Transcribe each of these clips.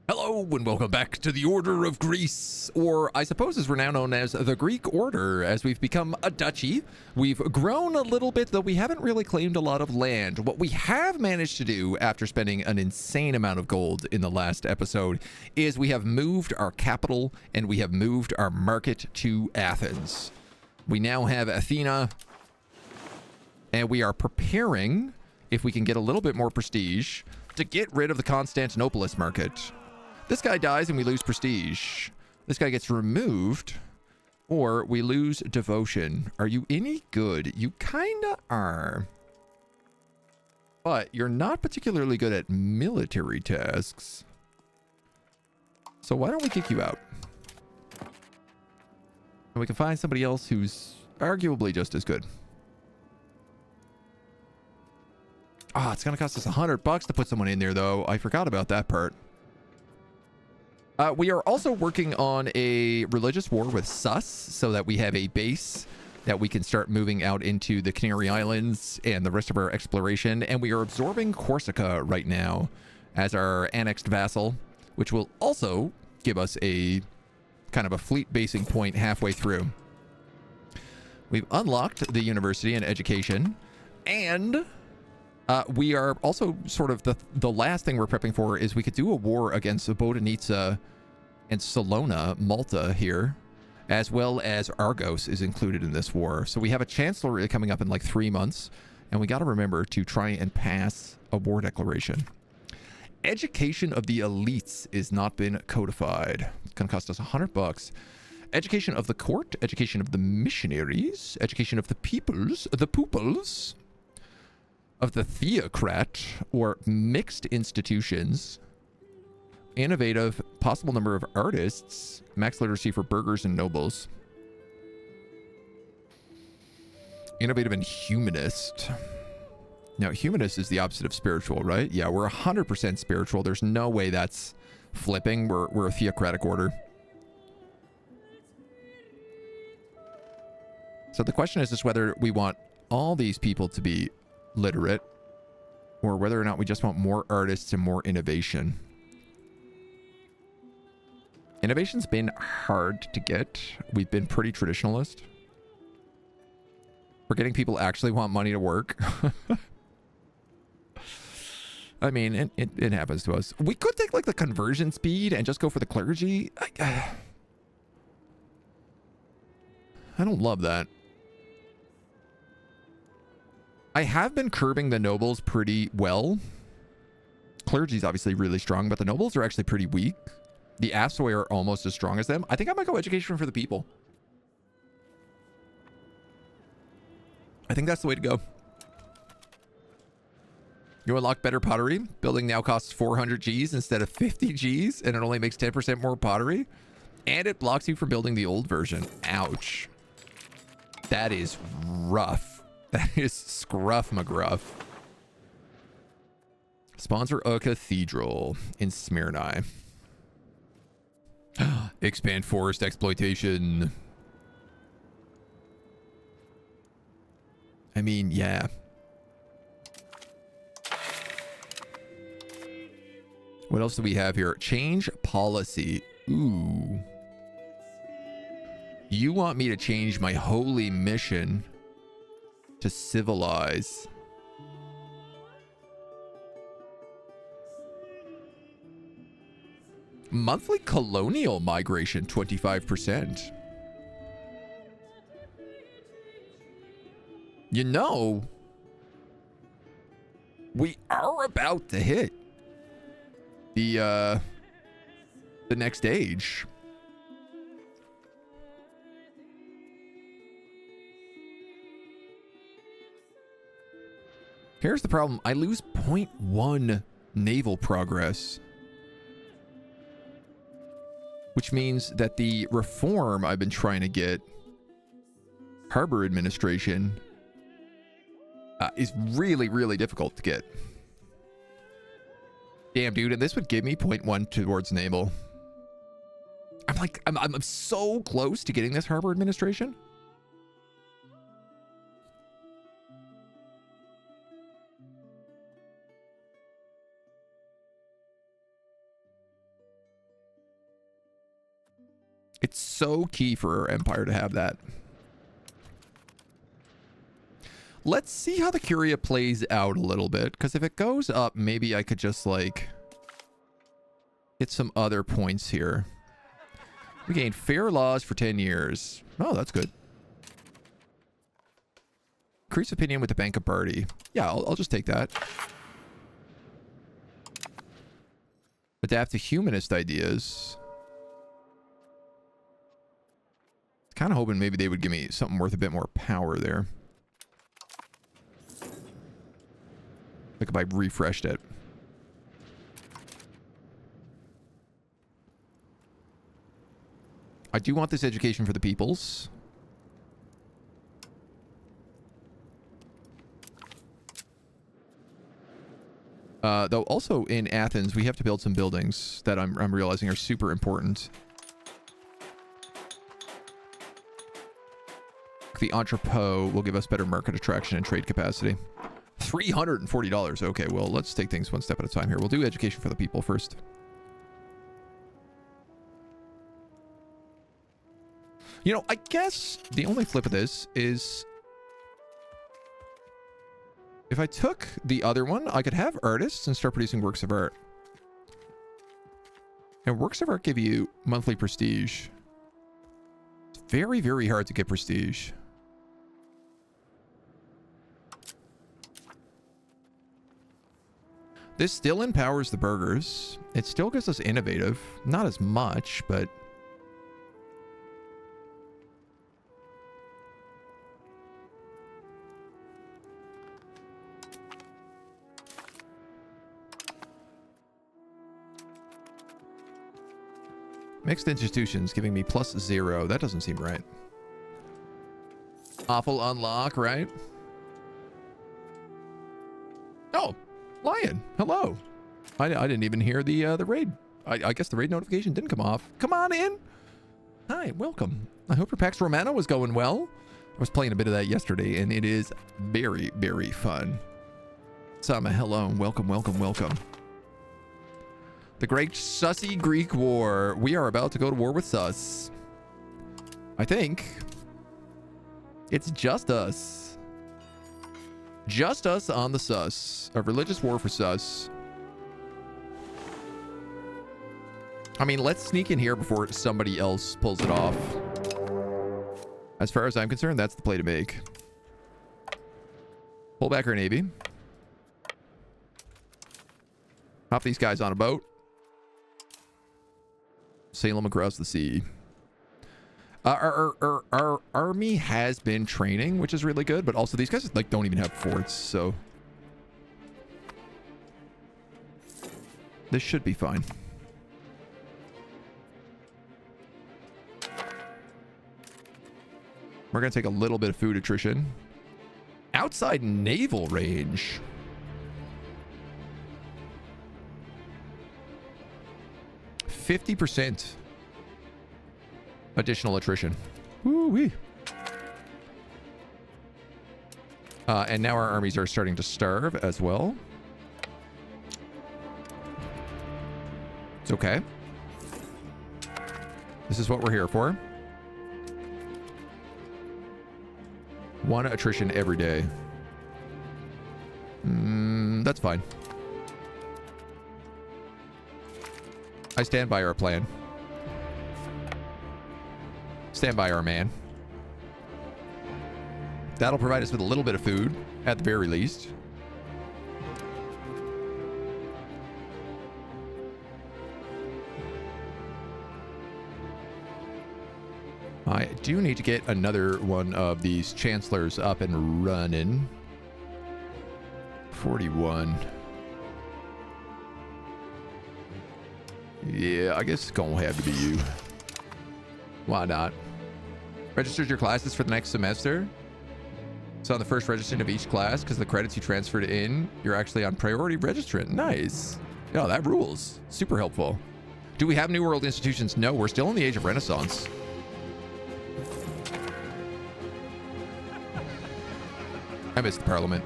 Hello and welcome back to the Order of Greece, or I suppose as we're now known as the Greek Order, as we've become a duchy. We've grown a little bit, though we haven't really claimed a lot of land. What we have managed to do after spending an insane amount of gold in the last episode is we have moved our capital and we have moved our market to Athens. We now have Athena, and we are preparing, if we can get a little bit more prestige, to get rid of the Constantinopolis market. This guy dies and we lose prestige. This guy gets removed, or we lose devotion. Are you any good? You kinda are. But you're not particularly good at military tasks. So why don't we kick you out? And we can find somebody else who's arguably just as good. Ah, it's gonna cost us $100 to put someone in there, though. I forgot about that part. We are also working on a religious war with Sus, so that we have a base that we can start moving out into the Canary Islands and the rest of our exploration. And we are absorbing Corsica right now as our annexed vassal, which will also give us a kind of a fleet basing point halfway through. We've unlocked the university and education, and we are also sort of the last thing we're prepping for is we could do a war against Bodanica and Salona, Malta here, as well as Argos is included in this war. So we have a chancellor coming up in like 3 months, and we got to remember to try and pass a war declaration. Education of the elites is not been codified. It's going to cost us $100. Education of the court, education of the missionaries, education of the peoples, the pupils, of the theocrat, or mixed institutions, innovative, possible number of artists, max literacy for burghers and nobles, innovative and humanist. Now, humanist is the opposite of spiritual, right? Yeah, we're 100% spiritual. There's no way that's flipping. We're a theocratic order. So the question is just whether we want all these people to be literate, or whether or not we just want more artists and more innovation. Innovation's been hard to get. We've been pretty traditionalist. We're getting people actually want money to work. I mean, it happens to us. We could take like the conversion speed and just go for the clergy. I don't love that. I have been curbing the nobles pretty well. Clergy's obviously really strong, but the nobles are actually pretty weak. The Assoi are almost as strong as them. I think I might go education for the people. I think that's the way to go. You unlock better pottery. Building now costs 400 Gs instead of 50 Gs, and it only makes 10% more pottery. And it blocks you from building the old version. Ouch. That is rough. That is scruff McGruff. Sponsor a cathedral in Smyrna. Expand forest exploitation. I mean, yeah. What else do we have here? Change policy. Ooh. You want me to change my holy mission to civilize. Monthly colonial migration, 25%. You know, we are about to hit the next age. Here's the problem. I lose 0.1 naval progress, which means that the reform I've been trying to get, harbor administration, is really, really difficult to get. Damn, dude, and this would give me 0.1 towards naval. I'm so close to getting this harbor administration. It's so key for our empire to have that. Let's see how the Curia plays out a little bit, because if it goes up, maybe I could just, like, get some other points here. We gained fair laws for 10 years. Oh, that's good. Increase opinion with the Bank of Bardi. Yeah, I'll just take that. Adapt to humanist ideas. Kind of hoping maybe they would give me something worth a bit more power there. Like if I refreshed it. I do want this education for the peoples. Though also in Athens, we have to build some buildings that I'm realizing are super important. The entrepot will give us better market attraction and trade capacity. $340. Okay, well, let's take things one step at a time here. We'll do education for the people first. You know, I guess the only flip of this is if I took the other one, I could have artists and start producing works of art. And works of art give you monthly prestige. It's very, very hard to get prestige. This still empowers the burghers. It still gives us innovative. Not as much, but... Mixed institutions giving me +0. That doesn't seem right. Awful unlock, right? Oh, Lion. Hello. I didn't even hear the raid. I guess the raid notification didn't come off. Come on in. Hi, welcome. I hope your Pax Romana was going well. I was playing a bit of that yesterday, and it is very, very fun. Sama, hello, and welcome, welcome, welcome. The Great Sussy Greek War. We are about to go to war with Sus. I think it's just us. Just us on the Sus. A religious war for Sus. I mean, let's sneak in here before somebody else pulls it off. As far as I'm concerned, that's the play to make. Pull back our navy. Hop these guys on a boat. Sail them across the sea. Our army has been training, which is really good, but also these guys like don't even have forts, so this should be fine. We're gonna take a little bit of food attrition. Outside naval range. %50 additional attrition. Woo-wee. And now our armies are starting to starve as well. It's okay. This is what we're here for. 1 attrition every day. That's fine. I stand by our plan. Stand by our man. That'll provide us with a little bit of food, at the very least. I do need to get another one of these chancellors up and running. 41. Yeah, I guess it's gonna have to be you. Why not? Registered your classes for the next semester. So on the first registrant of each class, because the credits you transferred in, you're actually on priority registrant. Nice. Yeah, that rules. Super helpful. Do we have New World institutions? No, we're still in the Age of Renaissance. I missed the Parliament.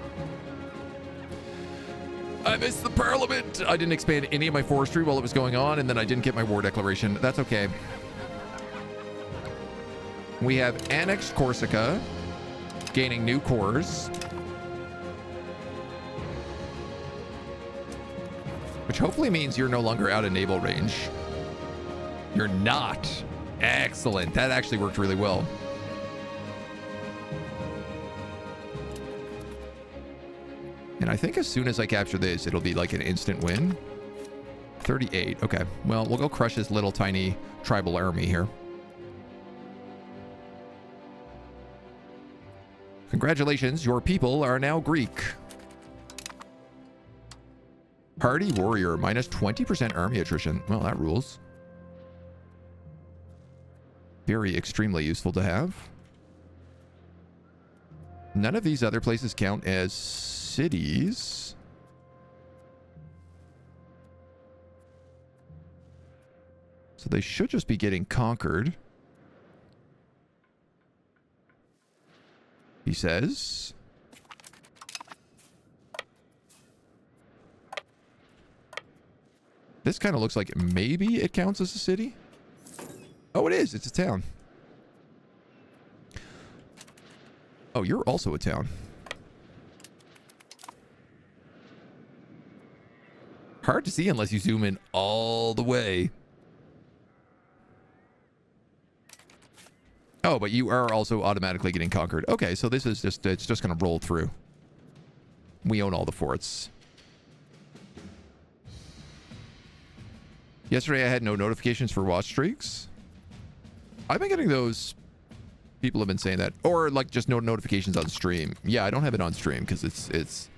I missed the Parliament. I didn't expand any of my forestry while it was going on, and then I didn't get my war declaration. That's okay. We have annexed Corsica, gaining new cores, which hopefully means you're no longer out of naval range. You're not. Excellent. That actually worked really well. And I think as soon as I capture this, it'll be like an instant win. 38. Okay. Well, we'll go crush his little tiny tribal army here. Congratulations, your people are now Greek. Hardy warrior, minus 20% army attrition. Well, that rules. Very extremely useful to have. None of these other places count as cities. So they should just be getting conquered. He says. This kind of looks like maybe it counts as a city. Oh, it is. It's a town. Oh, you're also a town. Hard to see unless you zoom in all the way. Oh, but you are also automatically getting conquered. Okay, so this is just, it's just going to roll through. We own all the forts. Yesterday I had no notifications for watch streaks. I've been getting those. People have been saying that. Or like just no notifications on stream. Yeah, I don't have it on stream because it's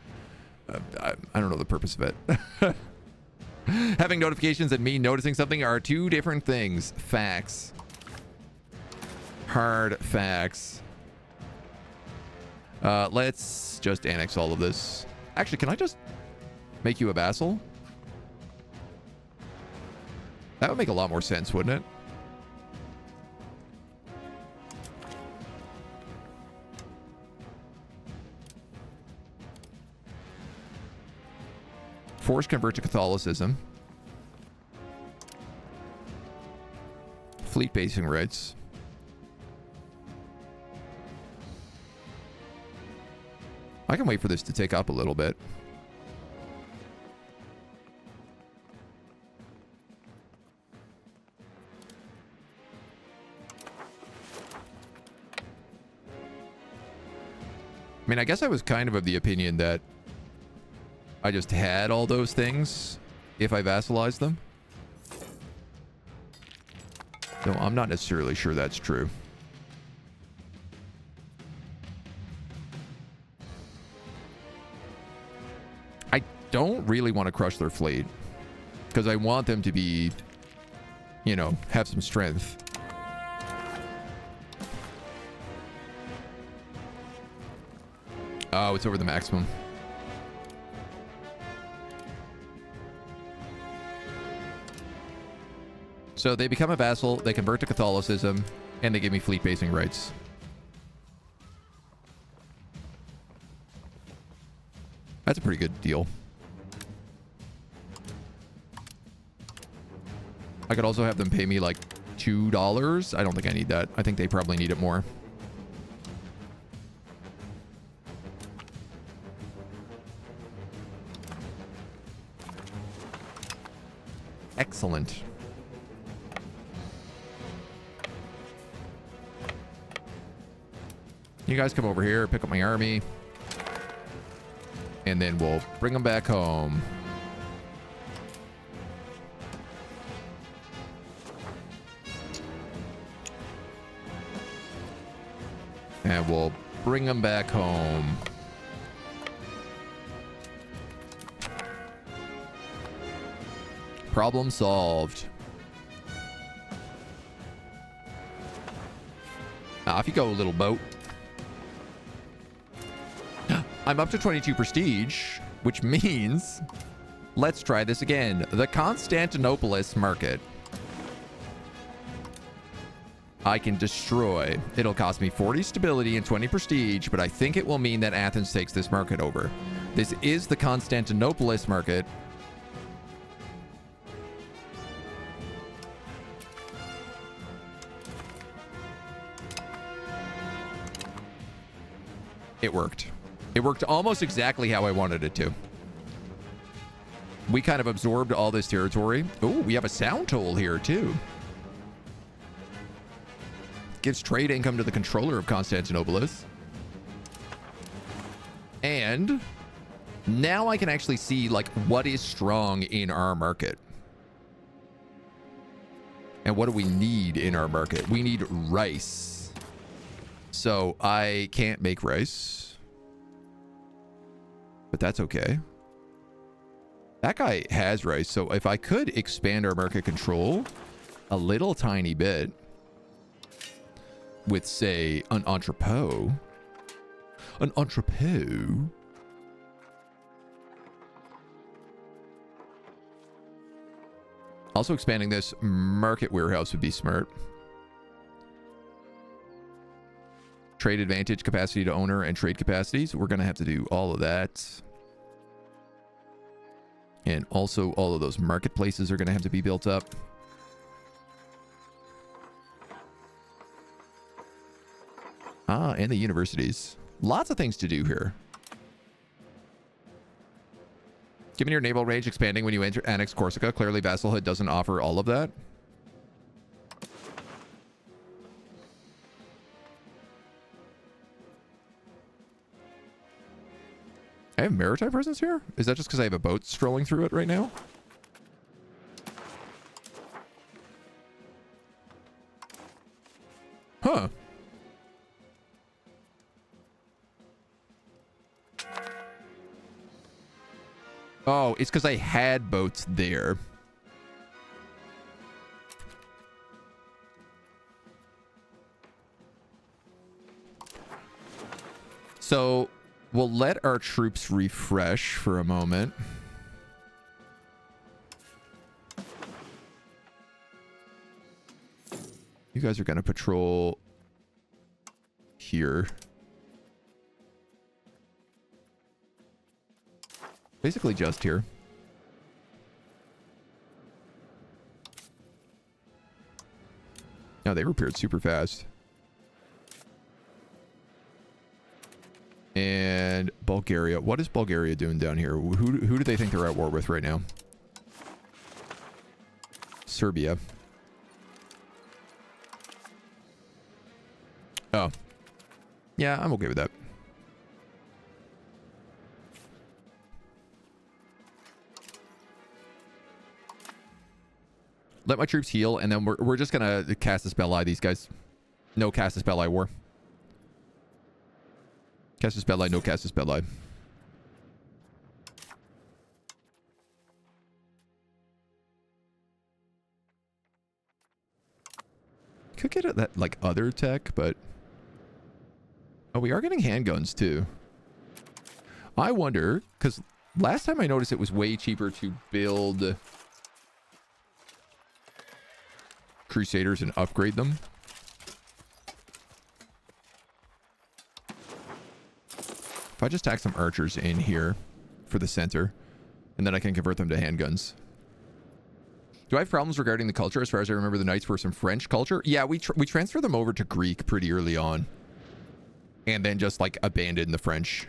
I don't know the purpose of it. Having notifications and me noticing something are two different things. Facts. Hard facts. Let's just annex all of this. Actually, can I just make you a vassal? That would make a lot more sense, wouldn't it? Force convert to Catholicism. Fleet basing rights. I can wait for this to take up a little bit. I mean, I guess I was kind of the opinion that I just had all those things if I vassalized them. So I'm not necessarily sure that's true. I don't really want to crush their fleet because I want them to be, you know, have some strength. Oh, it's over the maximum. So they become a vassal, they convert to Catholicism, and they give me fleet basing rights. That's a pretty good deal. I could also have them pay me like $2. I don't think I need that. I think they probably need it more. Excellent. You guys come over here, pick up my army, and then we'll bring them back home. And we'll bring them back home. Problem solved. Off you go, little boat. I'm up to 22 prestige, which means let's try this again. The Constantinopolis market. I can destroy. It'll cost me 40 stability and 20 prestige, but I think it will mean that Athens takes this market over. This is the Constantinopolis market. It worked. It worked almost exactly how I wanted it to. We kind of absorbed all this territory. Oh, we have a sound toll here too. Gives trade income to the controller of Constantinopolis. And now I can actually see like what is strong in our market. And what do we need in our market? We need rice. So I can't make rice. But that's okay. That guy has rice. So if I could expand our market control a little tiny bit with, say, an entrepot. An entrepot. Also expanding this market warehouse would be smart. Trade advantage, capacity to owner, and trade capacities. We're going to have to do all of that. And also all of those marketplaces are going to have to be built up. Ah, and the universities. Lots of things to do here. Given your naval range expanding when you annex Corsica, clearly vassalhood doesn't offer all of that. I have maritime presence here? Is that just because I have a boat strolling through it right now? Huh. Oh, it's because I had boats there. So we'll let our troops refresh for a moment. You guys are going to patrol here. Basically just here. No, they repaired super fast. And Bulgaria. What is Bulgaria doing down here? Who do they think they're at war with right now? Serbia. Oh. Yeah, I'm okay with that. Let my troops heal, and then we're just gonna Casus Belli these guys. No Casus Belli war. Casus Belli, no Casus Belli. Could get at that like other tech, but oh, we are getting handguns too. I wonder, because last time I noticed it was way cheaper to build Crusaders and upgrade them. If I just tack some archers in here for the center, and then I can convert them to handguns. Do I have problems regarding the culture? As far as I remember, the knights were some French culture. Yeah, we transferred them over to Greek pretty early on. And then just like abandoned the French.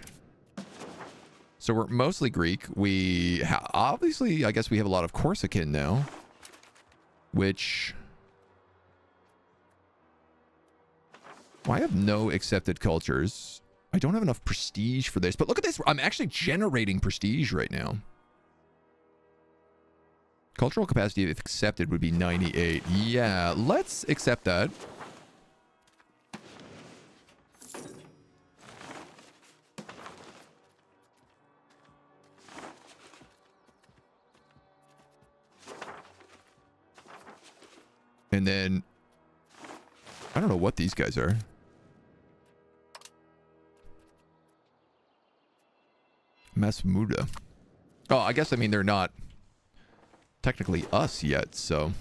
So we're mostly Greek. We obviously, I guess we have a lot of Corsican now. Which... well, I have no accepted cultures. I don't have enough prestige for this. But look at this. I'm actually generating prestige right now. Cultural capacity, if accepted, would be 98. Yeah, let's accept that. And then, I don't know what these guys are. Masmuda. Oh, I guess, I mean, they're not technically us yet, so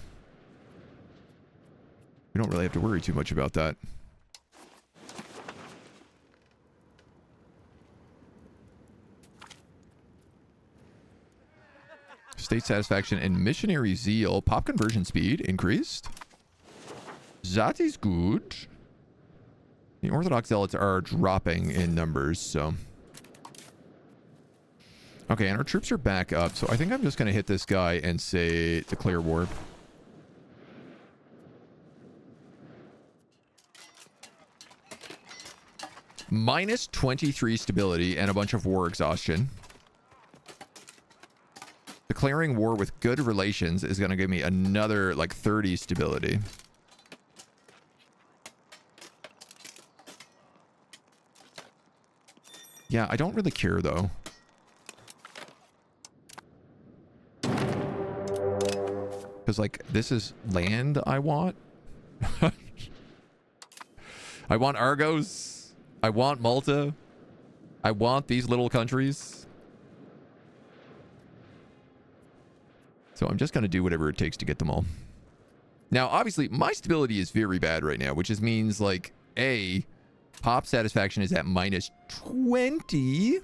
we don't really have to worry too much about that. State satisfaction and missionary zeal. Pop conversion speed increased. That is good. The Orthodox Zealots are dropping in numbers, so... Okay, and our troops are back up, so I think I'm just going to hit this guy and say declare war. Minus 23 stability and a bunch of war exhaustion. Declaring war with good relations is going to give me another, like, 30 stability. Yeah, I don't really care, though. Because, like, this is land I want. I want Argos. I want Malta. I want these little countries. So I'm just going to do whatever it takes to get them all. Now, obviously, my stability is very bad right now, which just means, like, A, pop satisfaction is at minus 20.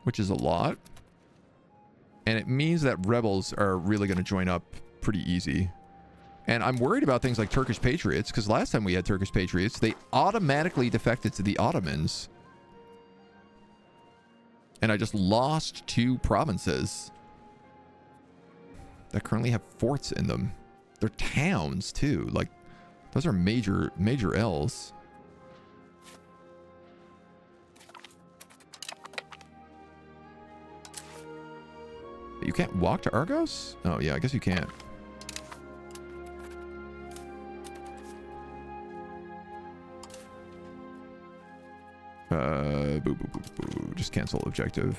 Which is a lot. And it means that rebels are really going to join up pretty easy. And I'm worried about things like Turkish Patriots, because last time we had Turkish Patriots, they automatically defected to the Ottomans. And I just lost 2 provinces that currently have forts in them. They're towns, too. Like, those are major L's. You can't walk to Argos? Oh, yeah, I guess you can't. Boo, boo, boo, boo. Just cancel objective.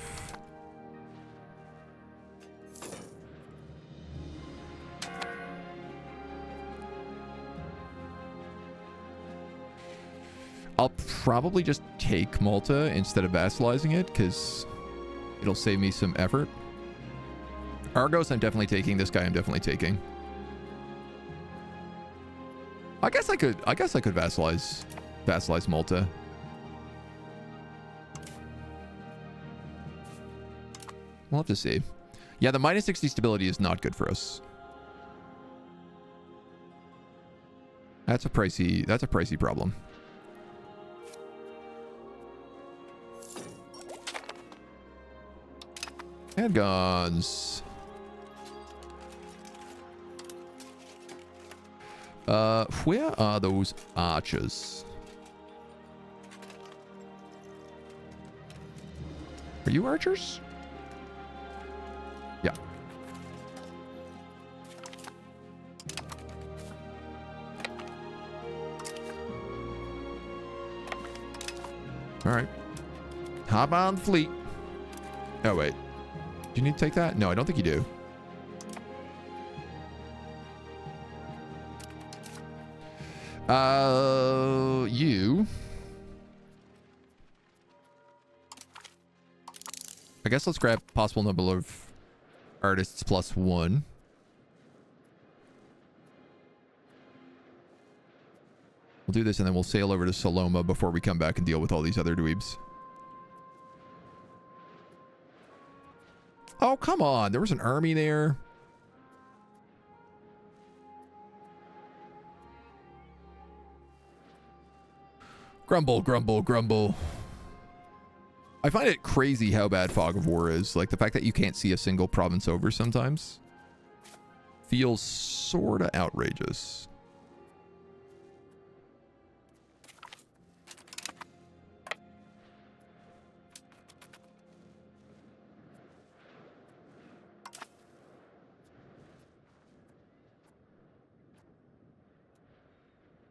I'll probably just take Malta instead of vassalizing it, because it'll save me some effort. Argos I'm definitely taking. This guy I'm definitely taking. I guess I could vassalize Malta. We'll have to see. Yeah, the minus 60 stability is not good for us. That's a pricey problem. Handguns. Where are those archers? Are you archers? Yeah. All right. Hop on the fleet. Oh, wait. Do you need to take that? No, I don't think you do. You. I guess let's grab possible number of artists +1. We'll do this and then we'll sail over to Saloma before we come back and deal with all these other dweebs. Oh, come on. There was an army there. Grumble, grumble, grumble. I find it crazy how bad Fog of War is. Like, the fact that you can't see a single province over sometimes feels sort of outrageous.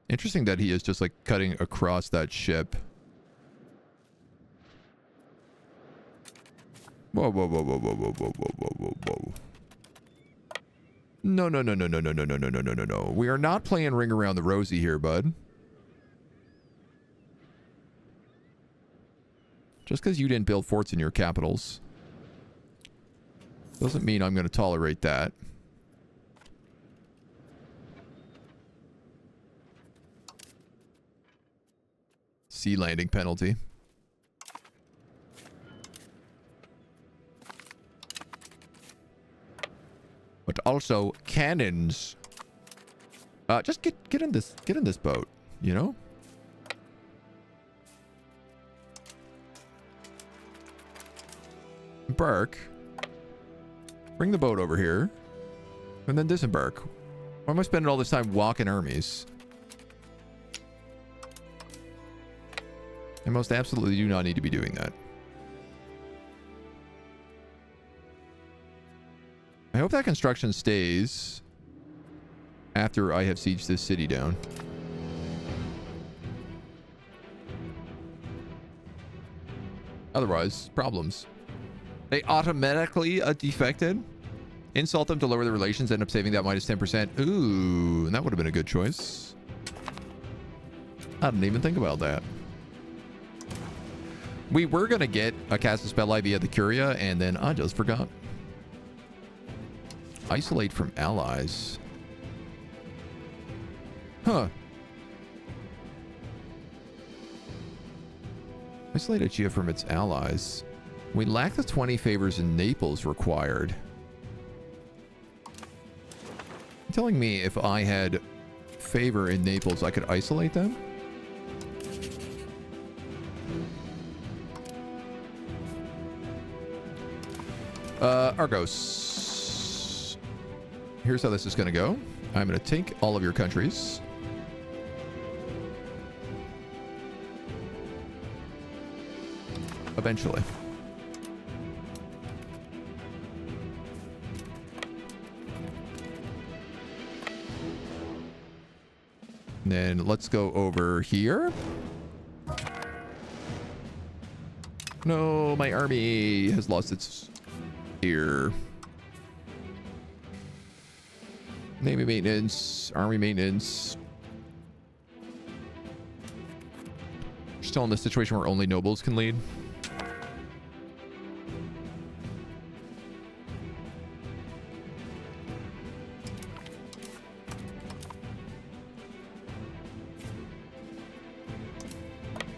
Interesting that he is just like cutting across that ship. Whoa, whoa, whoa, whoa, whoa, whoa, whoa, whoa, whoa, whoa, whoa. No, no, no, no, no, no, no, no, no, no, no, no, no. We are not playing Ring Around the Rosie here, bud. Just because you didn't build forts in your capitals doesn't mean I'm going to tolerate that. Sea landing penalty. But also cannons. Just get in this boat, you know? Embark. Bring the boat over here. And then disembark. Why am I spending all this time walking armies? I most absolutely do not need to be doing that. I hope that construction stays after I have sieged this city down. Otherwise, problems. They automatically defected. Insult them to lower the relations, end up saving that minus 10%. Ooh, and that would have been a good choice. I didn't even think about that. We were going to get a cast a spell eye via the Curia, and then I just forgot. Isolate from allies. Huh. Isolate Aegea from its allies. We lack the 20 favors in Naples required. You're telling me if I had favor in Naples, I could isolate them? Argos. Here's how this is going to go. I'm going to take all of your countries. Eventually. And then let's go over here. No, my army has lost its here. Navy maintenance, army maintenance. Still in this situation where only nobles can lead.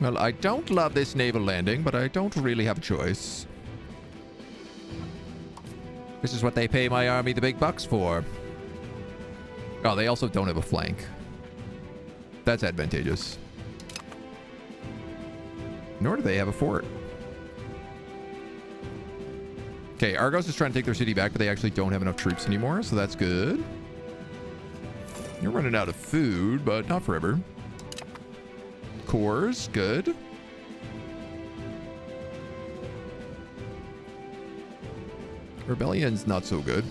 Well, I don't love this naval landing, but I don't really have a choice. This is what they pay my army the big bucks for. Oh, they also don't have a flank. That's advantageous. Nor do they have a fort. Okay, Argos is trying to take their city back, but they actually don't have enough troops anymore, so that's good. You're running out of food, but not forever. Cores, good. Rebellion's not so good.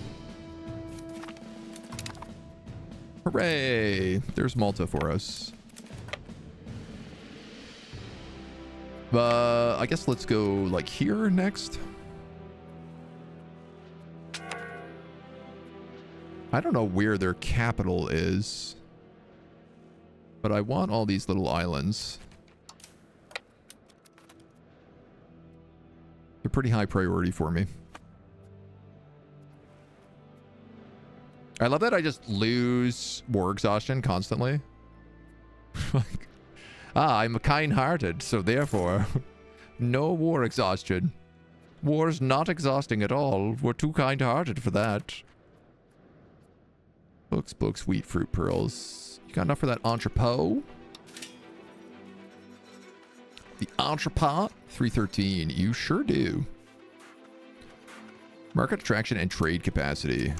Hooray! There's Malta for us. I guess let's go like here next. I don't know where their capital is, but I want all these little islands. They're pretty high priority for me. I love that I just lose war exhaustion constantly. I'm kind-hearted, so therefore, no war exhaustion. War's not exhausting at all. We're too kind-hearted for that. Books, wheat, fruit, pearls. You got enough for that entrepot? The entrepot? 313. You sure do. Market attraction and trade capacity.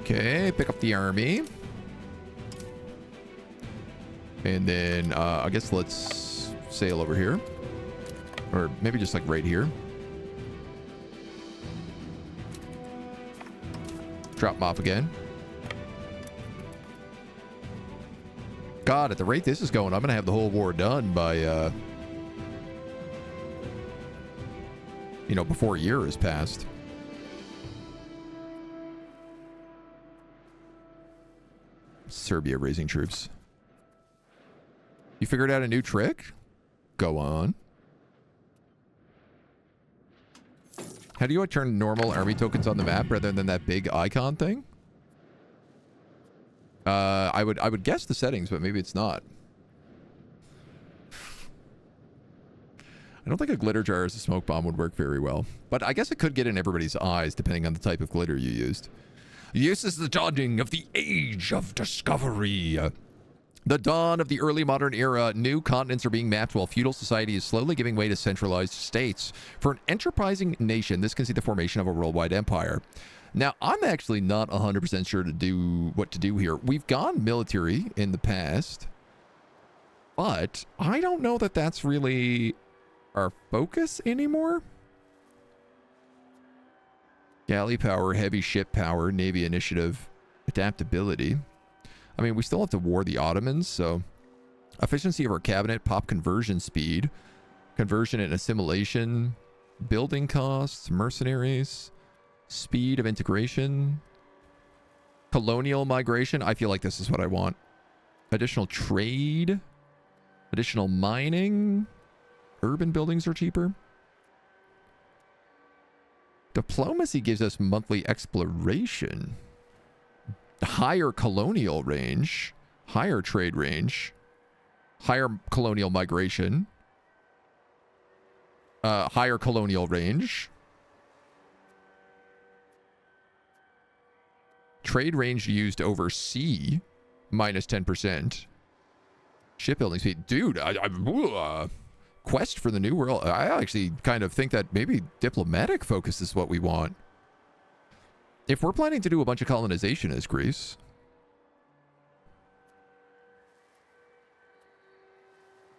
Okay, pick up the army. And then, I guess let's sail over here. Or maybe just like right here. Drop them off again. God, at the rate this is going, I'm going to have the whole war done by, you know, before a year has passed. Serbia raising troops. You figured out a new trick? Go on. How do you turn normal army tokens on the map rather than that big icon thing? I would guess the settings, but maybe it's not. I don't think a glitter jar as a smoke bomb would work very well. But I guess it could get in everybody's eyes depending on the type of glitter you used. This is the dawning of the Age of Discovery. The dawn of the early modern era, new continents are being mapped while feudal society is slowly giving way to centralized states. For an enterprising nation, this can see the formation of a worldwide empire. Now, I'm actually not 100% sure to do what to do here. We've gone military in the past, but I don't know that that's really our focus anymore. Galley power, heavy ship power, navy initiative, adaptability. I mean, we still have to war the Ottomans, so efficiency of our cabinet, pop conversion speed, conversion and assimilation, building costs, mercenaries, speed of integration, colonial migration. I feel like this is what I want. Additional trade, additional mining, urban buildings are cheaper. Diplomacy gives us monthly exploration. Higher colonial range, higher trade range, higher colonial migration, higher colonial range, trade range used over sea, minus 10%, shipbuilding speed. Dude, quest for the new world. I actually kind of think that maybe diplomatic focus is what we want. If we're planning to do a bunch of colonization as Greece,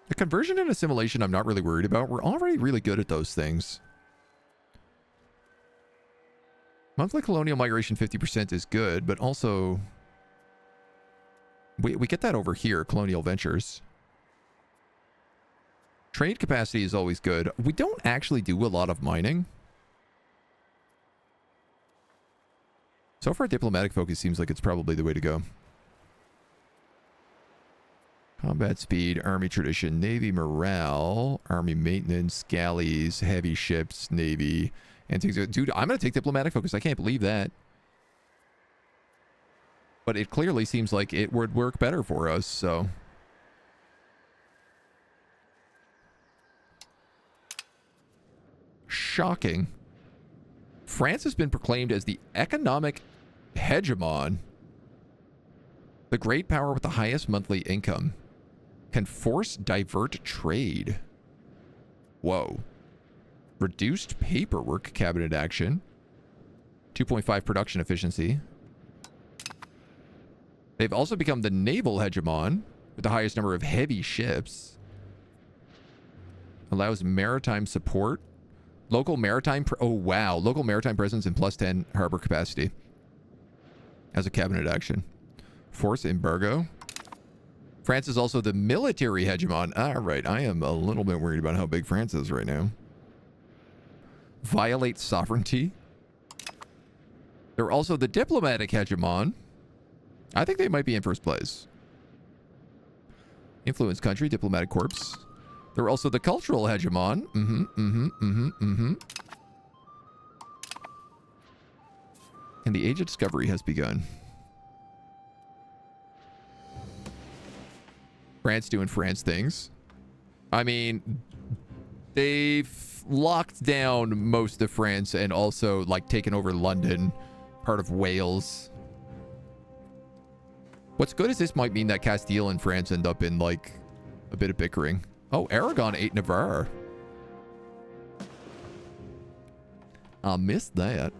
the conversion and assimilation I'm not really worried about. We're already really good at those things. Monthly colonial migration 50% is good, but also we get that over here, colonial ventures. Trade capacity is always good. We don't actually do a lot of mining. So far, diplomatic focus seems like it's probably the way to go. Combat speed, army tradition, navy morale, army maintenance, galleys, heavy ships, navy, and things. Dude, I'm going to take diplomatic focus. I can't believe that. But it clearly seems like it would work better for us, so. Shocking. France has been proclaimed as the economic hegemon. The great power with the highest monthly income. Can force divert trade. Whoa. Reduced paperwork cabinet action. 2.5 production efficiency. They've also become the naval hegemon with the highest number of heavy ships. Allows maritime support. Local maritime... oh, wow. Local maritime presence and plus 10 harbor capacity. As a cabinet action. Force embargo. France is also the military hegemon. All right. I am a little bit worried about how big France is right now. Violate sovereignty. They're also the diplomatic hegemon. I think they might be in first place. Influence country, diplomatic corps. They're also the cultural hegemon. And the Age of Discovery has begun. France doing France things. I mean, they've locked down most of France and also, like, taken over London, part of Wales. What's good is this might mean that Castile and France end up in, like, a bit of bickering. Oh, Aragon ate Navarre. I missed that.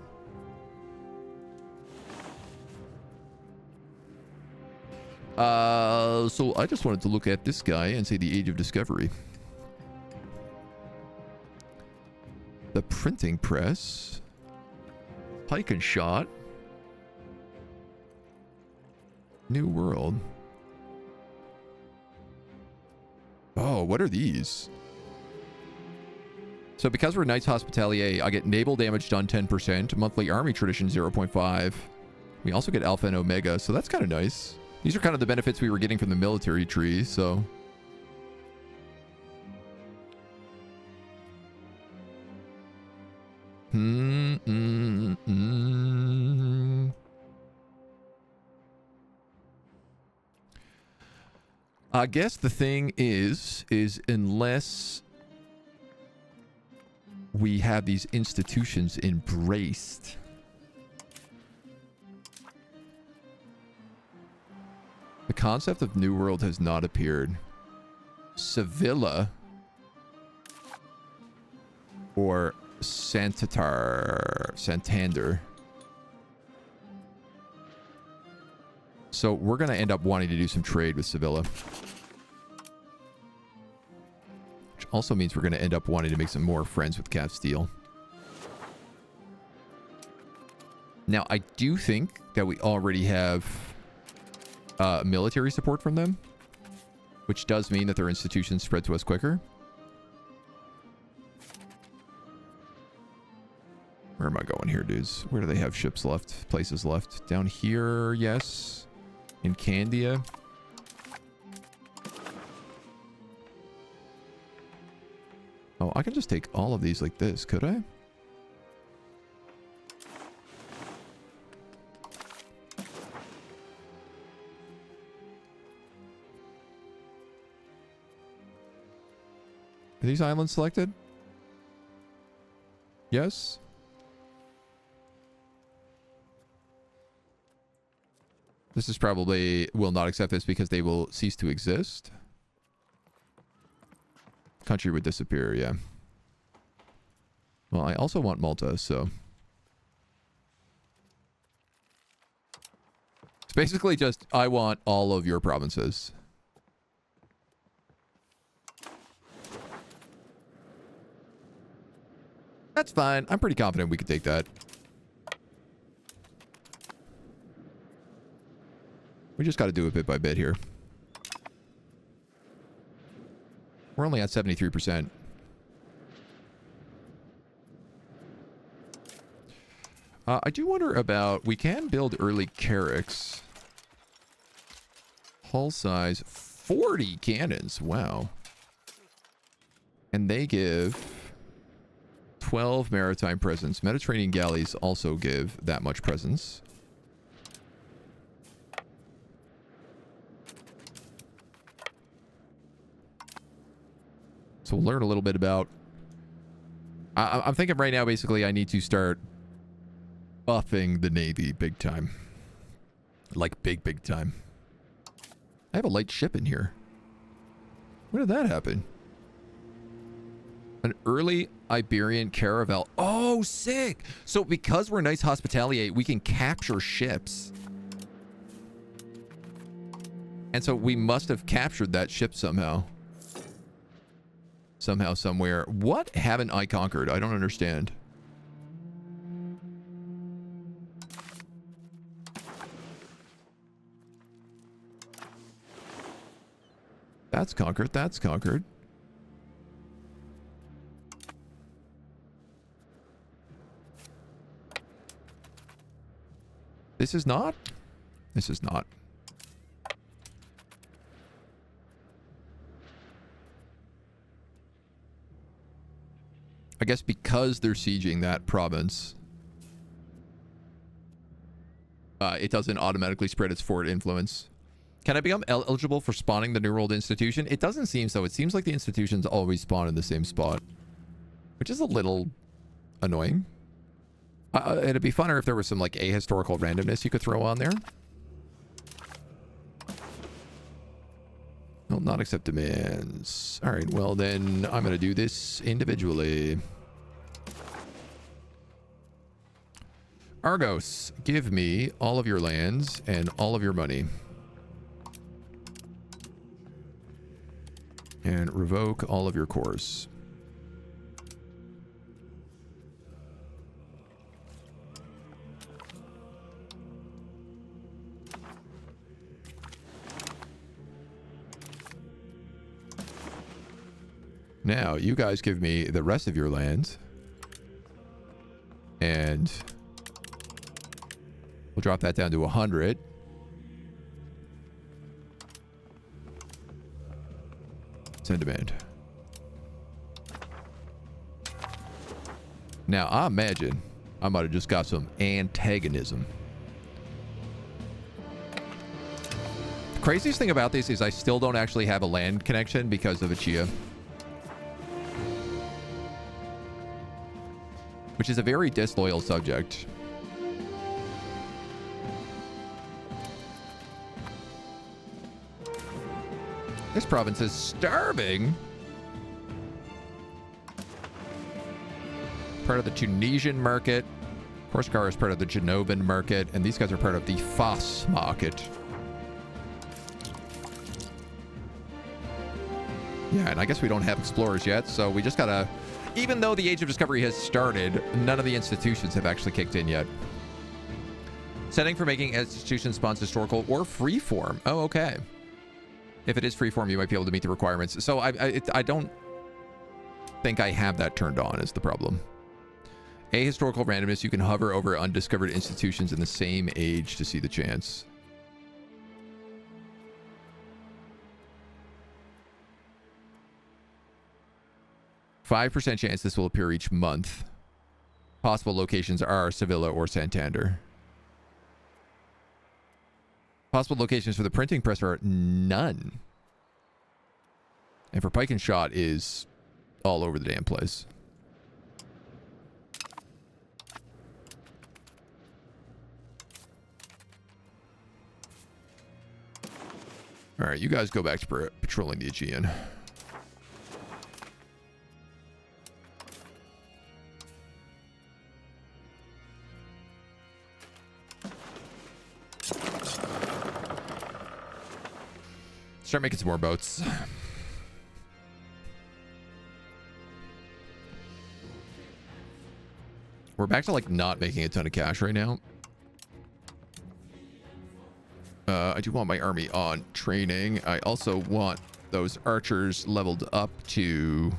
So I just wanted to look at this guy and say the Age of Discovery. The printing press. Pike and shot. New world. Oh, what are these? So because we're Knights Hospitalier, I get naval damage done 10%, monthly army tradition 0.5. We also get alpha and omega, so that's kind of nice. These are kind of the benefits we were getting from the military tree, so. I guess the thing is unless we have these institutions embraced. The concept of New World has not appeared. Sevilla or Santander. So we're going to end up wanting to do some trade with Sevilla. Which also means we're going to end up wanting to make some more friends with Castile. Now, I do think that we already have military support from them, which does mean that their institutions spread to us quicker. Where am I going here, dudes? Where do they have ships left? Places left? Down here, yes. In Candia. Oh, I can just take all of these like this, could I? Are these islands selected? Yes. This is probably will not accept this because they will cease to exist. Country would disappear, yeah. Well, I also want Malta, so. It's basically just, I want all of your provinces. That's fine. I'm pretty confident we could take that. We just got to do it bit by bit here. We're only at 73%. I do wonder about... We can build early Carracks. Hull size 40 cannons. Wow. And they give 12 maritime presence. Mediterranean galleys also give that much presence. So we'll learn a little bit about... I'm thinking right now, basically, I need to start buffing the Navy big time. Like big, big time. I have a light ship in here. When did that happen? An early Iberian caravel. Oh, sick! So because we're Knights Hospitalier, we can capture ships. And so we must have captured that ship somehow. Somehow, somewhere. What haven't I conquered? I don't understand. That's conquered. That's conquered. This is not? This is not. I guess because they're sieging that province, it doesn't automatically spread its forward influence. Can I become eligible for spawning the New World Institution? It doesn't seem so. It seems like the institutions always spawn in the same spot, which is a little annoying. It'd be funner if there was some like ahistorical randomness you could throw on there. Will not accept demands. All right, well then I'm going to do this individually. Argos, give me all of your lands and all of your money. And revoke all of your cores. Now, you guys give me the rest of your land. And we'll drop that down to 100. Send demand. Now, I imagine I might have just got some antagonism. The craziest thing about this is I still don't actually have a land connection because of Achia. which is a very disloyal subject. This province is starving. Part of the Tunisian market. Corsica is part of the Genovan market, and these guys are part of the Fas market. Yeah, and I guess we don't have explorers yet, so we just gotta... Even though the Age of Discovery has started, none of the institutions have actually kicked in yet. Setting for making institution spawns historical or freeform. Oh, okay. If it is freeform, you might be able to meet the requirements. So I don't think I have that turned on is the problem. A historical randomness, you can hover over undiscovered institutions in the same age to see the chance. %5 chance this will appear each month. Possible locations are Sevilla or Santander. Possible locations for the printing press are none. And for pike and shot is all over the damn place. All right, you guys go back to patrolling the Aegean. Start making some more boats. We're back to like not making a ton of cash right now. I do want my army on training. I also want those archers leveled up to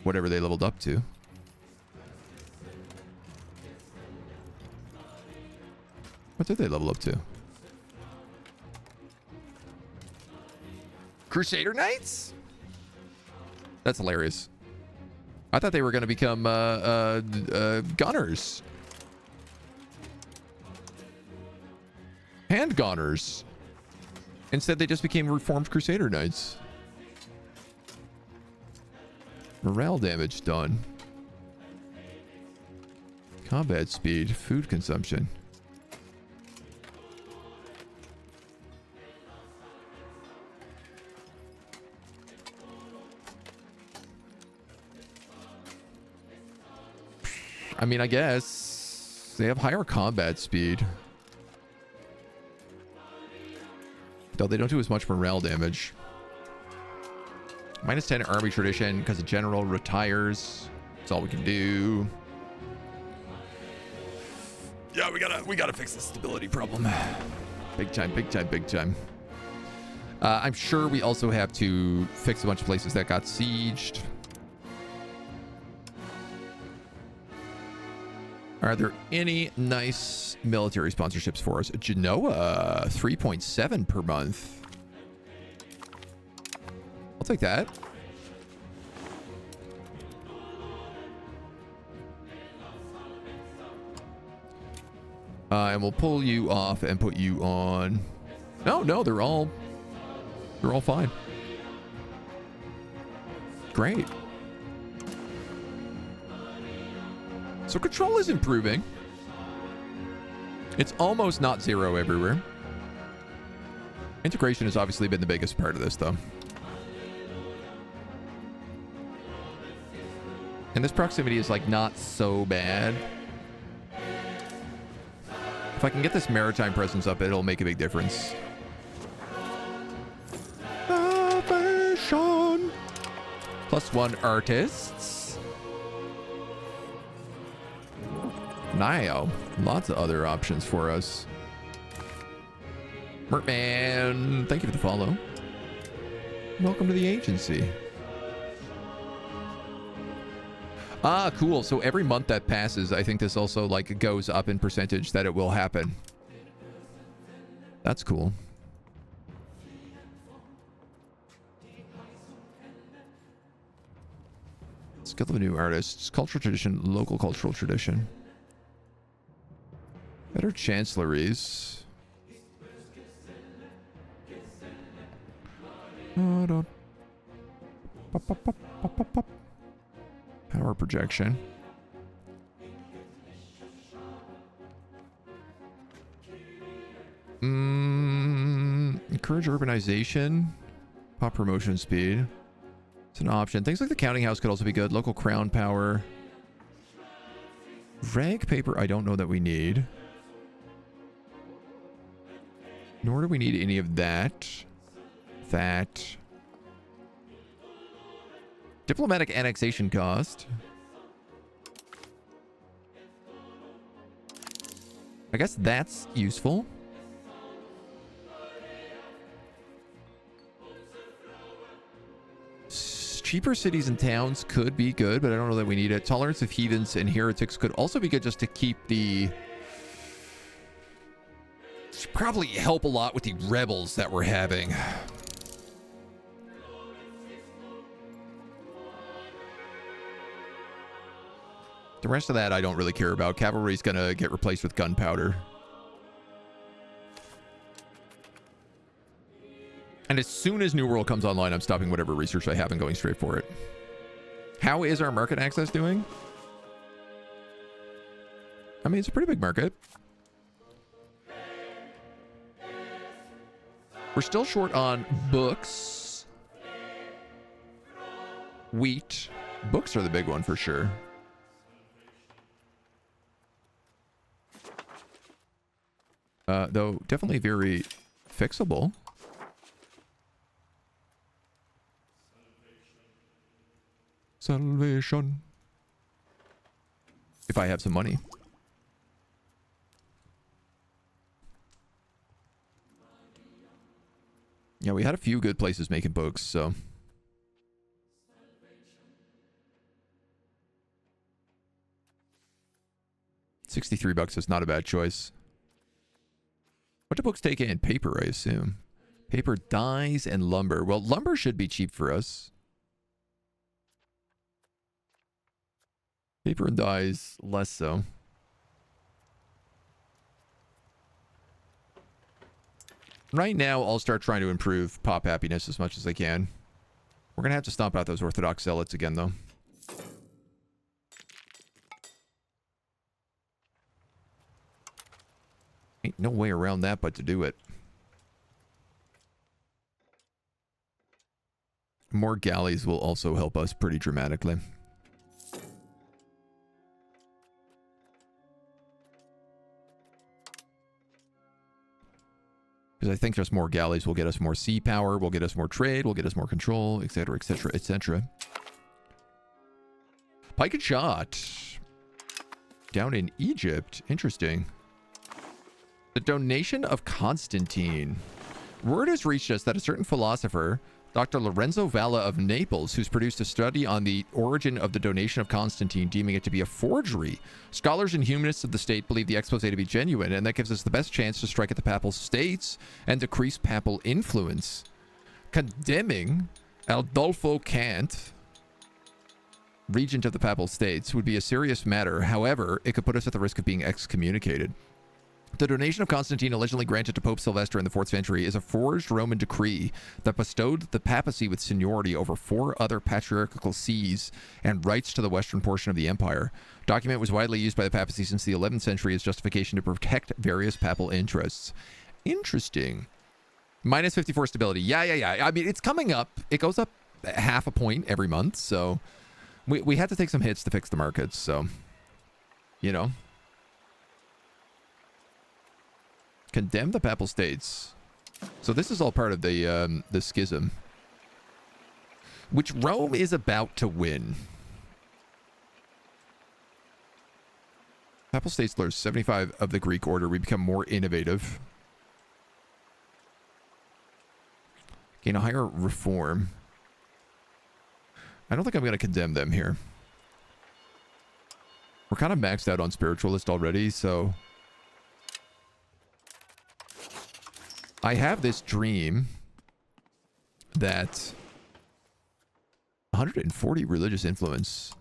whatever they leveled up to. What did they level up to? Crusader Knights? That's hilarious. I thought they were going to become gunners. Hand gunners. Instead, they just became reformed Crusader Knights. Morale damage done. Combat speed. Food consumption. I mean, I guess they have higher combat speed. Though they don't do as much morale damage. -10 army tradition because the general retires. That's all we can do. Yeah, we gotta fix the stability problem. Big time, big time, big time. I'm sure we also have to fix a bunch of places that got sieged. Are there any nice military sponsorships for us? Genoa, 3.7 per month. I'll take that. And we'll pull you off and put you on. No, they're all fine. Great. So control is improving. It's almost not zero everywhere. Integration has obviously been the biggest part of this, though. And this proximity is like not so bad. If I can get this maritime presence up, it'll make a big difference. Innovation. +1 artists. Now, lots of other options for us. Mertman, thank you for the follow. Welcome to the agency. Ah, cool. So every month that passes, I think this also like goes up in percentage that it will happen. That's cool. Skill of a new artist. Cultural tradition, local cultural tradition. Better chancelleries. Power projection. Encourage urbanization. Pop promotion speed. It's an option. Things like the counting house could also be good. Local crown power. Rag paper, I don't know that we need. Nor do we need any of that. Diplomatic annexation cost. I guess that's useful. Cheaper cities and towns could be good, but I don't know that we need it. Tolerance of heathens and heretics could also be good just to keep the... Should probably help a lot with the rebels that we're having. The rest of that I don't really care about. Cavalry's gonna get replaced with gunpowder. And as soon as New World comes online, I'm stopping whatever research I have and going straight for it. How is our market access doing? I mean, it's a pretty big market. We're still short on books. Wheat. Books are the big one for sure. Though definitely very fixable. Salvation. If I have some money. Yeah, we had a few good places making books, so. $63 is not a bad choice. What do books take in? Paper, I assume. Paper, dyes, and lumber. Well, lumber should be cheap for us. Paper and dyes, less so. Right now, I'll start trying to improve pop happiness as much as I can. We're going to have to stomp out those Orthodox zealots again, though. Ain't no way around that but to do it. More galleys will also help us pretty dramatically. Because I think just more galleys will get us more sea power, will get us more trade, will get us more control, etc., etc., etc. Pike and shot. Down in Egypt. Interesting. The donation of Constantine. Word has reached us that a certain philosopher, Dr. Lorenzo Valla of Naples, who's produced a study on the origin of the donation of Constantine, deeming it to be a forgery. Scholars and humanists of the state believe the expose to be genuine, and that gives us the best chance to strike at the papal states and decrease papal influence. Condemning Adolfo Kant, regent of the papal states, would be a serious matter. However, it could put us at the risk of being excommunicated. The donation of Constantine, allegedly granted to Pope Sylvester in the 4th century, is a forged Roman decree that bestowed the papacy with seniority over 4 other patriarchal sees and rights to the western portion of the empire. Document was widely used by the papacy since the 11th century as justification to protect various papal interests. Interesting. Minus 54 stability. Yeah. I mean, it's coming up. It goes up half a point every month, so we had to take some hits to fix the markets, so, you know. Condemn the papal states. So this is all part of the schism, which Rome is about to win. Papal states lose 75 of the Greek order. We become more innovative. Gain a higher reform. I don't think I'm going to condemn them here. We're kind of maxed out on spiritualist already, so... I have this dream that 140 religious influence.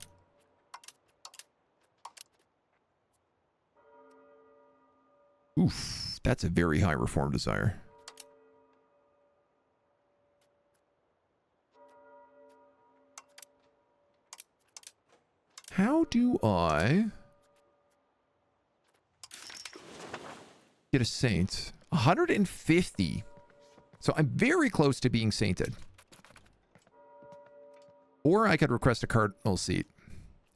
Oof, that's a very high reform desire. How do I get a saint? 150. So I'm very close to being sainted. Or I could request a cardinal seat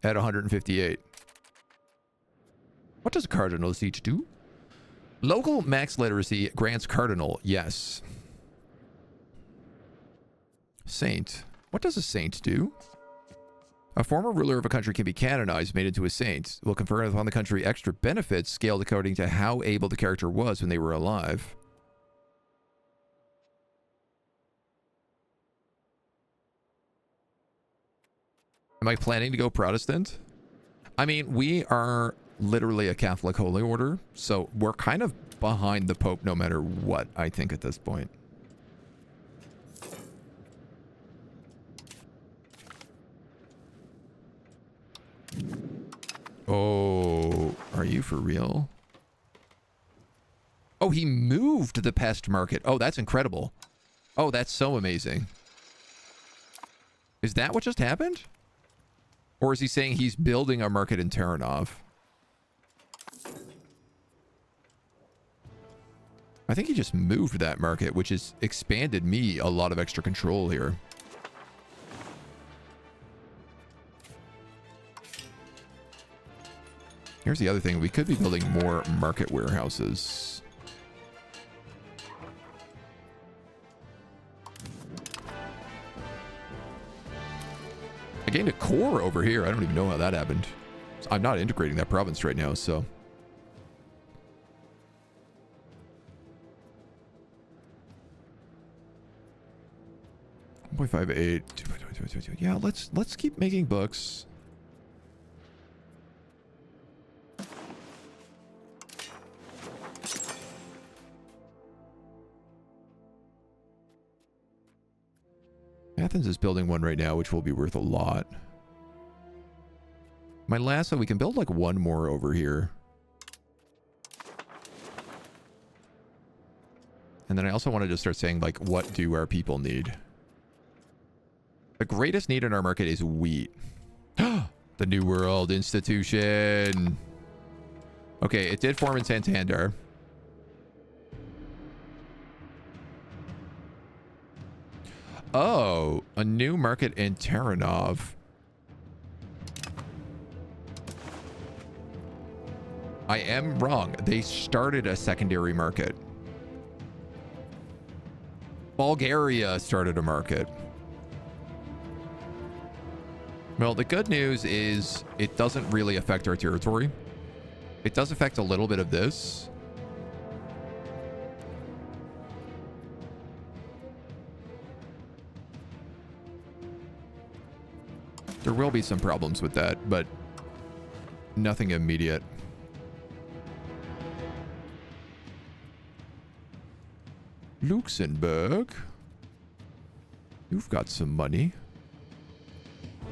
at 158. What does a cardinal seat do? Local max literacy grants cardinal. Yes. Saint. What does a saint do? A former ruler of a country can be canonized, made into a saint. Will confer upon the country extra benefits scaled according to how able the character was when they were alive. Am I planning to go Protestant? I mean, we are literally a Catholic holy order, so we're kind of behind the Pope no matter what, I think, at this point. Oh, are you for real? Oh, he moved the pest market. Oh, that's incredible. Oh, that's so amazing. Is that what just happened? Or is he saying he's building a market in Terranov? I think he just moved that market, which has expanded me a lot of extra control here. Here's the other thing. We could be building more market warehouses. I gained a core over here. I don't even know how that happened. I'm not integrating that province right now, so... 1.58. Yeah, let's keep making books. Athens is building one right now, which will be worth a lot. My last one, we can build like one more over here. And then I also want to just start saying, like, what do our people need? The greatest need in our market is wheat. The New World Institution. Okay, it did form in Santander. Oh, a new market in Terranov. I am wrong. They started a secondary market. Bulgaria started a market. Well, the good news is it doesn't really affect our territory. It does affect a little bit of this. There will be some problems with that, but nothing immediate. Luxembourg. You've got some money.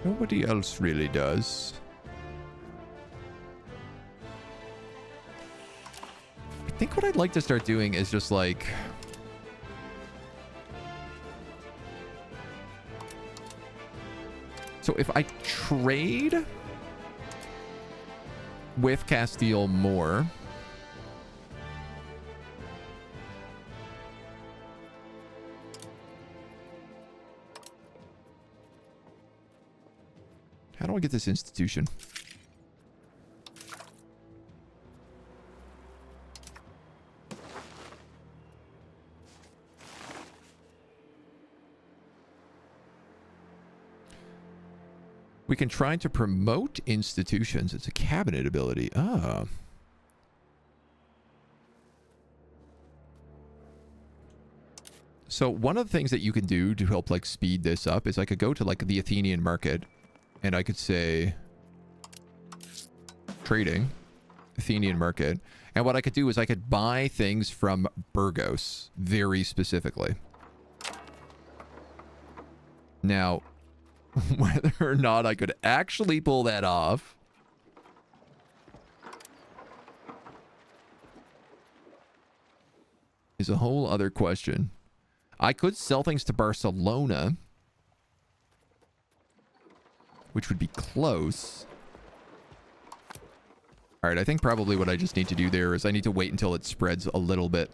Nobody else really does. I think what I'd like to start doing is just like... So if I trade with Castile more... How do I get this institution? We can try to promote institutions. It's a cabinet ability. Ah. So one of the things that you can do to help like speed this up is I could go to like the Athenian market and I could say trading, Athenian market. And what I could do is I could buy things from Burgos very specifically. Now, whether or not I could actually pull that off is a whole other question. I could sell things to Barcelona, which would be close. All right, I think probably what I just need to do there is I need to wait until it spreads a little bit.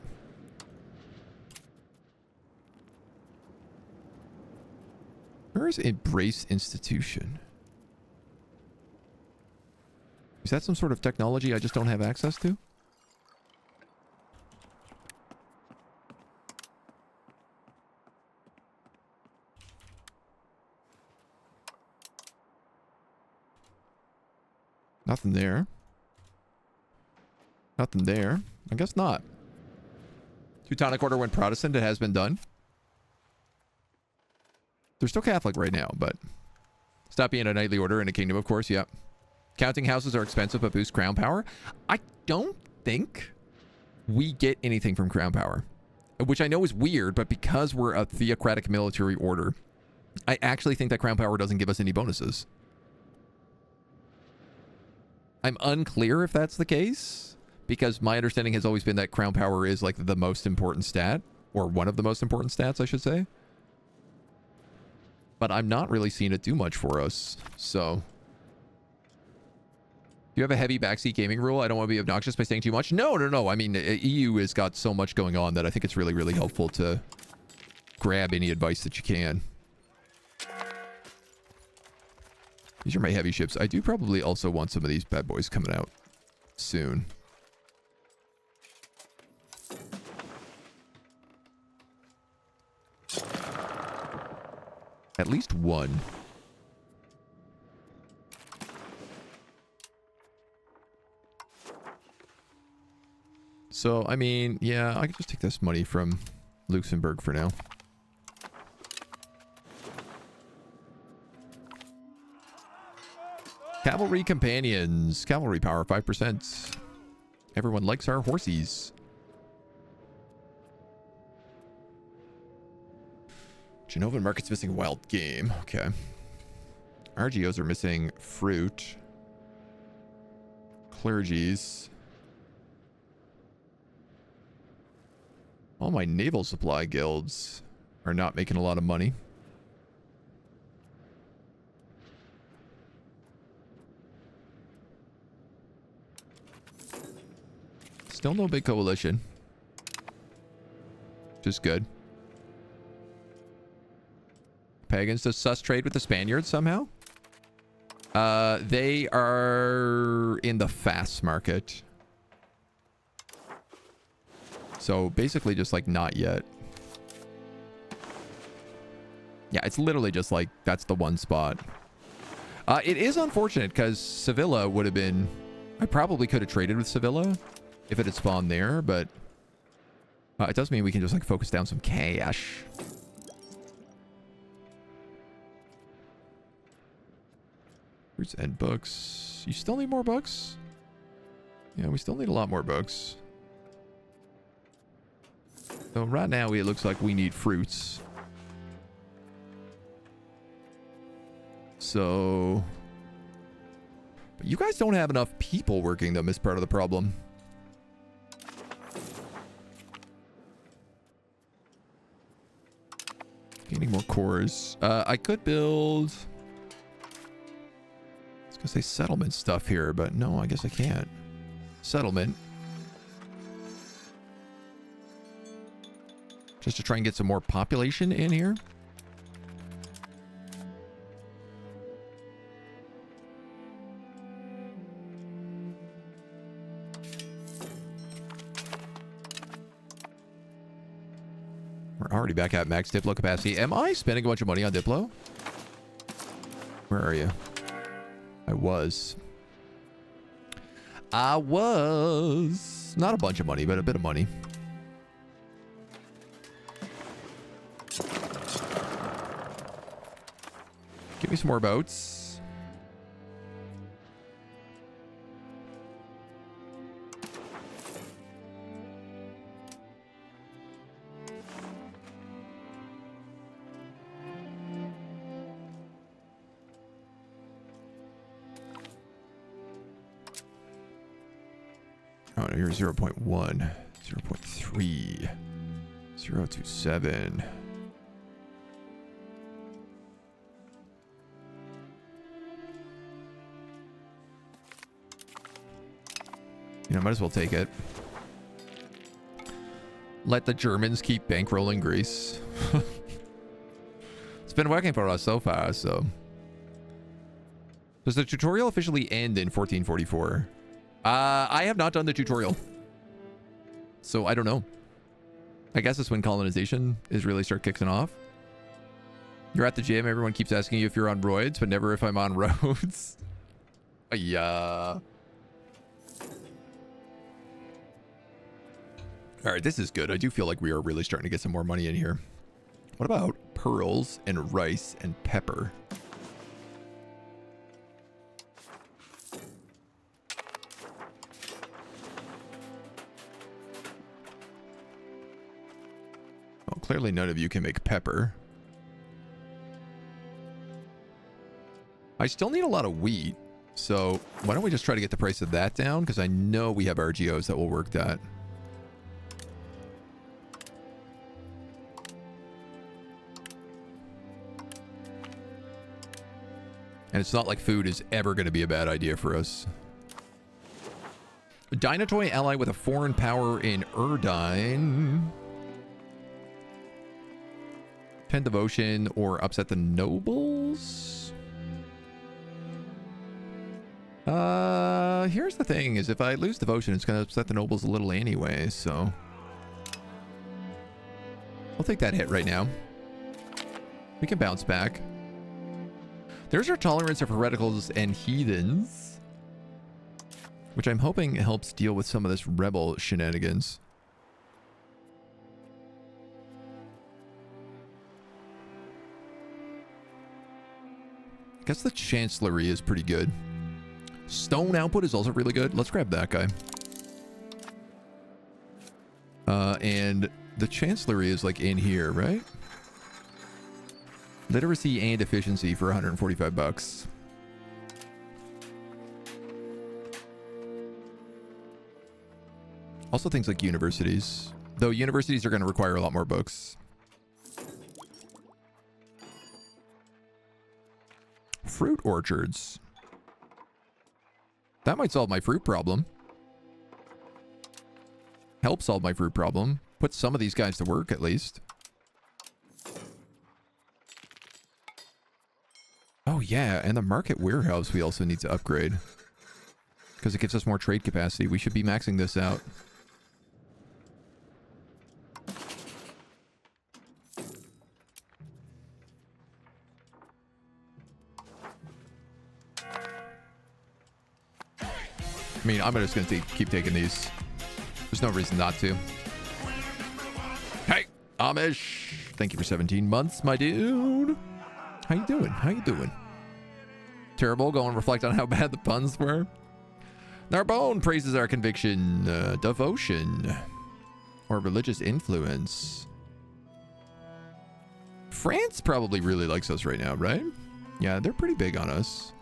Where is Embrace Institution? Is that some sort of technology I just don't have access to? Nothing there. Nothing there. I guess not. Teutonic Order went Protestant. It has been done. They're still Catholic right now, but stop being a knightly order in a kingdom, of course. Yep. Counting houses are expensive, but boost crown power. I don't think we get anything from crown power, which I know is weird, but because we're a theocratic military order, I actually think that crown power doesn't give us any bonuses. I'm unclear if that's the case, because my understanding has always been that crown power is like the most important stat, or one of the most important stats, I should say. But I'm not really seeing it do much for us, so. Do you have a heavy backseat gaming rule? I don't want to be obnoxious by saying too much. No. I mean, EU has got so much going on that I think it's really, really helpful to grab any advice that you can. These are my heavy ships. I do probably also want some of these bad boys coming out soon. At least one. So, I mean, yeah, I could just take this money from Luxembourg for now. Cavalry companions. Cavalry power 5%. Everyone likes our horsies. Genovan market's missing wild game. Okay. RGOs are missing fruit. Clergies. All my naval supply guilds are not making a lot of money. Still no big coalition. Which is good. Pagans does sus trade with the Spaniards somehow? They are in the fast market. So basically just like not yet. Yeah, it's literally just like that's the one spot. It is unfortunate because Sevilla would have been... I probably could have traded with Sevilla if it had spawned there, but it does mean we can just like focus down some cash. Fruits and books. You still need more books? Yeah, we still need a lot more books. So right now it looks like we need fruits. So... But you guys don't have enough people working them is part of the problem. Gaining more cores. I could build... I was gonna say settlement stuff here, but no, I guess I can't. Settlement. Just to try and get some more population in here. We're already back at max Diplo capacity. Am I spending a bunch of money on Diplo? Where are you? I was. Not a bunch of money, but a bit of money. Give me some more boats. Oh, no, you're 0.1, 0.3, 0.27. You know, might as well take it. Let the Germans keep bankrolling Greece. It's been working for us so far, so. Does the tutorial officially end in 1444? I have not done the tutorial. So I don't know. I guess it's when colonization is really start kicking off. You're at the gym. Everyone keeps asking you if you're on roids, but never if I'm on roads. Yeah. All right, this is good. I do feel like we are really starting to get some more money in here. What about pearls and rice and pepper? Well, clearly none of you can make pepper. I still need a lot of wheat, so why don't we just try to get the price of that down? Because I know we have RGOs that will work that. And it's not like food is ever going to be a bad idea for us. Dynatoy ally with a foreign power in Erdine. 10 devotion or upset the nobles? Here's the thing, is if I lose devotion, it's going to upset the nobles a little anyway, so. I'll take that hit right now. We can bounce back. There's our tolerance of hereticals and heathens, which I'm hoping helps deal with some of this rebel shenanigans. I guess the chancellery is pretty good. Stone output is also really good. Let's grab that guy. And the chancellery is like in here, right? Literacy and efficiency for 145 bucks. Also things like universities. Though universities are going to require a lot more books. Fruit orchards. That might solve my fruit problem. Help solve my fruit problem. Put some of these guys to work at least. Oh yeah, and the market warehouse we also need to upgrade. Because it gives us more trade capacity. We should be maxing this out. I mean, I'm just going to keep taking these. There's no reason not to. Hey, Amish. Thank you for 17 months, my dude. How you doing? How you doing? Terrible. Go and reflect on how bad the puns were. Narbonne praises our conviction, devotion, or religious influence. France probably really likes us right now, right? Yeah, they're pretty big on us.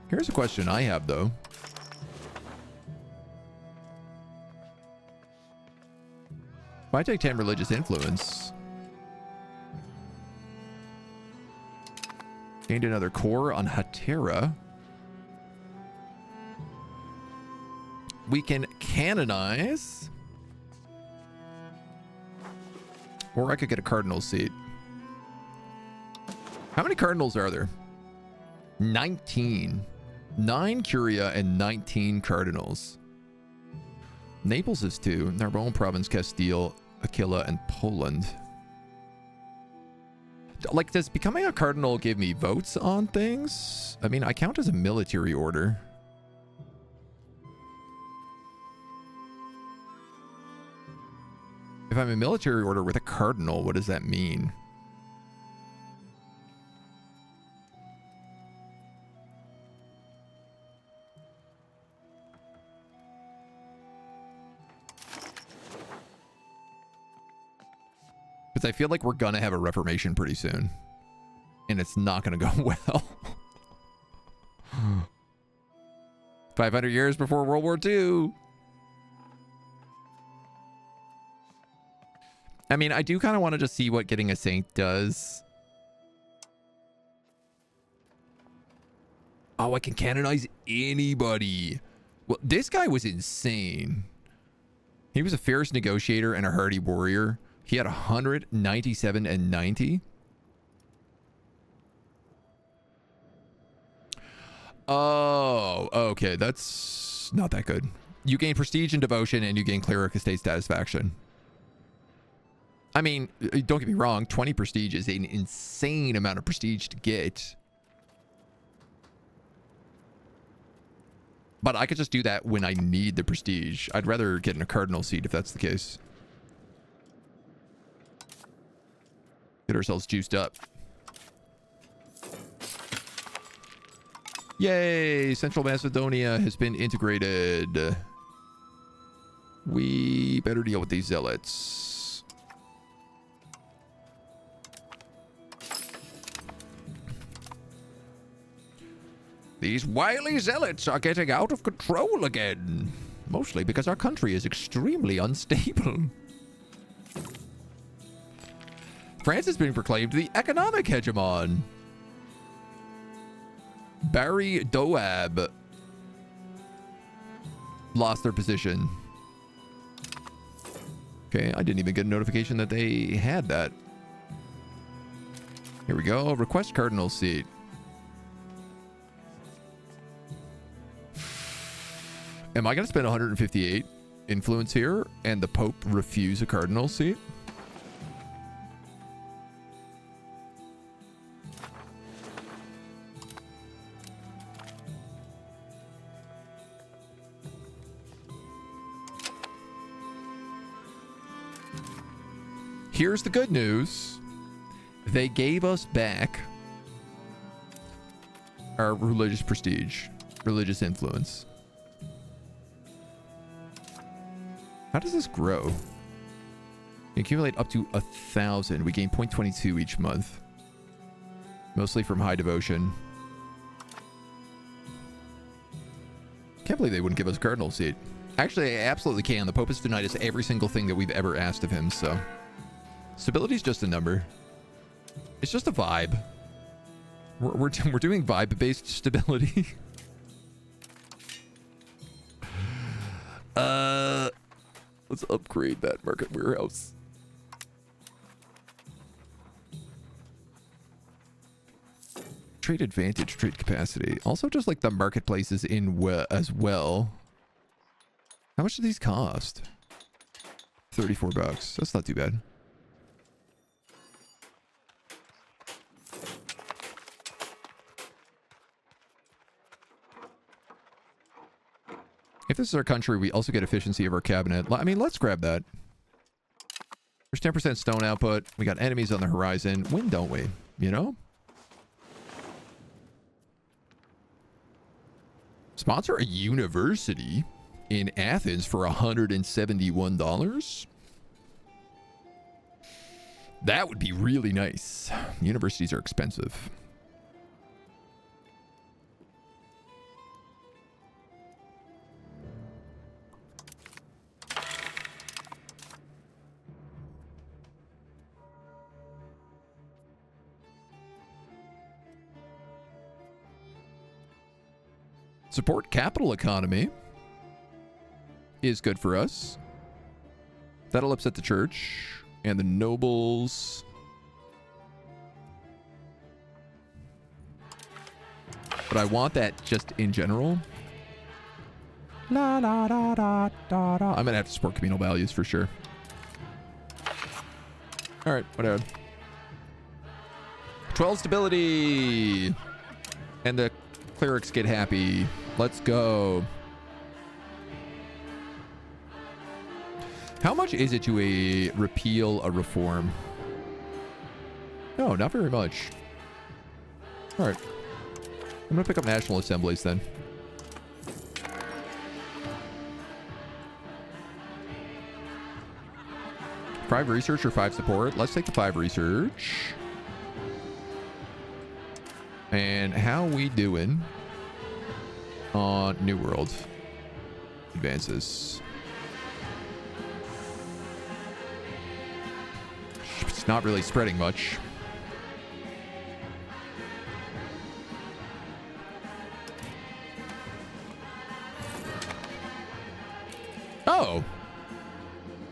Here's a question I have, though. If I take 10 religious influence, gained another core on Hatera. We can canonize. Or I could get a cardinal seat. How many cardinals are there? 19. 9 curia and 19 cardinals. Naples is 2. Narbonne province, Castile, Aquila, and Poland. Like, does becoming a cardinal give me votes on things? I mean, I count as a military order. If I'm a military order with a cardinal, what does that mean? Because I feel like we're going to have a reformation pretty soon. And it's not going to go well. 500 years before World War II. I mean, I do kind of want to just see what getting a saint does. Oh, I can canonize anybody. Well, this guy was insane. He was a fierce negotiator and a hardy warrior. He had 197 and 90. Oh, okay. That's not that good. You gain prestige and devotion, and you gain cleric estate satisfaction. I mean, don't get me wrong. 20 prestige is an insane amount of prestige to get. But I could just do that when I need the prestige. I'd rather get in a cardinal seat if that's the case. Get ourselves juiced up. Yay! Central Macedonia has been integrated. We better deal with these zealots. These wily zealots are getting out of control again. Mostly because our country is extremely unstable. France has been proclaimed the economic hegemon. Barry Doab lost their position. Okay, I didn't even get a notification that they had that. Here we go. Request cardinal seat. Am I going to spend 158 influence here and the Pope refuse a cardinal seat? Here's the good news. They gave us back our religious prestige, religious influence. How does this grow? We accumulate up to 1,000. We gain 0.22 each month. Mostly from high devotion. Can't believe they wouldn't give us a cardinal seat. Actually, I absolutely can. The Pope has denied us every single thing that we've ever asked of him, so... Stability's just a number. It's just a vibe. We're doing vibe-based stability. Let's upgrade that market warehouse. Trade advantage, trade capacity. Also just like the marketplaces in as well. How much do these cost? 34 bucks. That's not too bad. If this is our country, we also get efficiency of our cabinet. I mean, let's grab that. There's 10% stone output. We got enemies on the horizon. Win, don't we? You know? Sponsor a university in Athens for $171? That would be really nice. Universities are expensive. Support capital economy is good for us. That'll upset the church and the nobles. But I want that just in general. La, la, da, da, da, da. I'm going to have to support communal values for sure. All right, whatever. 12 stability. And the clerics get happy. Let's go. How much is it to repeal a reform? No, not very much. All right. I'm going to pick up national assemblies then. 5 research or 5 support? Let's take the 5 research. And how we doing on New World advances? It's not really spreading much. Oh.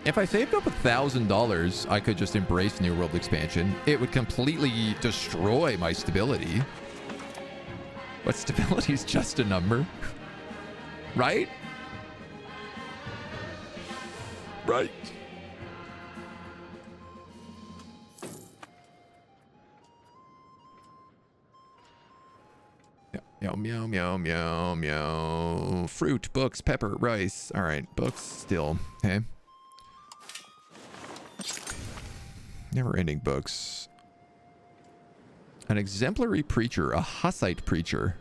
If I saved up $1,000, I could just embrace New World expansion. It would completely destroy my stability. But stability is just a number. Right? Right. Meow, meow, meow, meow, meow. Fruit, books, pepper, rice. All right, books still. Okay. Never-ending books. An exemplary preacher, a Hussite preacher.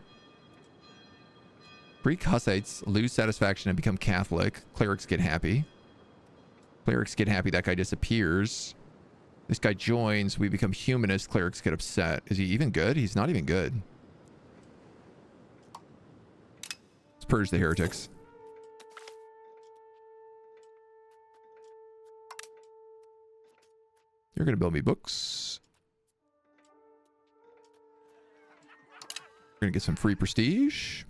Greek Hussites lose satisfaction and become Catholic. Clerics get happy. Clerics get happy. That guy disappears. This guy joins. We become humanist. Clerics get upset. Is he even good? He's not even good. Let's purge the heretics. You're going to build me books. We're going to get some free prestige.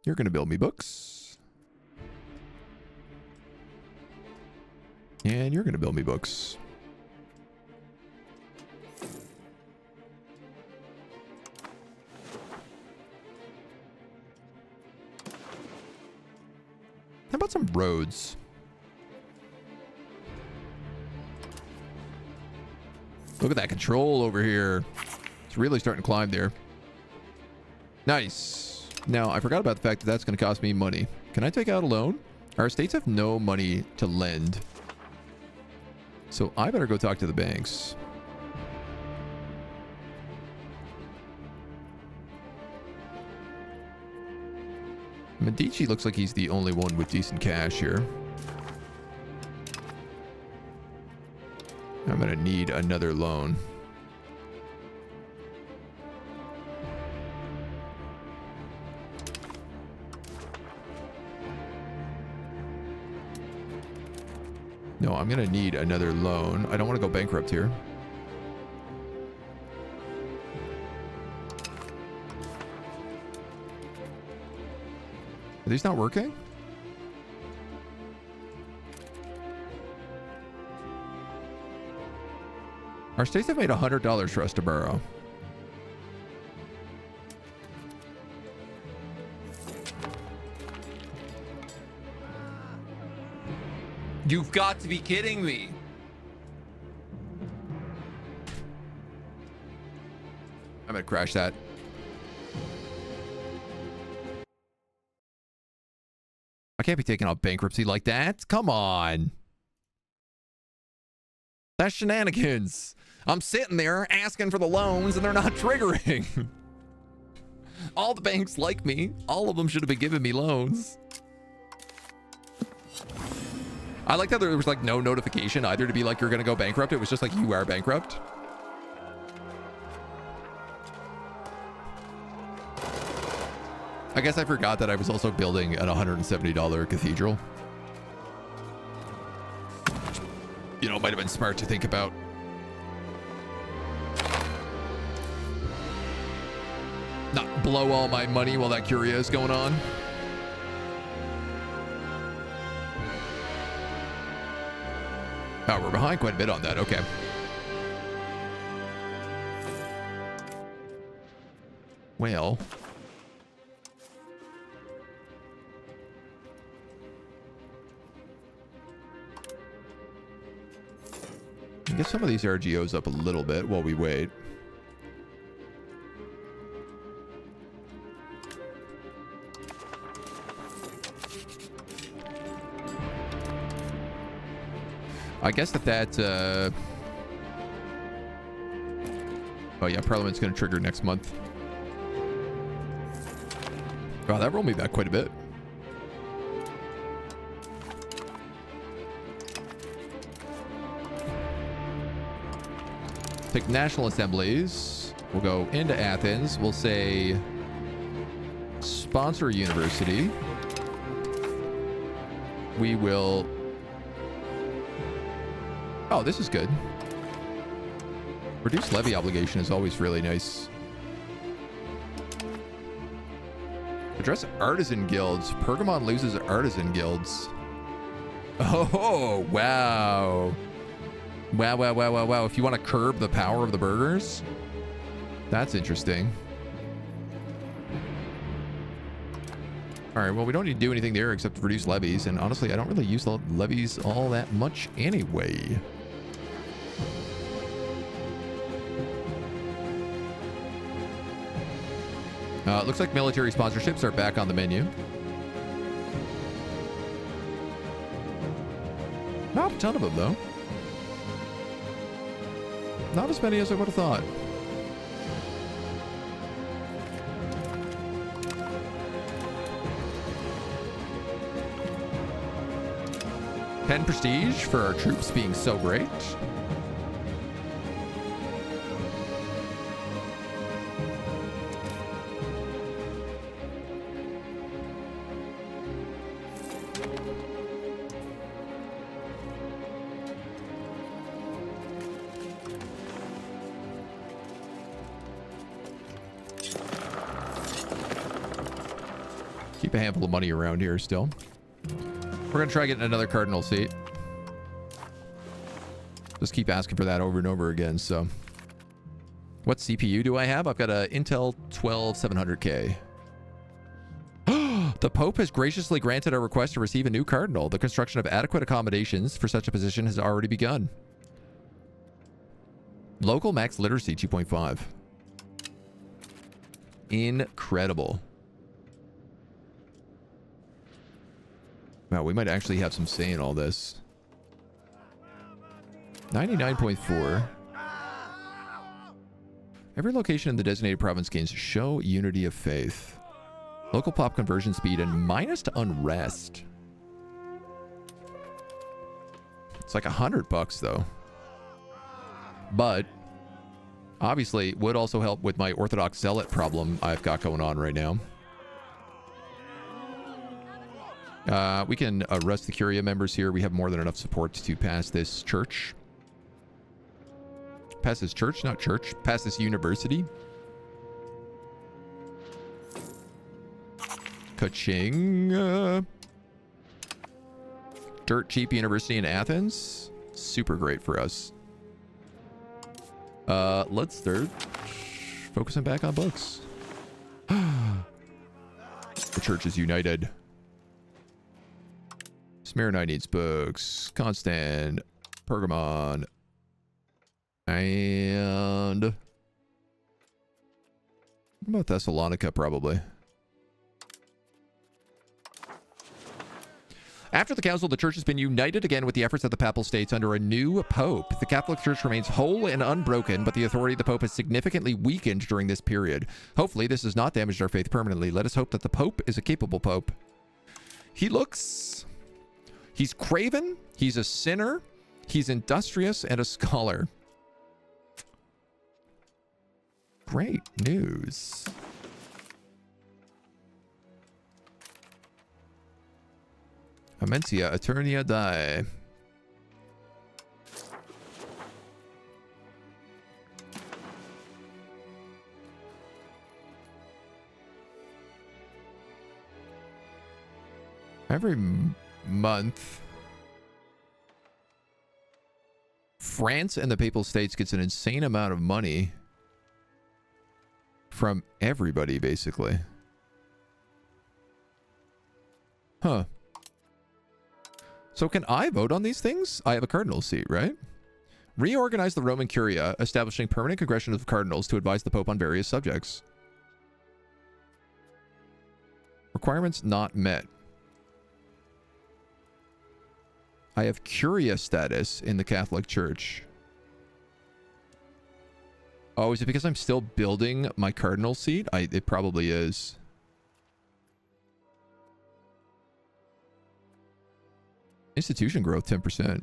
You're going to build me books. And you're going to build me books. How about some roads? Look at that control over here. It's really starting to climb there. Nice. Now, I forgot about the fact that that's going to cost me money. Can I take out a loan? Our estates have no money to lend. So I better go talk to the banks. Medici looks like he's the only one with decent cash here. I'm going to need another loan. No, I'm going to need another loan. I don't want to go bankrupt here. Are these not working? Our states have made $100 for us to borrow. You've got to be kidding me. I'm gonna crash that. I can't be taking out bankruptcy like that. Come on. That's shenanigans. I'm sitting there asking for the loans and they're not triggering. All the banks like me. All of them should have been giving me loans. I like that there was like no notification either to be like, you're going to go bankrupt. It was just like, you are bankrupt. I guess I forgot that I was also building an $170 cathedral. You know, it might have been smart to think about. Not blow all my money while that curia is going on. Oh, we're behind quite a bit on that. Okay. Well. Get some of these RGOs up a little bit while we wait. I guess that oh yeah, Parliament's going to trigger next month. Wow, that rolled me back quite a bit. Pick national assemblies. We'll go into Athens. We'll say sponsor a university. We will... Oh, this is good. Reduced levy obligation is always really nice. Address artisan guilds. Pergamon loses artisan guilds. Oh, wow. Wow, wow, wow, wow, wow. If you want to curb the power of the burghers, that's interesting. All right, well, we don't need to do anything there except reduce levies. And honestly, I don't really use the levies all that much anyway. Looks like military sponsorships are back on the menu. Not a ton of them, though. Not as many as I would have thought. $10 prestige for our troops being so great. Keep a handful of money around here still. We're going to try getting another cardinal seat. Just keep asking for that over and over again, so. What CPU do I have? I've got a Intel 12700K. The Pope has graciously granted our request to receive a new cardinal. The construction of adequate accommodations for such a position has already begun. Local max literacy 2.5. Incredible. Wow, we might actually have some say in all this. 99.4. Every location in the designated province gains show unity of faith. Local pop conversion speed and minus to unrest. It's like $100 though. But obviously would also help with my Orthodox zealot problem I've got going on right now. We can arrest the Curia members here. We have more than enough support to pass this church. Pass this church, not church. Pass this university. Ka-ching. Dirt cheap university in Athens. Super great for us. Let's start focusing back on books. The church is united. Smyrna needs books. Constant. Pergamon. And what about Thessalonica, probably? After the council, the church has been united again with the efforts of the papal states under a new pope. The Catholic Church remains whole and unbroken, but the authority of the pope has significantly weakened during this period. Hopefully, this has not damaged our faith permanently. Let us hope that the pope is a capable pope. He's craven, he's a sinner, he's industrious, and a scholar. Great news. Amentia Eternia die. Every month, France and the Papal States gets an insane amount of money from everybody, basically. Huh. So can I vote on these things? I have a cardinal seat, right? Reorganize the Roman Curia, establishing permanent congression of cardinals to advise the Pope on various subjects. Requirements not met. I have Curia status in the Catholic Church. Oh, is it because I'm still building my cardinal seat? It probably is. Institution growth, 10%.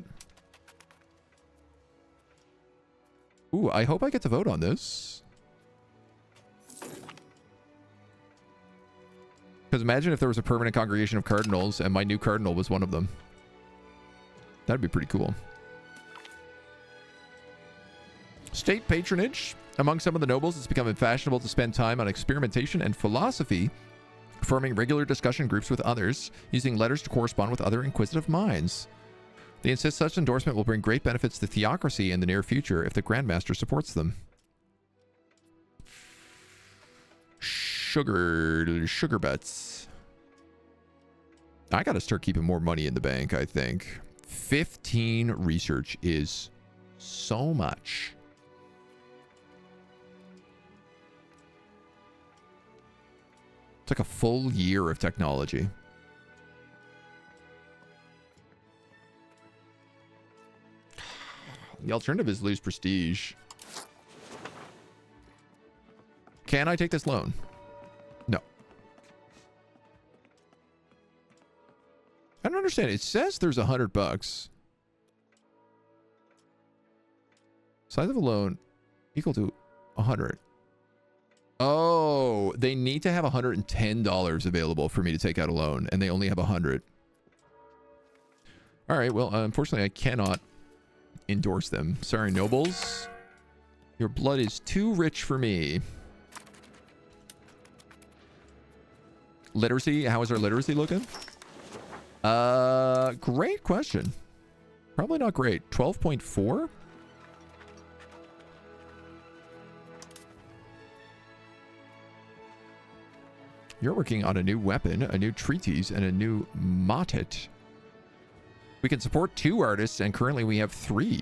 Ooh, I hope I get to vote on this. Because imagine if there was a permanent congregation of cardinals and my new cardinal was one of them. That'd be pretty cool. State patronage. Among some of the nobles, it's become fashionable to spend time on experimentation and philosophy Forming regular discussion groups with others, using letters to correspond with other inquisitive minds. They insist such endorsement will bring great benefits to theocracy in the near future if the Grandmaster supports them. Sugar bets. I gotta start keeping more money in the bank, I think. 15 research is so much. It's like a full year of technology. The alternative is lose prestige. Can I take this loan? No. I don't understand. It says there's $100. Size of a loan equal to 100. Oh, they need to have $110 available for me to take out a loan, and they only have 100. All right, well, unfortunately, I cannot endorse them. Sorry, nobles. Your blood is too rich for me. Literacy, how is our literacy looking? Great question. Probably not great. 12.4? You're working on a new weapon, a new treatise, and a new motet. We can support 2 artists, and currently we have 3.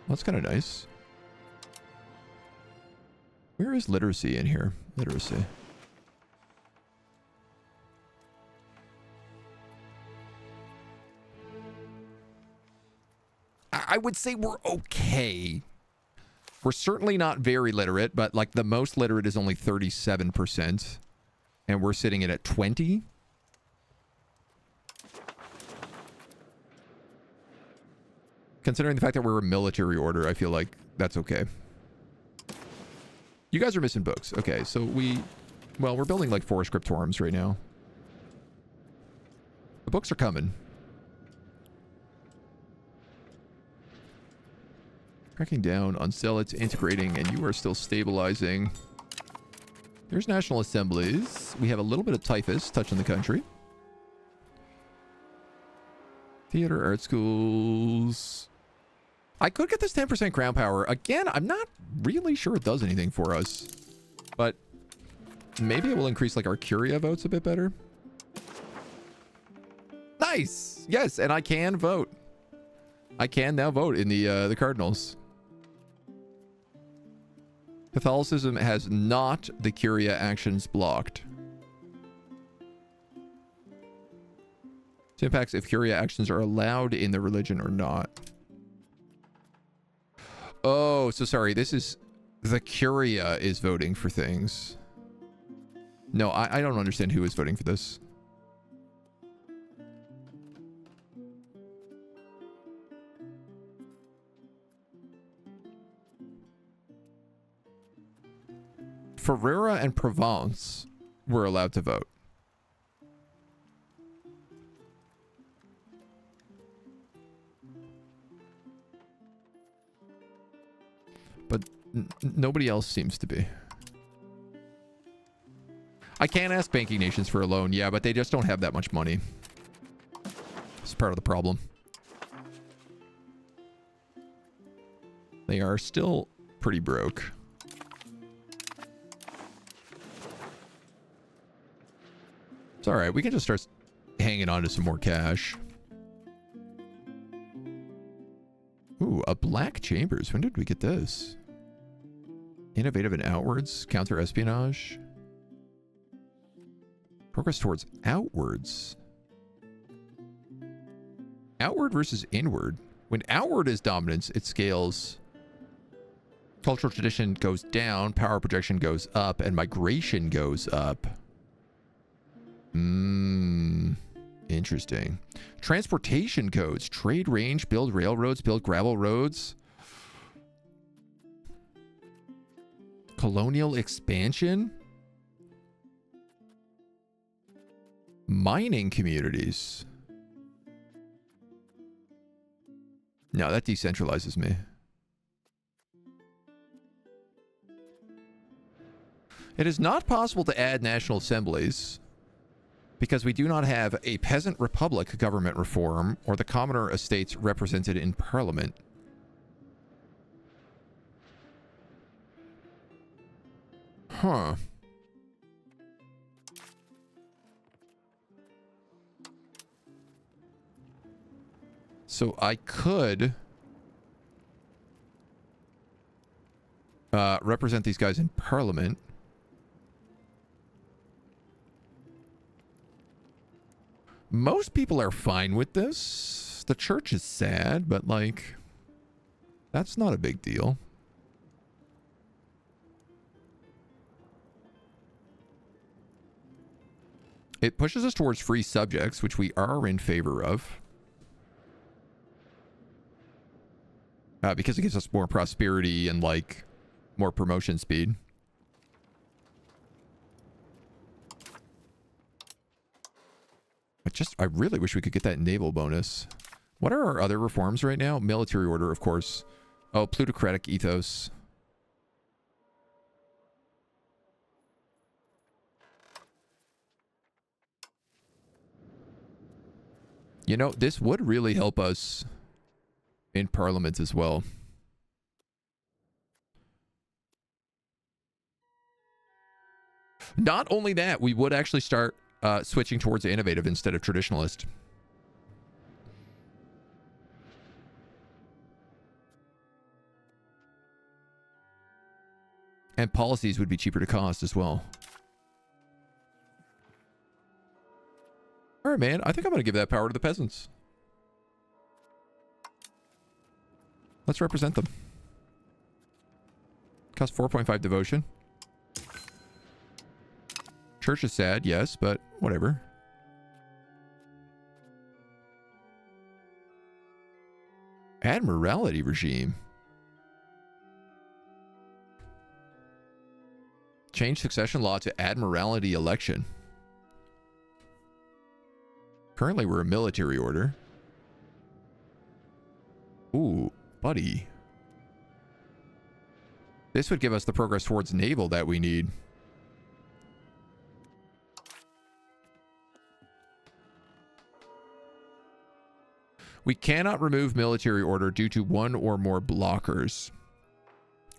That's kind of nice. Where is literacy in here? Literacy. I would say we're okay. We're certainly not very literate, but like the most literate is only 37%. And we're sitting at 20. Considering the fact that we're a military order, I feel like that's okay. You guys are missing books. Okay, so we're building like 4 scriptorums right now. The books are coming. Cracking down on zealots, integrating, and you are still stabilizing. There's national assemblies. We have a little bit of typhus touching the country. Theater, art schools. I could get this 10% crown power. Again, I'm not really sure it does anything for us. But maybe it will increase like our curia votes a bit better. Nice! Yes, and I can vote. I can now vote in the cardinals. Catholicism has not the curia actions blocked. It impacts if curia actions are allowed in the religion or not. Oh, so sorry. This is... The curia is voting for things. No, I don't understand who is voting for this. Ferrara and Provence were allowed to vote. But nobody else seems to be. I can ask banking nations for a loan, yeah, but they just don't have that much money. It's part of the problem. They are still pretty broke. It's all right. We can just start hanging on to some more cash. Ooh, a black chambers. When did we get this? Innovative and outwards. Counter espionage. Progress towards outwards. Outward versus inward. When outward is dominance, it scales. Cultural tradition goes down. Power projection goes up. And migration goes up. Interesting. Transportation codes. Trade range. Build railroads. Build gravel roads. Colonial expansion. Mining communities. No, that decentralizes me. It is not possible to add national assemblies because we do not have a peasant republic government reform or the commoner estates represented in parliament. Huh. So I could represent these guys in parliament. Most people are fine with this. The church is sad, but like, that's not a big deal. It pushes us towards free subjects, which we are in favor of. Because it gives us more prosperity and like more promotion speed. I really wish we could get that naval bonus. What are our other reforms right now? Military order, of course. Oh, plutocratic ethos. You know, this would really help us in parliament as well. Not only that, we would actually start switching towards innovative instead of traditionalist. And policies would be cheaper to cost as well. All right, man. I think I'm going to give that power to the peasants. Let's represent them. Cost 4.5 devotion. Church is sad, yes, but whatever. Admiralty regime. Change succession law to admiralty election. Currently, we're a military order. Ooh, buddy. This would give us the progress towards naval that we need. We cannot remove military order due to one or more blockers.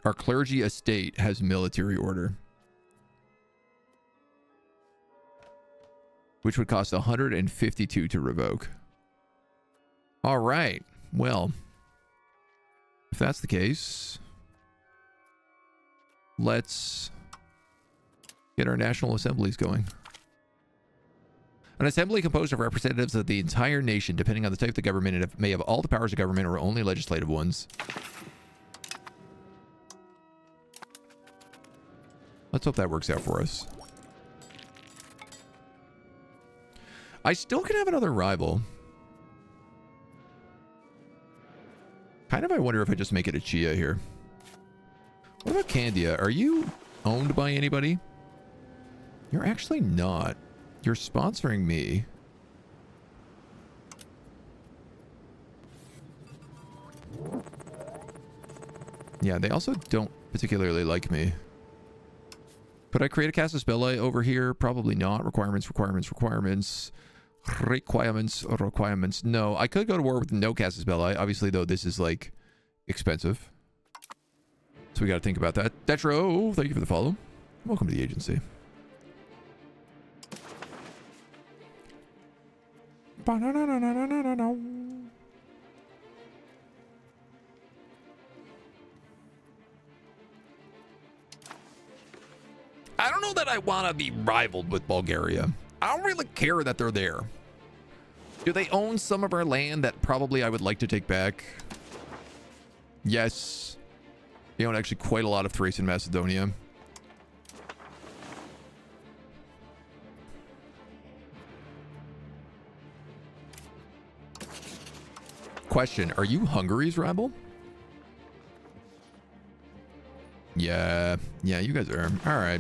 Our clergy estate has military order, which would cost 152 to revoke. All right. Well, if that's the case, let's get our national assemblies going. An assembly composed of representatives of the entire nation, depending on the type of the government, it may have all the powers of government or only legislative ones. Let's hope that works out for us. I still can have another rival. Kind of, I wonder if I just make it a Chia here. What about Candia? Are you owned by anybody? You're actually not. You're sponsoring me. Yeah, they also don't particularly like me. Could I create a Casus Belli over here? Probably not. Requirements. No, I could go to war with no Casus Belli. Obviously, though, this is, like, expensive. So we got to think about that. Detro, thank you for the follow. Welcome to the agency. I don't know that I want to be rivaled with Bulgaria. I don't really care that they're there. Do they own some of our land that probably I would like to take back? Yes. They own actually quite a lot of Thrace and Macedonia. Question, are you Hungary's rival? Yeah, you guys are. All right.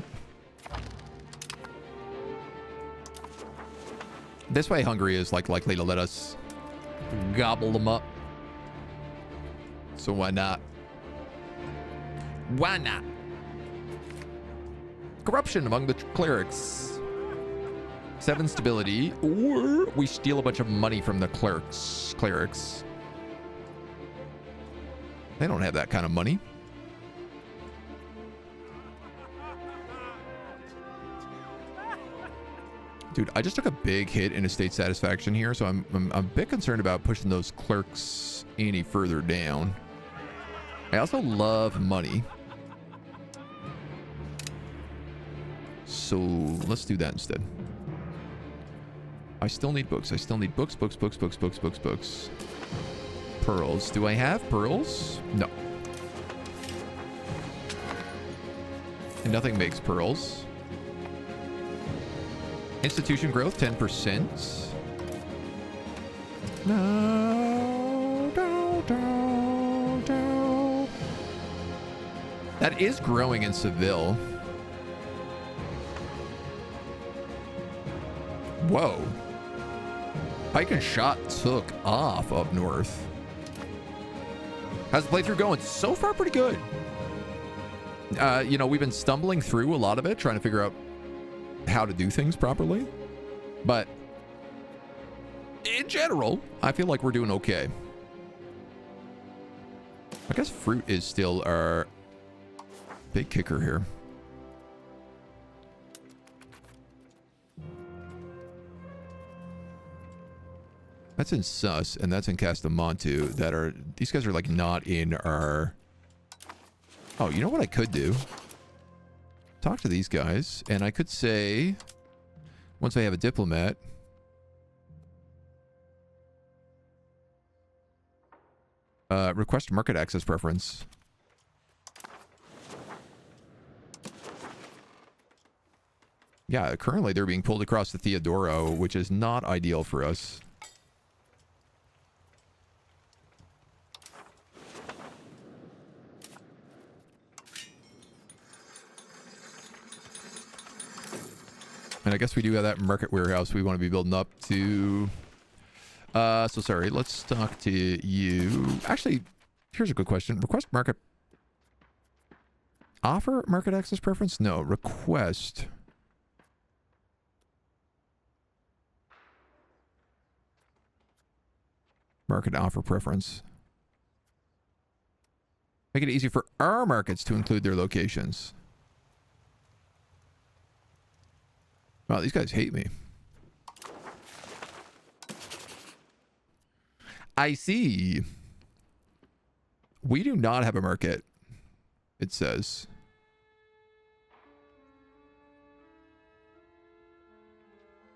This way Hungary is like likely to let us gobble them up. So why not? Why not? corruption among the clerics. 7 stability, or we steal a bunch of money from the clerics. They don't have that kind of money. Dude, I just took a big hit in estate satisfaction here, so I'm a bit concerned about pushing those clerks any further down. I also love money. So let's do that instead. I still need books. I still need books. Pearls. Do I have pearls? No. And nothing makes pearls. Institution growth, 10%. No. That is growing in Seville. Whoa. Pike and Shot took off up north. How's the playthrough going? So far, pretty good. You know, we've been stumbling through a lot of it, trying to figure out how to do things properly. But in general, I feel like we're doing okay. I guess fruit is still our big kicker here. That's in Sus, and that's in Castamontu. These guys are like not in our... Oh, you know what I could do? Talk to these guys, and I could say, once I have a diplomat, request market access preference. Yeah, currently they're being pulled across the Theodoro, which is not ideal for us. And I guess we do have that market warehouse we want to be building up to. So sorry, let's talk to you. Actually, here's a good question. Request market... Offer market access preference? No, request... Market offer preference. Make it easy for our markets to include their locations. Wow, these guys hate me. I see. We do not have a market, it says.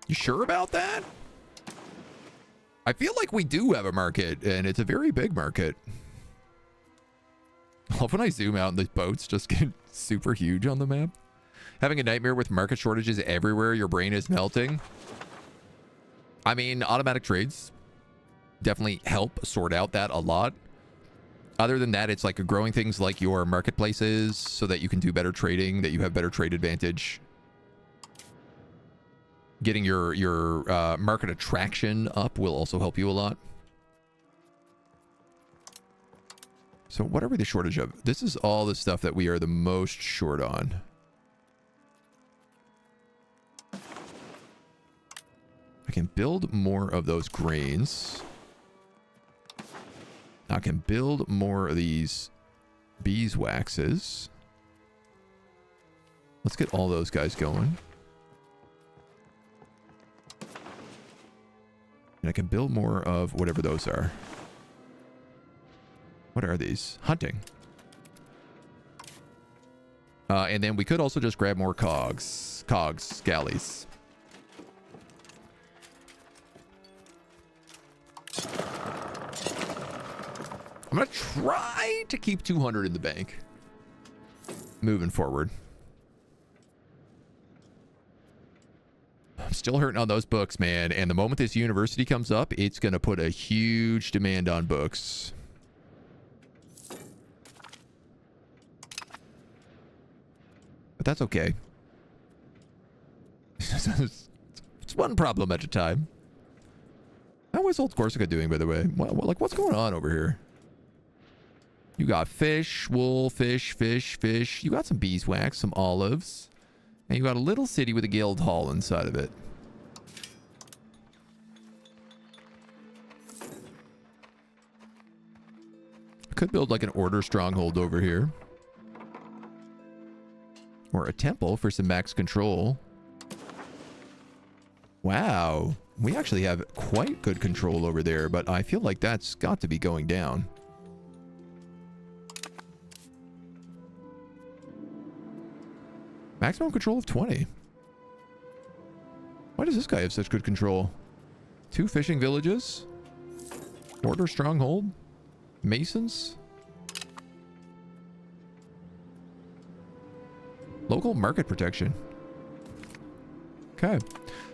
You sure about that? I feel like we do have a market, and it's a very big market. I love when I zoom out and the boats just get super huge on the map. Having a nightmare with market shortages everywhere, your brain is melting. I mean, automatic trades definitely help sort out that a lot. Other than that, it's like growing things like your marketplaces so that you can do better trading, that you have better trade advantage. Getting your market attraction up will also help you a lot. So what are we the shortage of? This is all the stuff that we are the most short on. I can build more of those grains. I can build more of these beeswaxes. Let's get all those guys going. And I can build more of whatever those are. What are these? Hunting. And then we could also just grab more cogs, galleys. I'm going to try to keep 200 in the bank moving forward. I'm still hurting on those books, man. And the moment this university comes up, it's going to put a huge demand on books. But that's okay. It's one problem at a time. How is Old Corsica doing, by the way? Like, what's going on over here? You got fish, wool, fish. You got some beeswax, some olives. And you got a little city with a guild hall inside of it. I could build like an order stronghold over here. Or a temple for some max control. Wow. We actually have quite good control over there, but I feel like that's got to be going down. Maximum control of 20. Why does this guy have such good control? 2 fishing villages. Order stronghold. Masons. Local market protection. Okay.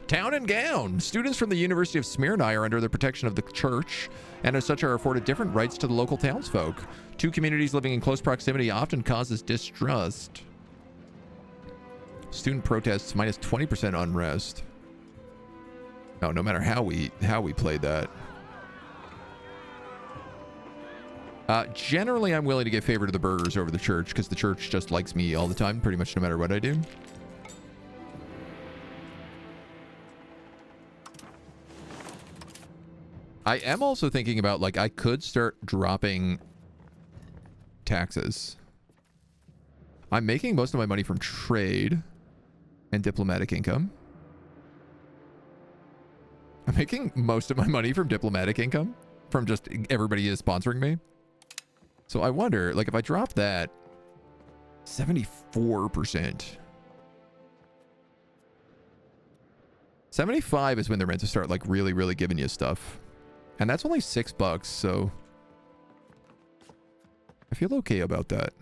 Town and gown. Students from the University of Smyrna are under the protection of the church, and as such are afforded different rights to the local townsfolk. 2 communities living in close proximity often causes distrust. Student protests minus 20% unrest. No, no matter how we played that. Generally, I'm willing to give favor to the burghers over the church because the church just likes me all the time, pretty much no matter what I do. I am also thinking about, like, I could start dropping taxes. I'm making most of my money from trade and diplomatic income. I'm making most of my money from diplomatic income, from just everybody is sponsoring me. So I wonder, like, if I drop that 74%. 75 is when they're meant to start, like, really, really giving you stuff. And that's only $6, so I feel okay about that.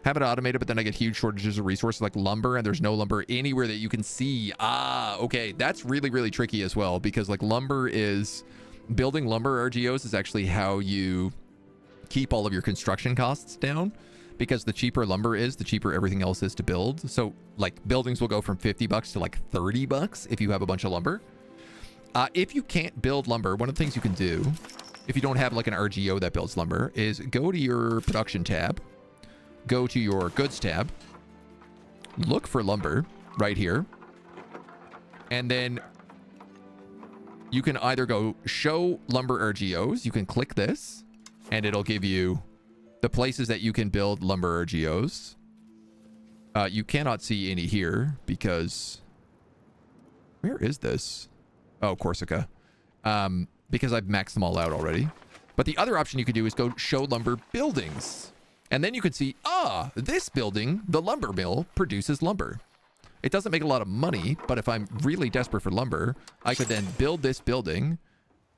Have it automated, but then I get huge shortages of resources like lumber, and there's no lumber anywhere that you can see. Ah, okay. That's really, really tricky as well, because, like, lumber is... Building lumber RGOs is actually how you keep all of your construction costs down, because the cheaper lumber is, the cheaper everything else is to build. So, like, buildings will go from $50 to, like, $30 if you have a bunch of lumber. If you can't build lumber, one of the things you can do, if you don't have, like, an RGO that builds lumber, is go to your production tab, go to your goods tab, look for lumber right here, and then you can either go show lumber RGOs. You can click this and it'll give you the places that you can build lumber RGOs. You cannot see any here because where is this? Oh, Corsica. Because I've maxed them all out already. But the other option you could do is go show lumber buildings. And then you can see, this building, the lumber mill, produces lumber. It doesn't make a lot of money, but if I'm really desperate for lumber, I could then build this building,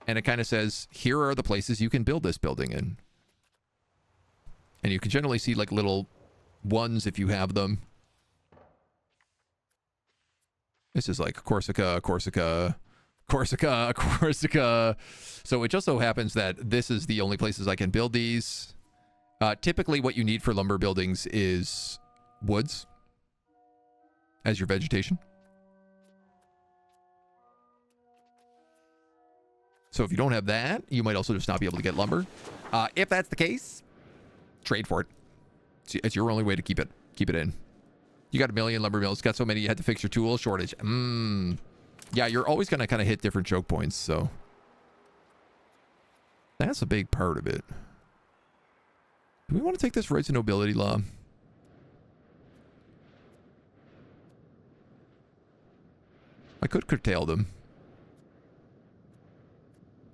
and it kind of says, here are the places you can build this building in. And you can generally see, like, little ones if you have them. This is like Corsica, Corsica, Corsica, Corsica. So it just so happens that this is the only places I can build these. Typically what you need for lumber buildings is woods as your vegetation. So if you don't have that, you might also just not be able to get lumber. If that's the case, trade for it. It's your only way to keep it in. You got a million lumber mills, got so many you had to fix your tool shortage. Yeah, you're always going to kind of hit different choke points, so that's a big part of it. Do we want to take this rights and nobility law? I could curtail them.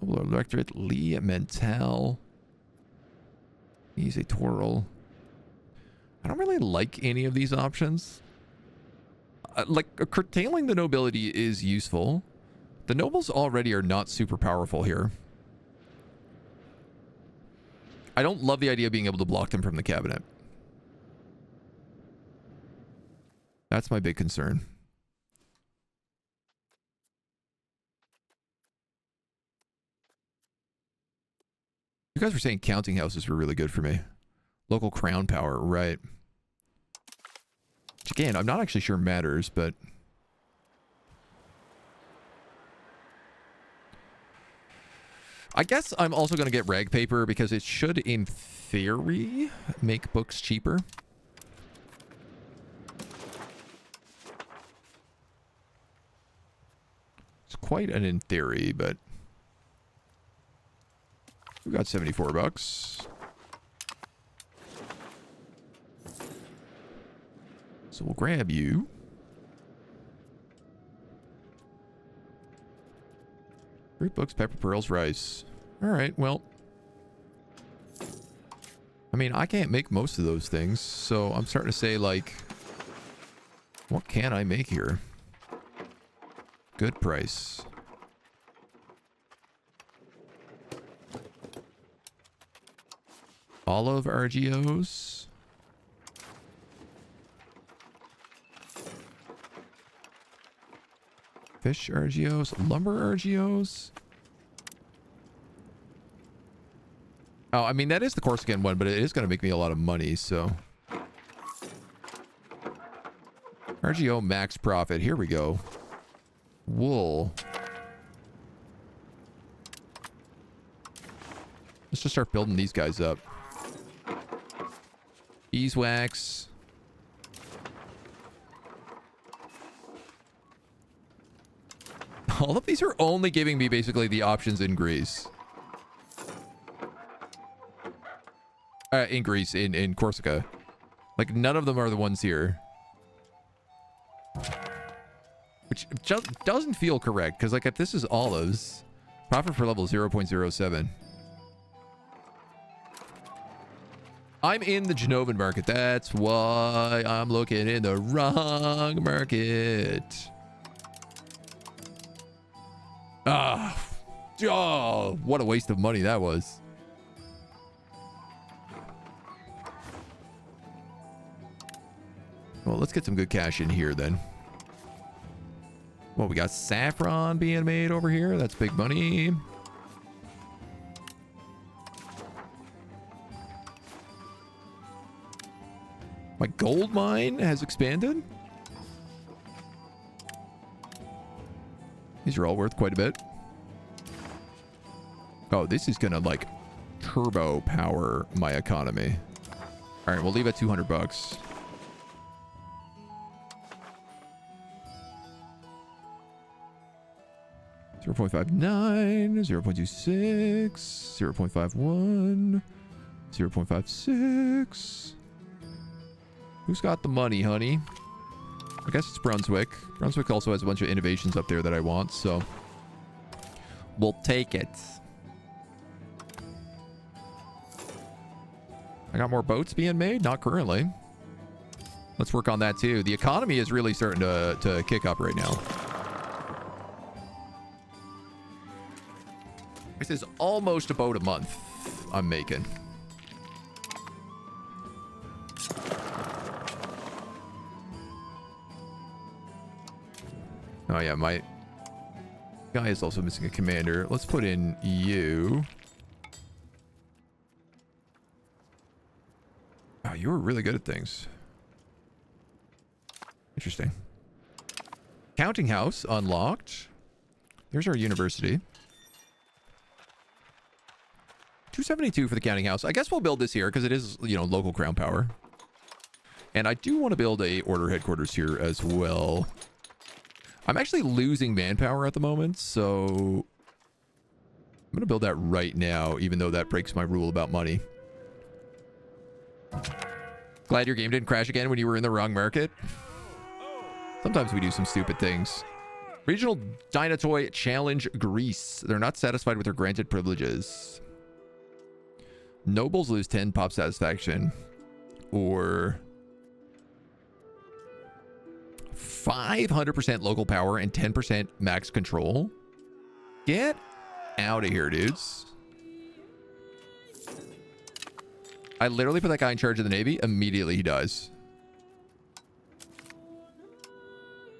Electorate, Lee Mental, Easy Toral. I don't really like any of these options. Like, curtailing the nobility is useful. The nobles already are not super powerful here. I don't love the idea of being able to block them from the cabinet. That's my big concern. You guys were saying counting houses were really good for me. Local crown power, right. Which again, I'm not actually sure matters, but... I guess I'm also going to get rag paper because it should, in theory, make books cheaper. It's quite an in theory, but we got 74 bucks. So we'll grab you. Fruit books, pepper pearls, rice. All right, well. I mean, I can't make most of those things, so I'm starting to say, like, what can I make here? Good price. Olive RGOs. Fish RGOs. Lumber RGOs. Oh, I mean, that is the Corsican one, but it is going to make me a lot of money, so. RGO max profit. Here we go. Wool. Let's just start building these guys up. Beeswax. All of these are only giving me basically the options in Greece. In Greece, in Corsica. Like, none of them are the ones here. Which just doesn't feel correct, because, like, if this is olives, profit per level 0.07. I'm in the Genovan market. That's why I'm looking in the wrong market. Oh, what a waste of money that was. Well, let's get some good cash in here then. Well, we got saffron being made over here. That's big money. My gold mine has expanded. These are all worth quite a bit. Oh, this is gonna, like, turbo power my economy. All right, we'll leave at 200 bucks. $0.59, $0.26, $0.51, $0.56. Who's got the money, honey? I guess it's Brunswick. Brunswick also has a bunch of innovations up there that I want, so we'll take it. I got more boats being made? Not currently. Let's work on that too. The economy is really starting to kick up right now. This is almost a boat a month I'm making. Oh yeah, my guy is also missing a commander. Let's put in you. Oh, you were really good at things. Interesting. Counting house unlocked. There's our university. 272 for the counting house. I guess we'll build this here because it is, you know, local crown power. And I do want to build a order headquarters here as well. I'm actually losing manpower at the moment, so I'm going to build that right now, even though that breaks my rule about money. Glad your game didn't crash again when you were in the wrong market. Sometimes we do some stupid things. Regional Dynatoy Challenge Greece. They're not satisfied with their granted privileges. Nobles lose 10 pop satisfaction. Or 500% local power and 10% max control. Get out of here, dudes. I literally put that guy in charge of the Navy. Immediately he dies.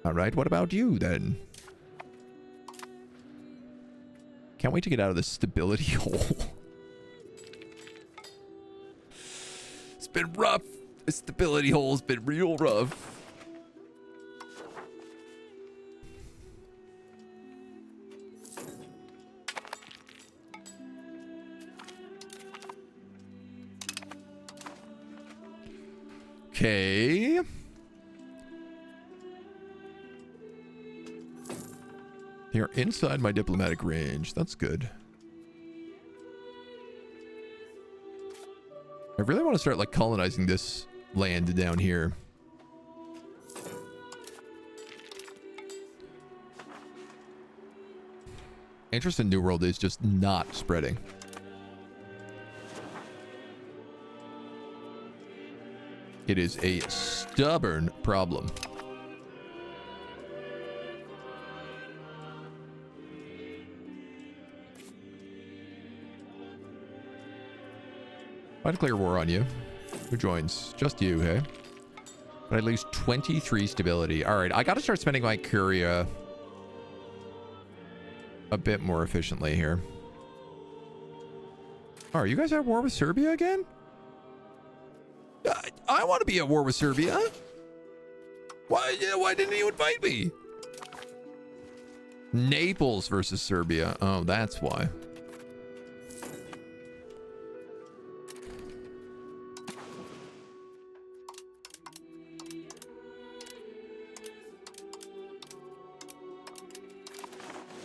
All right, what about you then? Can't wait to get out of this stability hole. It's been rough. This stability hole has been real rough. Okay. They are inside my diplomatic range. That's good. I really want to start like colonizing this land down here. Interest in New World is just not spreading. It is a stubborn problem. I declare war on you. Who joins? Just you, hey? But I lose 23 stability. All right, I got to start spending my curia a bit more efficiently here. Oh, are you guys at war with Serbia again? I want to be at war with Serbia. Why didn't you invite me? Naples versus Serbia. Oh, that's why.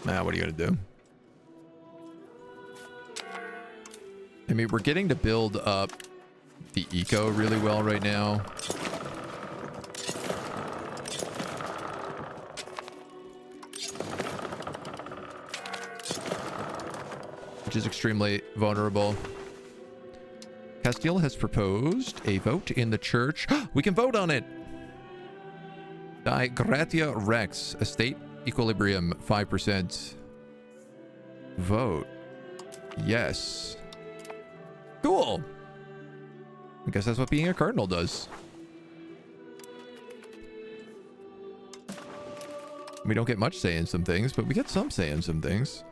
Now, what are you going to do? I mean, we're getting to build up the eco really well right now. Which is extremely vulnerable. Castile has proposed a vote in the church. We can vote on it! Die Gratia Rex. Estate equilibrium 5%. Vote. Yes. Cool. I guess that's what being a cardinal does. We don't get much say in some things, but we get some say in some things.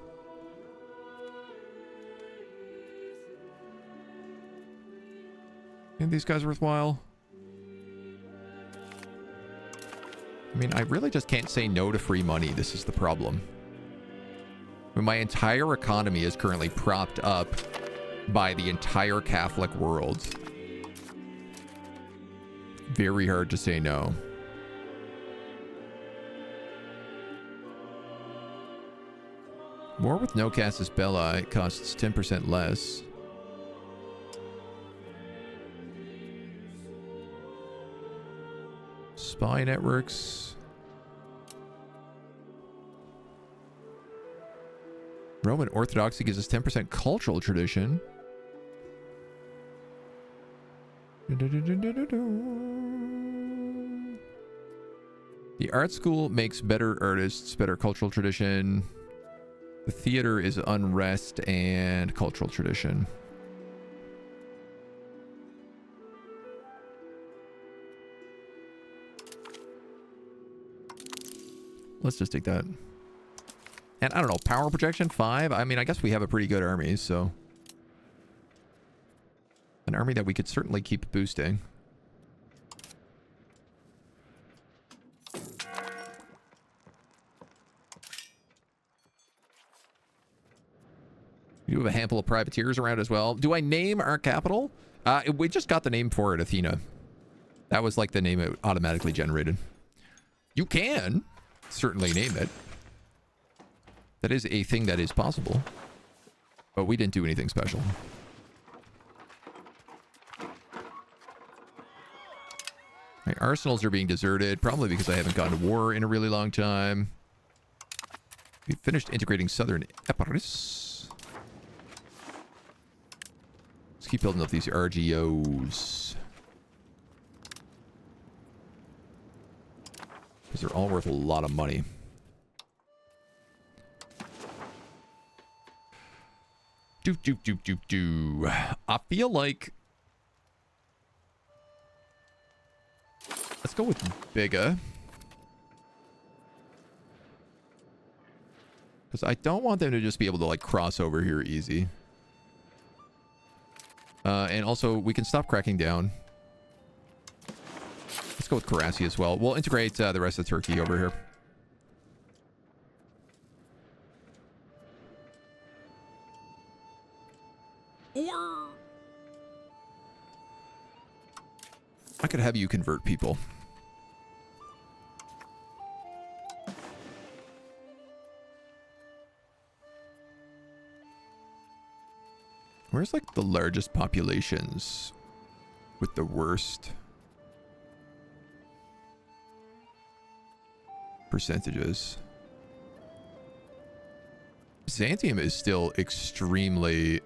Are these guys worthwhile? I mean, I really just can't say no to free money. This is the problem. I mean, my entire economy is currently propped up by the entire Catholic world. Very hard to say no. War with no casus belli costs 10% less. Spy networks. Roman Orthodoxy gives us 10% cultural tradition. The art school makes better artists, better cultural tradition. The theater is unrest and cultural tradition. Let's just take that. And I don't know, power projection 5? I mean, I guess we have a pretty good army, so. An army that we could certainly keep boosting. We do have a handful of privateers around as well. Do I name our capital? We just got the name for it, Athena. That was like the name it automatically generated. You can certainly name it. That is a thing that is possible. But we didn't do anything special. My arsenals are being deserted, probably because I haven't gone to war in a really long time. We finished integrating southern Epirus. Let's keep building up these RGOs. Because they're all worth a lot of money. I feel like... Let's go with bigger. Because I don't want them to just be able to, like, cross over here easy. And also, we can stop cracking down. Let's go with Karasi as well. We'll integrate the rest of Turkey over here. I could have you convert people. Where's like the largest populations with the worst percentages? Byzantium is still extremely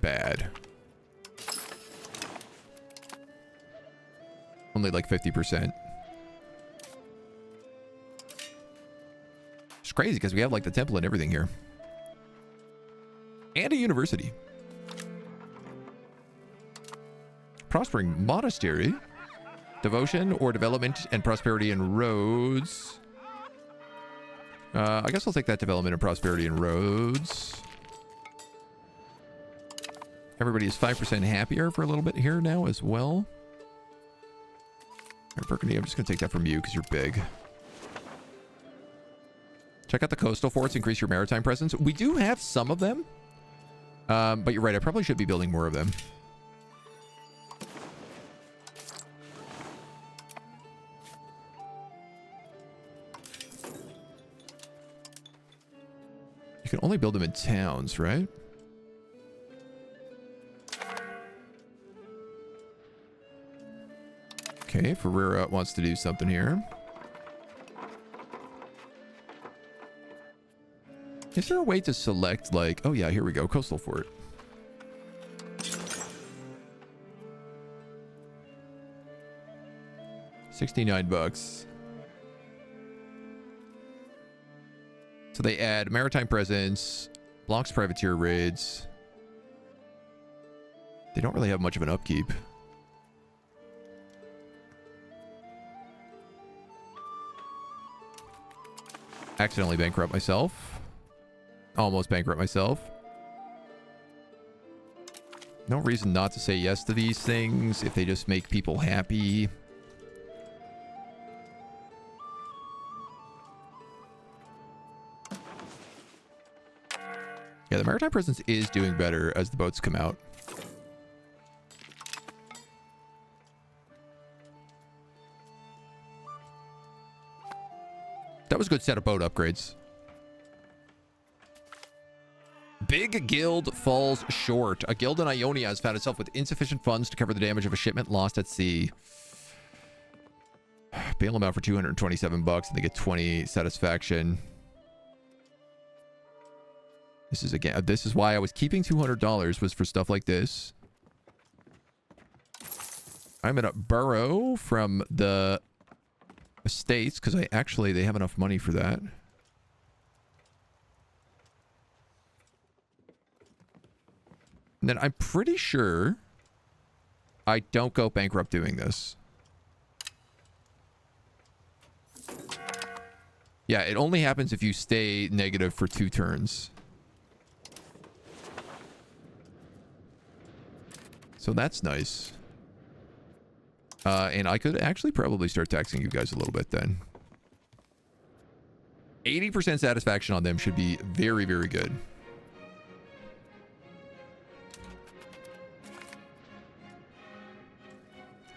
bad. Only like 50%. It's crazy because we have like the temple and everything here. And a university. Prospering monastery. Devotion or development and prosperity and roads. I guess I'll take that development and prosperity and roads. Everybody is 5% happier for a little bit here now as well. All right, Burgundy, I'm just going to take that from you because you're big. Check out the coastal forts, increase your maritime presence. We do have some of them. But you're right, I probably should be building more of them. You can only build them in towns, right? Okay, Ferreira wants to do something here. Is there a way to select, like... Oh, yeah, here we go. Coastal fort. $69. So they add maritime presence, blocks privateer raids. They don't really have much of an upkeep. Accidentally bankrupt myself. Almost bankrupt myself. No reason not to say yes to these things if they just make people happy. Yeah, the maritime presence is doing better as the boats come out. That was a good set of boat upgrades. Big guild falls short. A guild in Ionia has found itself with insufficient funds to cover the damage of a shipment lost at sea. Bail them out for $227 and they get 20 satisfaction. This is again, this is why I was keeping $200 was for stuff like this. I'm gonna borrow from the estates because they have enough money for that. And then I'm pretty sure I don't go bankrupt doing this. Yeah, it only happens if you stay negative for 2 turns. So that's nice. And I could actually probably start taxing you guys a little bit then. 80% satisfaction on them should be very, very good.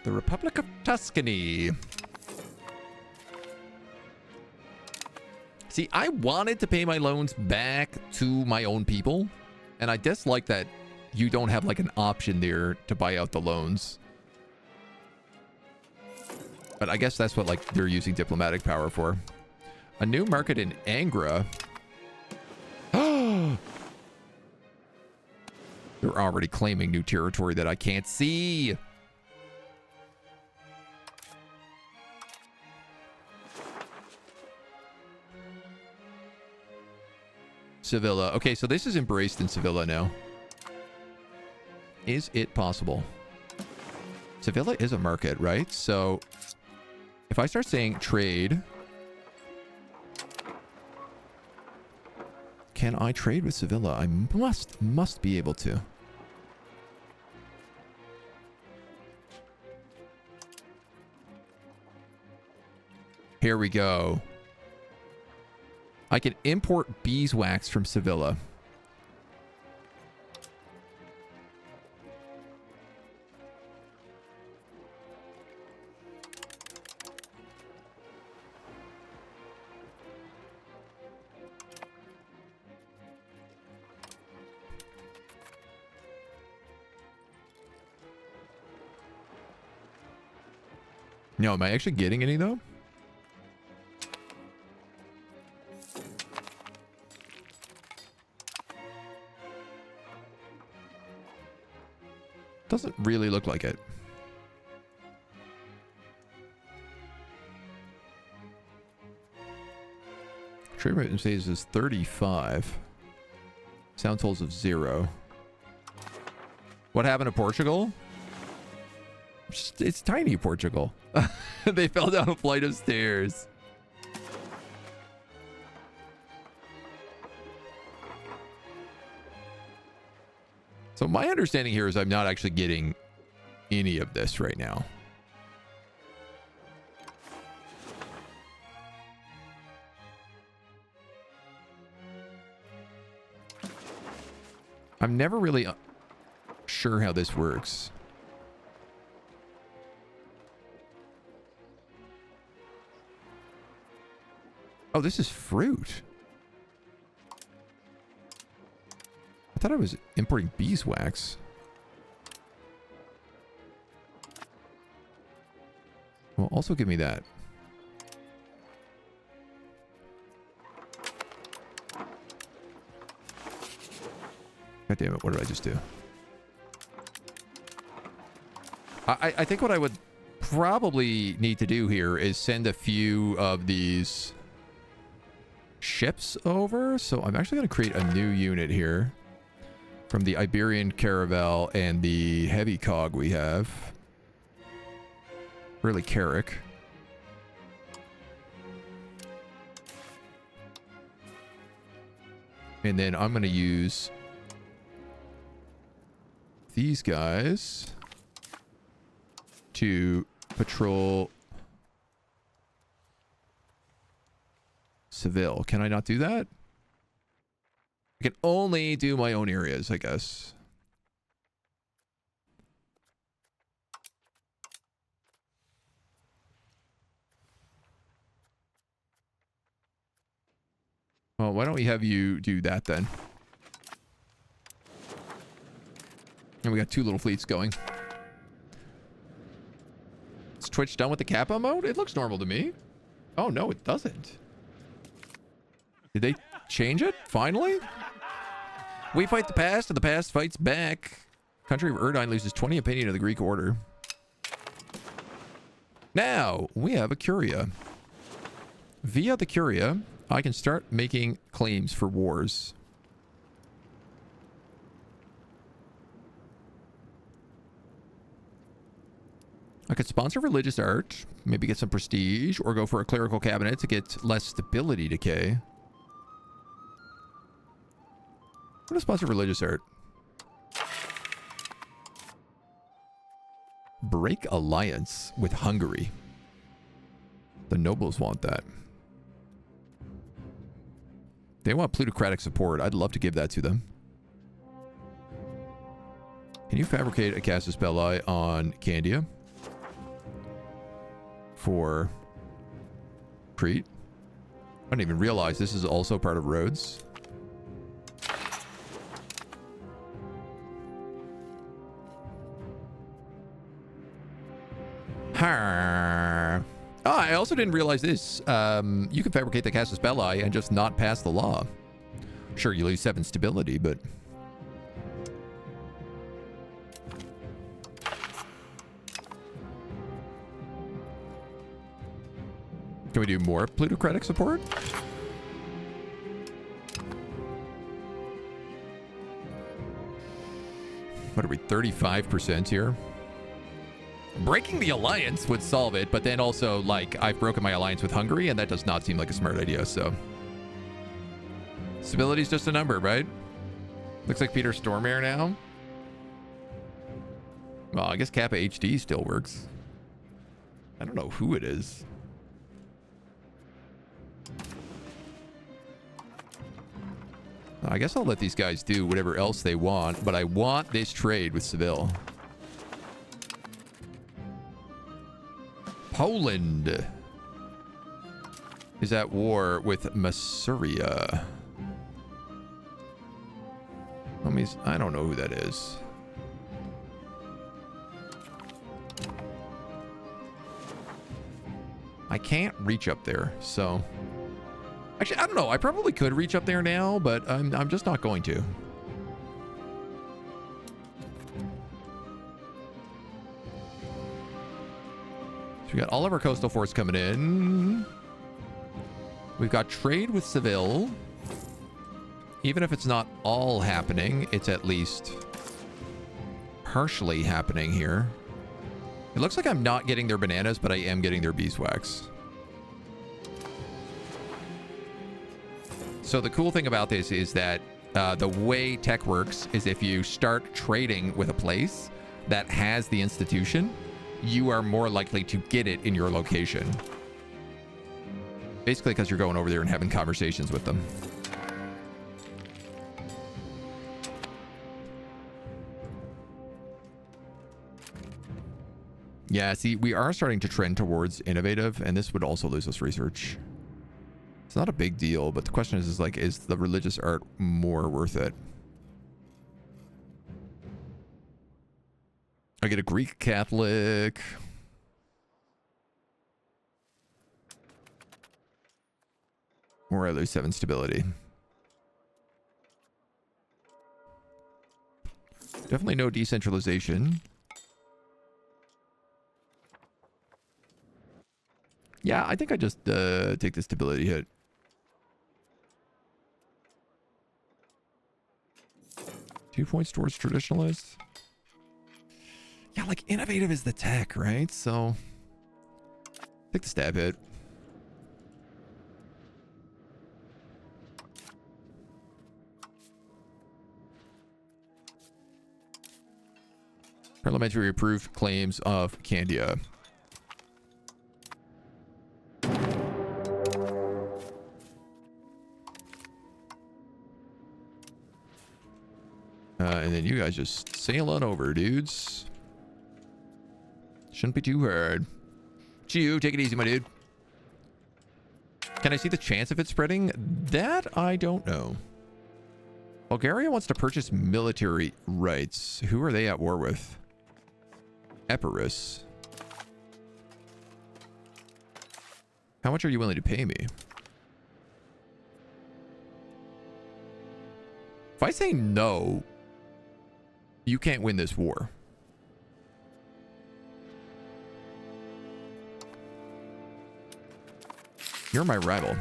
The Republic of Tuscany. See, I wanted to pay my loans back to my own people. And I dislike that you don't have like an option there to buy out the loans. But I guess that's what like they're using diplomatic power for. A new market in Angra. They're already claiming new territory that I can't see. Sevilla. Okay, so this is embraced in Sevilla now. Is it possible? Sevilla is a market, right? So if I start saying trade, can I trade with Sevilla? I must be able to. Here we go. I can import beeswax from Sevilla. No, am I actually getting any though? Doesn't really look like it. Trade rate says is 35. Sound tolls of 0. What happened to Portugal? It's tiny Portugal. They fell down a flight of stairs. So my understanding here is I'm not actually getting any of this right now. I'm never really sure how this works. Oh, this is fruit. I thought I was importing beeswax. Well, also give me that. God damn it, what did I just do? I think what I would probably need to do here is send a few of these ships over. So I'm actually going to create a new unit here from the Iberian Caravel and the heavy cog we have. Really Carrick. And then I'm going to use these guys to patrol Seville. Can I not do that? I can only do my own areas, I guess. Well, why don't we have you do that then? And we got two little fleets going. Is Twitch done with the Kappa mode? It looks normal to me. Oh, no, it doesn't. Did they change it? Finally? We fight the past, and the past fights back. Country of Erdine loses 20 opinion of the Greek order. Now, we have a Curia. Via the Curia, I can start making claims for wars. I could sponsor religious art, maybe get some prestige, or go for a clerical cabinet to get less stability decay. I'm going to sponsor religious art. Break alliance with Hungary. The nobles want that. They want plutocratic support. I'd love to give that to them. Can you fabricate a Casus Belli on Candia? For Crete? I didn't even realize this is also part of Rhodes. Oh, I also didn't realize this. You can fabricate the Casus Belli and just not pass the law. Sure, you lose 7 stability, but... Can we do more plutocratic support? What are we, 35% here? Breaking the alliance would solve it, but then also, like, I've broken my alliance with Hungary, and that does not seem like a smart idea, so... Stability's just a number, right? Looks like Peter Stormare now. Well, I guess Kappa HD still works. I don't know who it is. I guess I'll let these guys do whatever else they want, but I want this trade with Seville. Poland is at war with Masuria. I don't know who that is. I can't reach up there, so... Actually, I don't know. I probably could reach up there now, but I'm just not going to. So we got all of our coastal force coming in. We've got trade with Seville. Even if it's not all happening, it's at least partially happening here. It looks like I'm not getting their bananas, but I am getting their beeswax. So the cool thing about this is that the way tech works is if you start trading with a place that has the institution, you are more likely to get it in your location. Basically because you're going over there and having conversations with them. Yeah, see, we are starting to trend towards innovative, and this would also lose us research. It's not a big deal, but the question is like, is the religious art more worth it? I get a Greek Catholic. Or I lose 7 stability. Definitely no decentralization. Yeah, I think I just take the stability hit. Two points towards traditionalist. Yeah, like innovative is the tech, right? So take the stab hit. Parliamentary approved claims of Candia. And then you guys just sail on over, dudes. Shouldn't be too hard. Chew, take it easy, my dude. Can I see the chance of it spreading? That I don't know. Bulgaria wants to purchase military rights. Who are they at war with? Epirus. How much are you willing to pay me? If I say no, you can't win this war. You're my rival.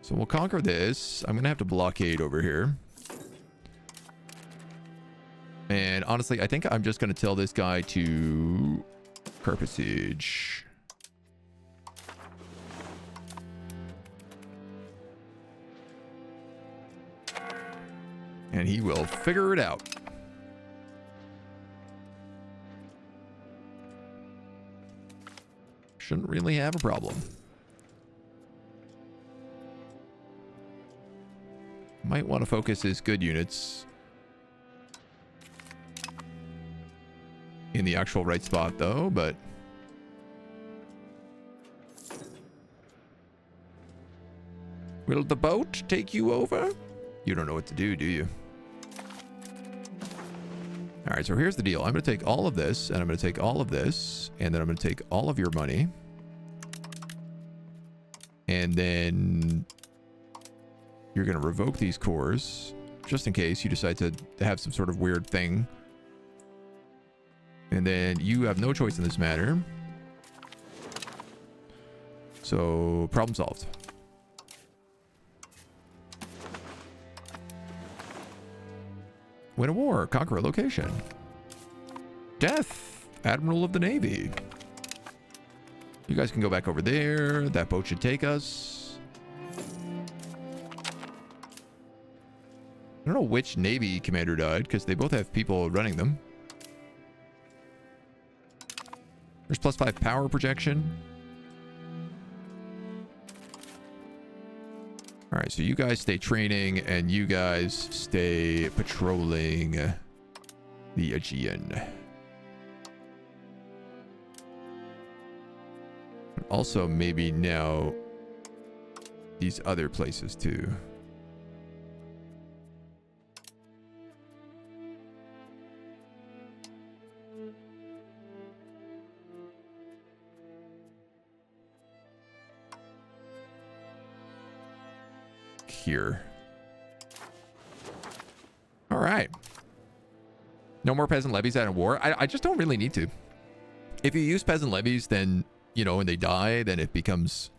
So we'll conquer this. I'm going to have to blockade over here. And honestly, I think I'm just going to tell this guy to Carpacege. And he will figure it out. Shouldn't really have a problem. Might want to focus his good units in the actual right spot, though, but... Will the boat take you over? You don't know what to do you? All right, so here's the deal. I'm going to take all of this, and I'm going to take all of this, and then I'm going to take all of your money. And then you're going to revoke these cores, just in case you decide to have some sort of weird thing. And then you have no choice in this matter. So, problem solved. Win a war. Conquer a location. Death. Admiral of the Navy. You guys can go back over there. That boat should take us. I don't know which Navy commander died, because they both have people running them. There's +5 power projection. All right, so you guys stay training, and you guys stay patrolling the Aegean. Also, maybe now these other places too. here. All right. No more peasant levies out of war. I just don't really need to. If you use peasant levies, then, you know, and they die, then it becomes...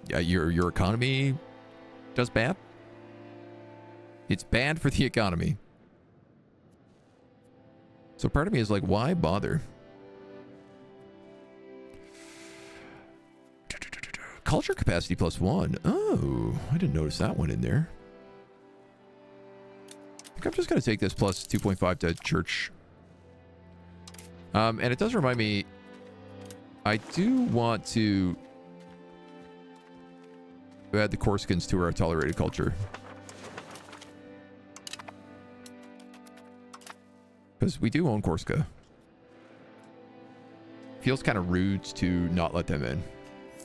your economy does bad. It's bad for the economy. So part of me is like, why bother? Culture capacity +1. Oh, I didn't notice that one in there. I think I'm just going to take this plus 2.5 to church. And it does remind me, I do want to add the Corsicans to our tolerated culture. Because we do own Corsica. Feels kind of rude to not let them in.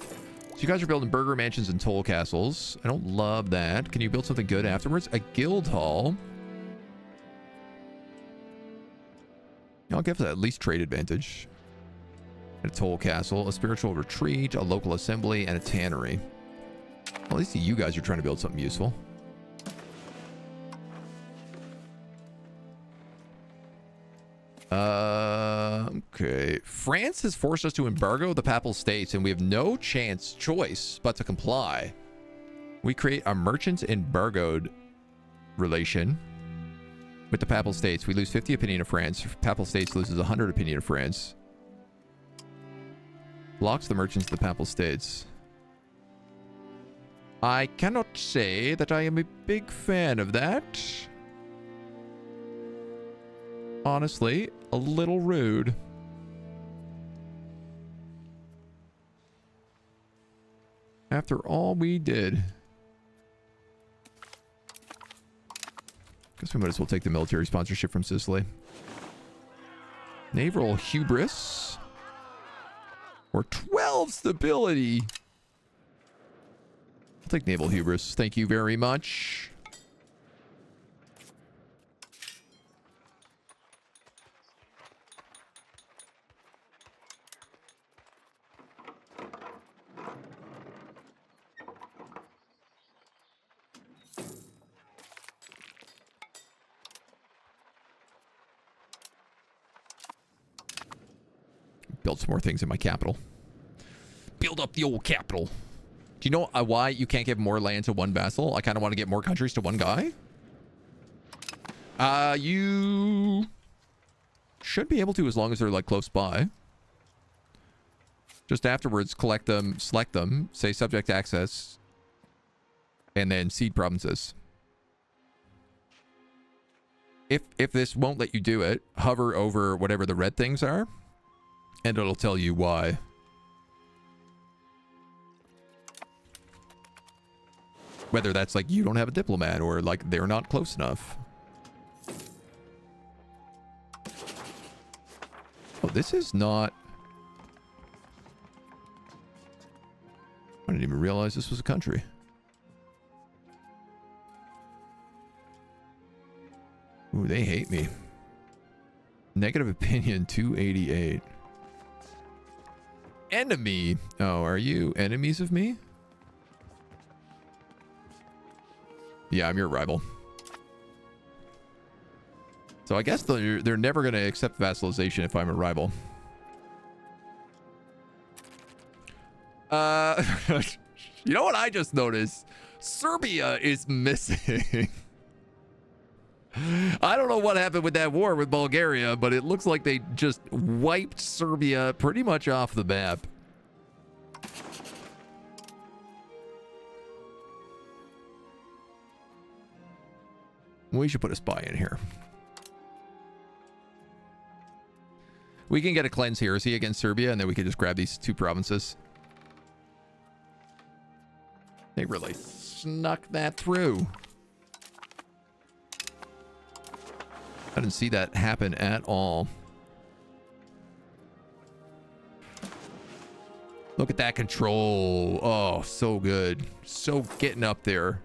So you guys are building burger mansions and toll castles. I don't love that. Can you build something good afterwards? A guild hall. I'll give that at least trade advantage. A toll castle, a spiritual retreat, a local assembly, and a tannery. Well, at least you guys are trying to build something useful. Okay. France has forced us to embargo the Papal States, and we have no choice but to comply. We create a merchant embargoed relation with the Papal States. We lose 50 opinion of France. Papal States loses 100 opinion of France. Blocks the merchants of the Papal States. I cannot say that I am a big fan of that. Honestly, a little rude. After all we did. Guess we might as well take the military sponsorship from Sicily. Naval hubris. Or 12 stability. I'll take naval hubris. Thank you very much. Build some more things in my capital. Build up the old capital. Do you know why you can't give more land to one vassal? I kind of want to get more countries to one guy. You should be able to, as long as they're like close by. Just afterwards, collect them, select them, say subject access, and then cede provinces. If this won't let you do it, hover over whatever the red things are, and it'll tell you why. Whether that's like you don't have a diplomat or like they're not close enough. Oh, this is not... I didn't even realize this was a country. Ooh, they hate me. Negative opinion 288. Enemy. Oh, are you enemies of me? Yeah, I'm your rival. So I guess they're never going to accept vassalization if I'm a rival. You know what I just noticed? Serbia is missing. I don't know what happened with that war with Bulgaria, but it looks like they just wiped Serbia pretty much off the map. We should put a spy in here. We can get a cleanse heresy against Serbia, and then we can just grab these two provinces. They really snuck that through. I didn't see that happen at all. Look at that control. Oh, so good. So getting up there.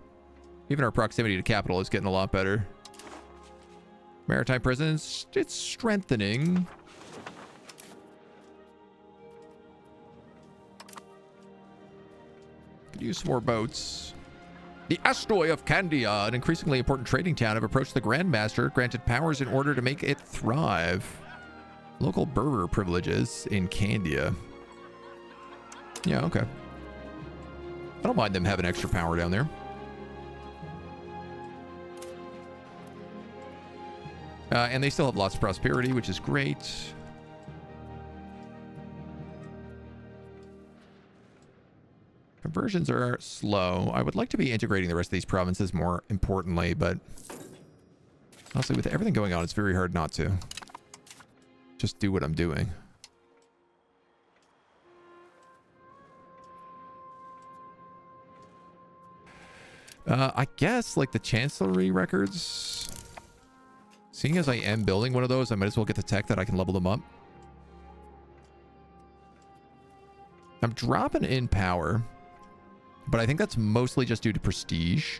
Even our proximity to capital is getting a lot better. Maritime presence, it's strengthening. Could use some more boats. The Astoi of Candia, an increasingly important trading town, have approached the Grand Master, granted powers in order to make it thrive. Local Berber privileges in Candia. Yeah, okay. I don't mind them having extra power down there. And they still have lots of prosperity, which is great. Conversions are slow. I would like to be integrating the rest of these provinces more importantly, but honestly, with everything going on, it's very hard not to. Just do what I'm doing. I guess, like, the Chancellery records. Seeing as I am building one of those, I might as well get the tech that I can level them up. I'm dropping in power, but I think that's mostly just due to prestige.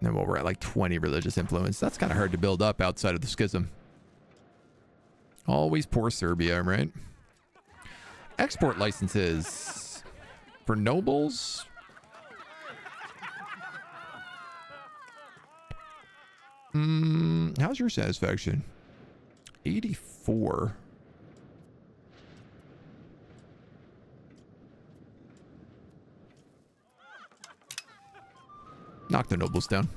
And well, we're at like 20 religious influence. That's kind of hard to build up outside of the schism. Always poor Serbia, right? Export licenses for nobles. How's your satisfaction? 84. Knock the nobles down.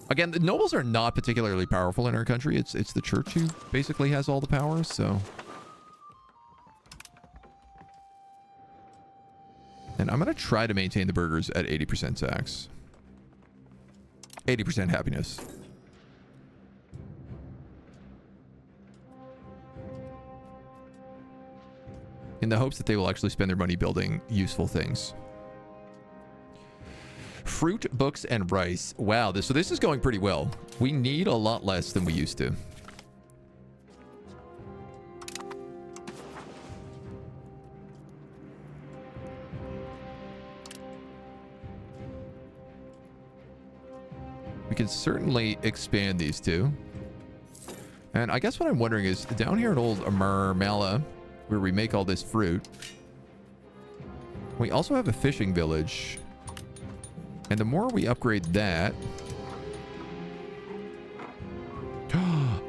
Again, the nobles are not particularly powerful in our country. It's the church who basically has all the power, so. And I'm going to try to maintain the burghers at 80% tax. 80% happiness. In the hopes that they will actually spend their money building useful things. Fruit, books, and rice. Wow, so this is going pretty well. We need a lot less than we used to. We can certainly expand these two. And I guess what I'm wondering is, down here at Old Marmala, where we make all this fruit, we also have a fishing village. And the more we upgrade that...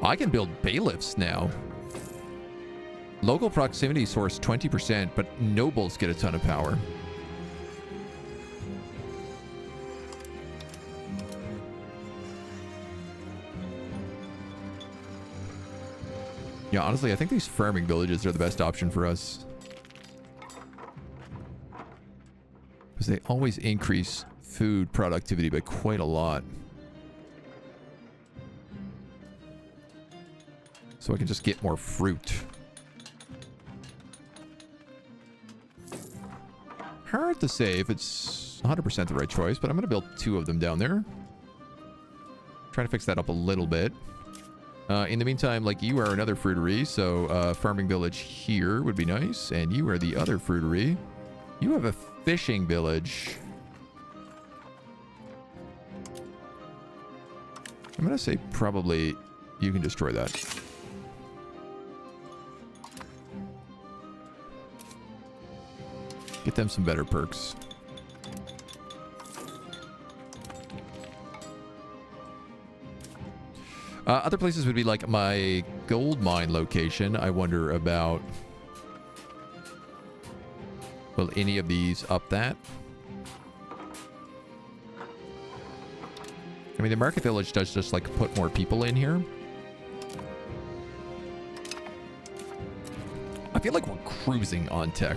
I can build bailiffs now. Local proximity source 20%, but nobles get a ton of power. Yeah, honestly, I think these farming villages are the best option for us. Because they always increase food productivity by quite a lot. So I can just get more fruit. Hard to say if it's 100% the right choice, but I'm going to build 2 of them down there. Trying to fix that up a little bit. In the meantime, like, you are another fruitery, so farming village here would be nice. And you are the other fruitery. You have a fishing village. I'm going to say probably you can destroy that. Get them some better perks. Other places would be like my gold mine location. I wonder about... Will any of these up that? I mean, the market village does just like put more people in here. I feel like we're cruising on tech.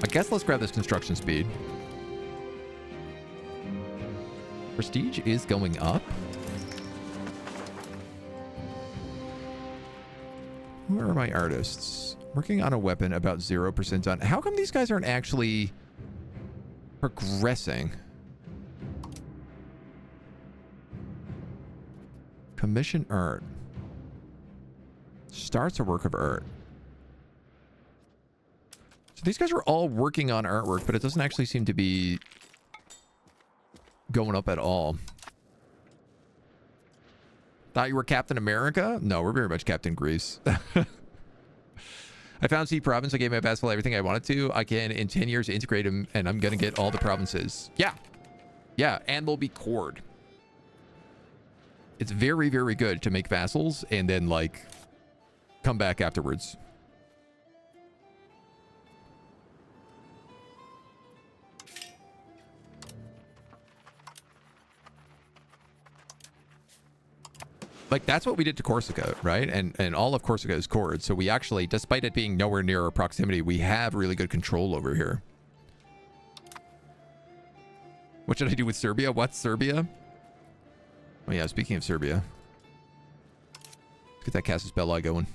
I guess let's grab this construction speed. Prestige is going up. Who are my artists? Working on a weapon, about 0% done. How come these guys aren't actually progressing? Commission art. Starts a work of art. So these guys are all working on artwork, but it doesn't actually seem to be going up at all. Thought you were Captain America? No, we're very much Captain Greece. I found C province. I gave my vassal everything I wanted to. I can, in 10 years, integrate him, and I'm going to get all the provinces. Yeah. Yeah, and they'll be cored. It's very, very good to make vassals and then, like, come back afterwards. Like, that's what we did to Corsica, right? And all of Corsica is cored. So we actually, despite it being nowhere near our proximity, we have really good control over here. What should I do with Serbia? What's Serbia? Oh yeah, speaking of Serbia. Let's get that Casus Belli going.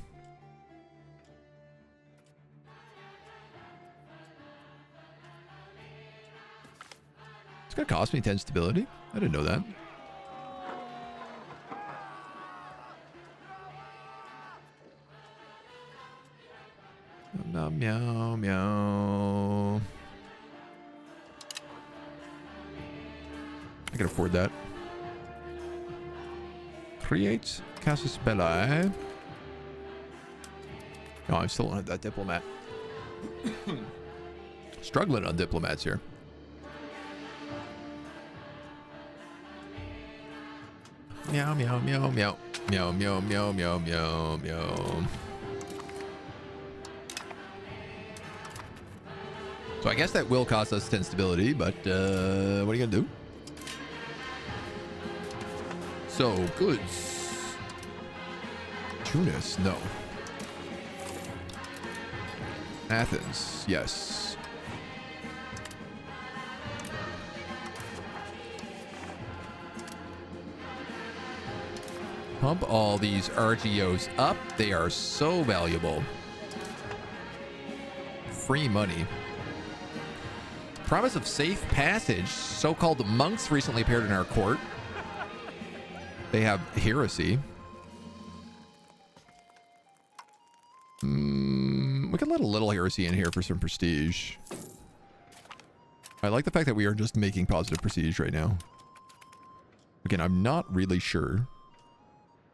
It's gonna cost me 10 stability. I didn't know that. Meow, meow, meow. I can afford that. Create Casus Belli. No, I'm still on that diplomat. Struggling on diplomats here. Meow, meow, meow, meow. Meow, meow, meow, meow, meow, meow. So I guess that will cost us 10 stability, but what are you gonna do? So, goods. Tunis, no. Athens, yes. Pump all these RGOs up. They are so valuable. Free money. Promise of safe passage. So-called monks recently appeared in our court. They have heresy. We can let a little heresy in here for some prestige. I like the fact that we are just making positive prestige right now. Again, I'm not really sure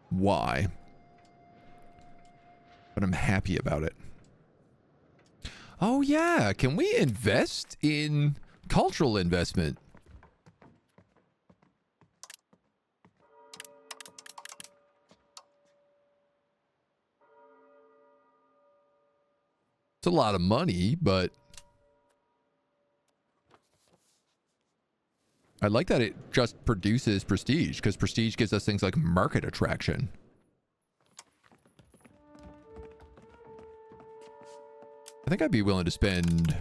why, but I'm happy about it. Oh yeah, can we invest in cultural investment? It's a lot of money, but I like that it just produces prestige, because prestige gives us things like market attraction. I think I'd be willing to spend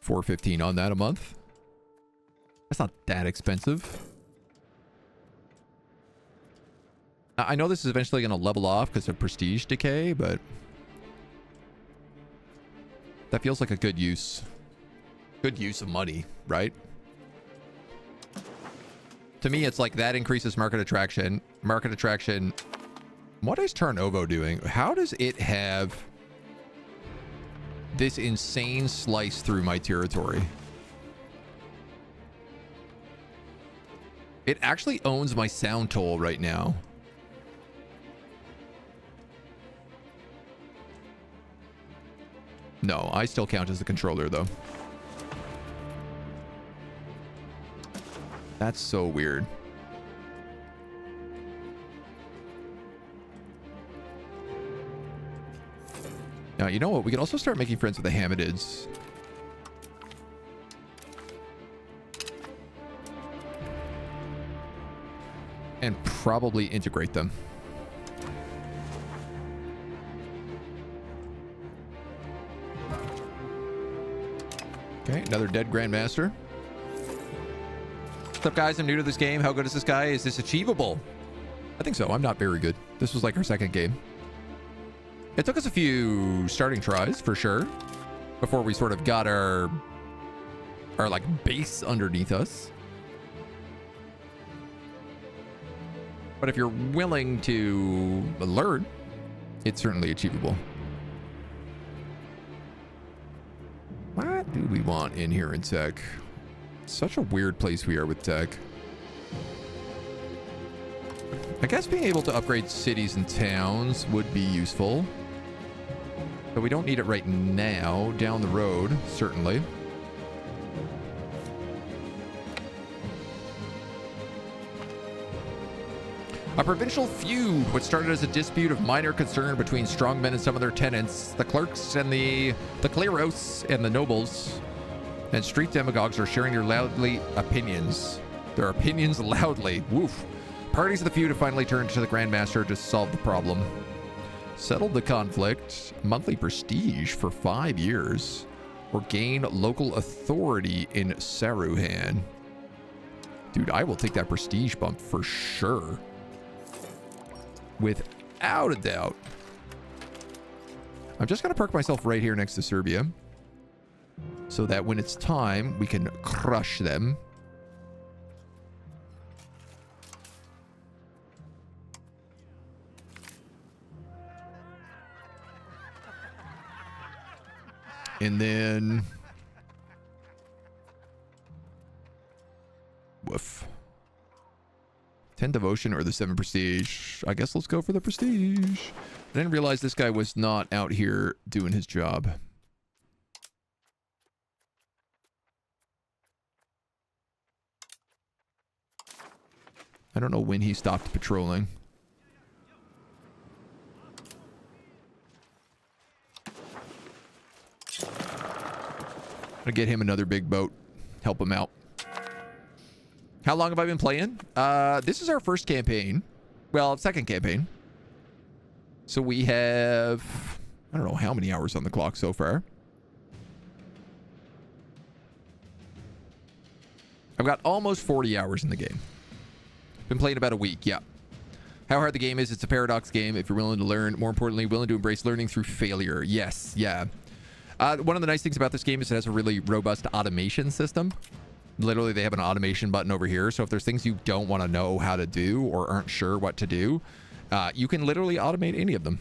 $4.15 on that a month. That's not that expensive. I know this is eventually going to level off because of prestige decay, but that feels like a good use. Good use of money, right? To me, it's like that increases market attraction. Market attraction. What is Tarnovo doing? How does it have this insane slice through my territory? It actually owns my sound toll right now. No, I still count as the controller, though. That's so weird. Now, you know what? We can also start making friends with the Hamadids. And probably integrate them. Okay, another dead Grandmaster. What's up, guys? I'm new to this game. How good is this guy? Is this achievable? I think so. I'm not very good. This was like our second game. It took us a few starting tries, for sure, before we sort of got our like base underneath us. But if you're willing to learn, it's certainly achievable. What do we want in here in sec? Such a weird place we are with tech. I guess being able to upgrade cities and towns would be useful. But we don't need it right now. Down the road, certainly. A provincial feud, what started as a dispute of minor concern between strongmen and some of their tenants, the clerks and the kleros and the nobles, and street demagogues are sharing their opinions loudly. Woof. Parties of the feud have finally turned to the Grandmaster to solve the problem. Settled the conflict, monthly prestige for 5 years, or gain local authority in Saruhan. Dude, I will take that prestige bump for sure. Without a doubt. I'm just going to park myself right here next to Serbia so that when it's time, we can crush them. And then... woof. 10 devotion or the 7 prestige. I guess let's go for the prestige. I didn't realize this guy was not out here doing his job. I don't know when he stopped patrolling. I'll get him another big boat. Help him out. How long have I been playing? This is our first campaign. Well, second campaign. So we have... I don't know how many hours on the clock so far. I've got almost 40 hours in the game. Been playing about a week, yeah. How hard the game is, it's a paradox game if you're willing to learn. More importantly, willing to embrace learning through failure. Yes, yeah. One of the nice things about this game is it has a really robust automation system. Literally, they have an automation button over here. So if there's things you don't want to know how to do or aren't sure what to do, you can literally automate any of them.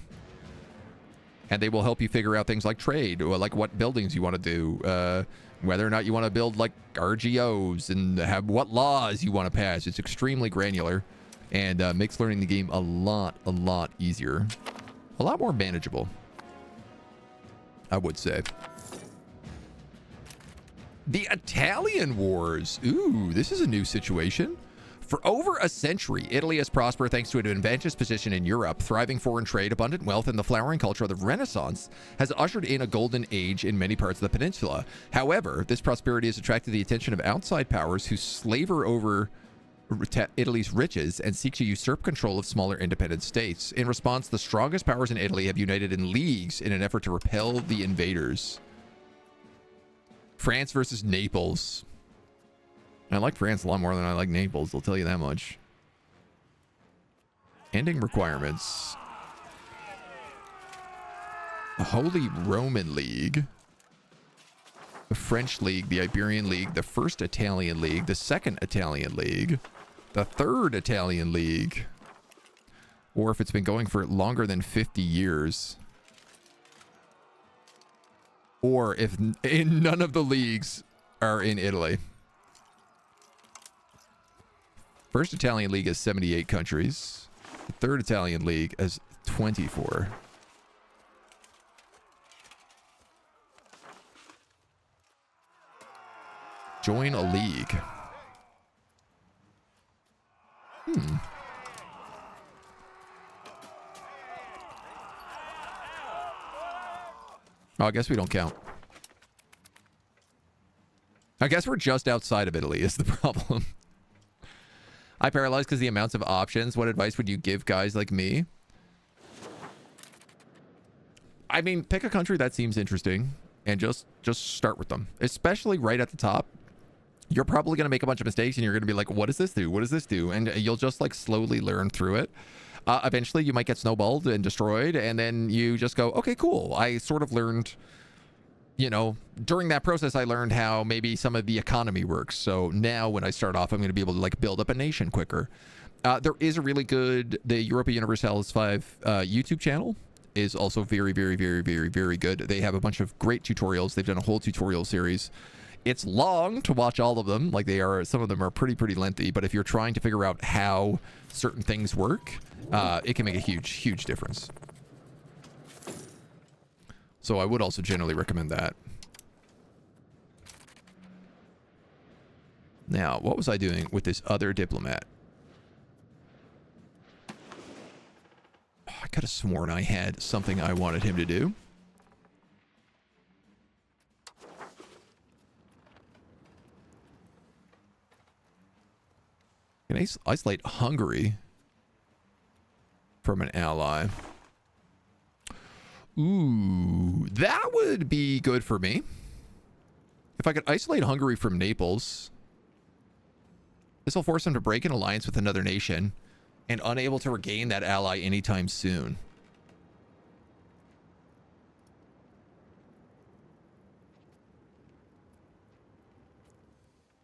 And they will help you figure out things like trade, or like what buildings you want to do, whether or not you want to build like RGOs and have what laws you want to pass. It's extremely granular and makes learning the game a lot easier. A lot more manageable, I would say. The Italian Wars. Ooh, this is a new situation. For over a century, Italy has prospered thanks to an advantageous position in Europe. Thriving foreign trade, abundant wealth, and the flowering culture of the Renaissance has ushered in a golden age in many parts of the peninsula. However, this prosperity has attracted the attention of outside powers who slaver over Italy's riches and seek to usurp control of smaller independent states. In response, the strongest powers in Italy have united in leagues in an effort to repel the invaders. France versus Naples. I like France a lot more than I like Naples, I'll tell you that much. Ending requirements. The Holy Roman League. The French League, the Iberian League, the First Italian League, the Second Italian League, the Third Italian League. Or if it's been going for longer than 50 years. Or if none of the leagues are in Italy. First Italian League has 78 countries. The Third Italian League has 24. Join a league. Oh, I guess we don't count. I guess we're just outside of Italy is the problem. I paralyzed because the amounts of options. What advice would you give guys like me? I mean, pick a country that seems interesting and just start with them, especially right at the top. You're probably going to make a bunch of mistakes and you're going to be like, what does this do? What does this do? And you'll just like slowly learn through it. Eventually you might get snowballed and destroyed. And then you just go, okay, cool. I sort of learned, you know, during that process, I learned how maybe some of the economy works. So now when I start off, I'm going to be able to like build up a nation quicker. There is a really good, the Europa Universalis V YouTube channel is also very, very, very, very, very good. They have a bunch of great tutorials. They've done a whole tutorial series. It's long to watch all of them. Like they are, some of them are pretty lengthy. But if you're trying to figure out how certain things work, it can make a huge difference. So I would also generally recommend that. Now, what was I doing with this other diplomat? Oh, I could have sworn I had something I wanted him to do. Can I isolate Hungary from an ally? Ooh, that would be good for me. If I could isolate Hungary from Naples, this will force him to break an alliance with another nation and unable to regain that ally anytime soon.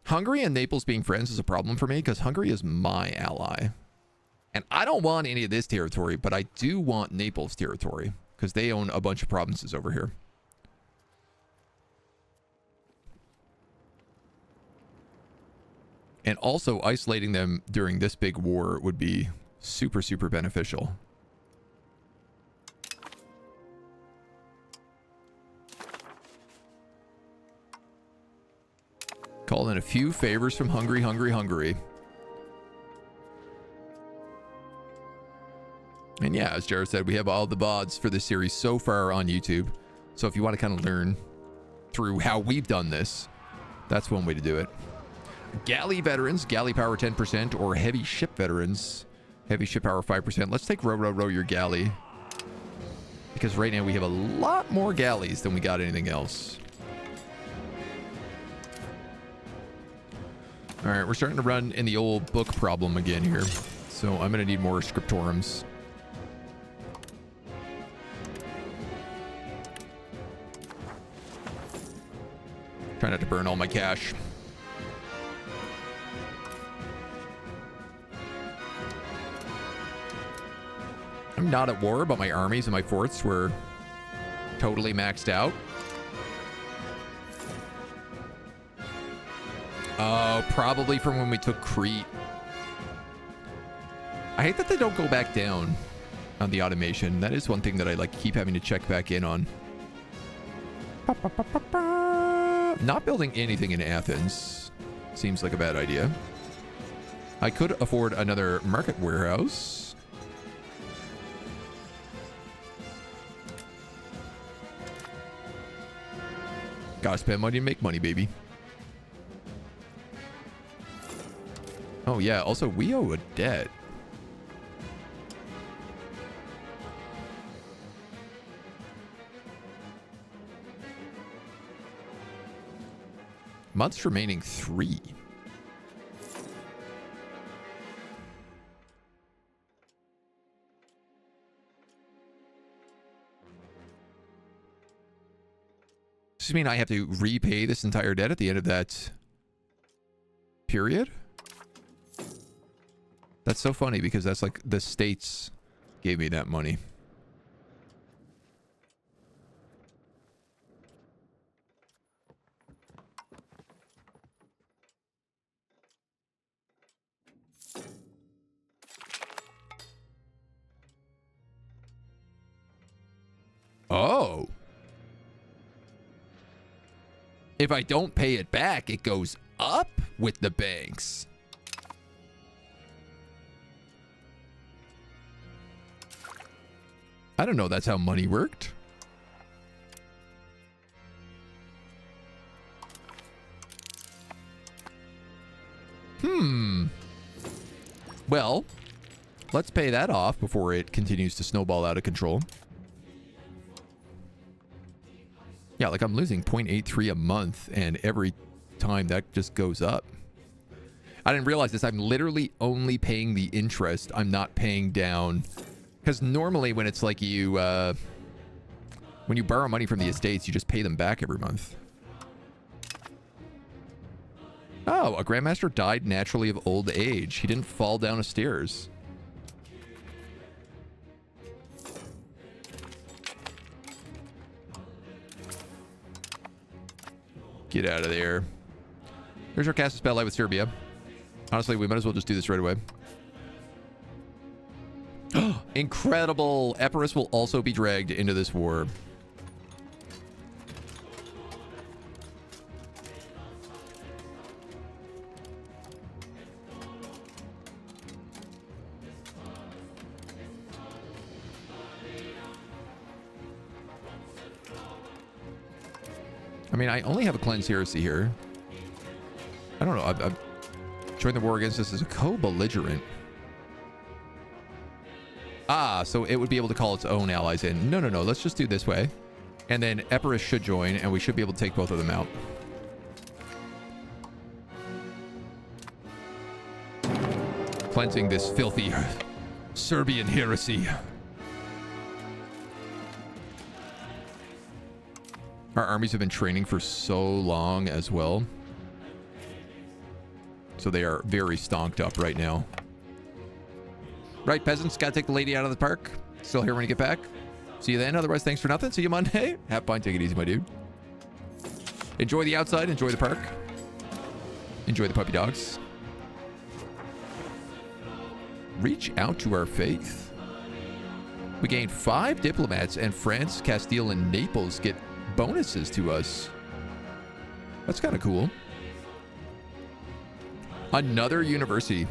Hungary and Naples being friends is a problem for me because Hungary is my ally. And I don't want any of this territory, but I do want Naples territory because they own a bunch of provinces over here. And also isolating them during this big war would be super beneficial. Call in a few favors from Hungary. And yeah, as Jared said, we have all the VODs for this series so far on YouTube. So if you want to kind of learn through how we've done this, that's one way to do it. Galley veterans, galley power 10%, or heavy ship veterans, heavy ship power 5%. Let's take row your galley. Because right now we have a lot more galleys than we got anything else. All right, we're starting to run in the old book problem again here. So I'm going to need more scriptorums. Try not to burn all my cash. I'm not at war, but my armies and my forts were totally maxed out. Oh, probably from when we took Crete. I hate that they don't go back down on the automation. That is one thing that I like keep having to check back in on. Not building anything in Athens seems like a bad idea. I could afford another market warehouse. Gotta spend money to make money, baby. Oh yeah, also we owe a debt. Months remaining 3. Does this mean I have to repay this entire debt at the end of that period? That's so funny because that's like the states gave me that money. Oh. If I don't pay it back, it goes up with the banks. I don't know that's how money worked. Well, let's pay that off before it continues to snowball out of control. Yeah, like I'm losing 0.83 a month, and every time that just goes up. I didn't realize this. I'm literally only paying the interest. I'm not paying down. Because normally when it's like you, when you borrow money from the estates, you just pay them back every month. Oh, a Grandmaster died naturally of old age. He didn't fall down the stairs. Get out of there. Here's our cast a spell light with Serbia. Honestly, we might as well just do this right away. Incredible. Epirus will also be dragged into this war. I mean, I only have a cleanse heresy here. I don't know. I've joined the war against us as a co-belligerent. Ah, so it would be able to call its own allies in. No. Let's just do this way. And then Epirus should join, and we should be able to take both of them out. Cleansing this filthy Serbian heresy. Our armies have been training for so long as well. So they are very stonked up right now. Right, peasants, gotta take the lady out of the park. Still here when you get back. See you then. Otherwise, thanks for nothing. See you Monday. Have fun. Take it easy, my dude. Enjoy the outside. Enjoy the park. Enjoy the puppy dogs. Reach out to our faith. We gained 5 diplomats, and France, Castile, and Naples get bonuses to us. That's kind of cool. Another university.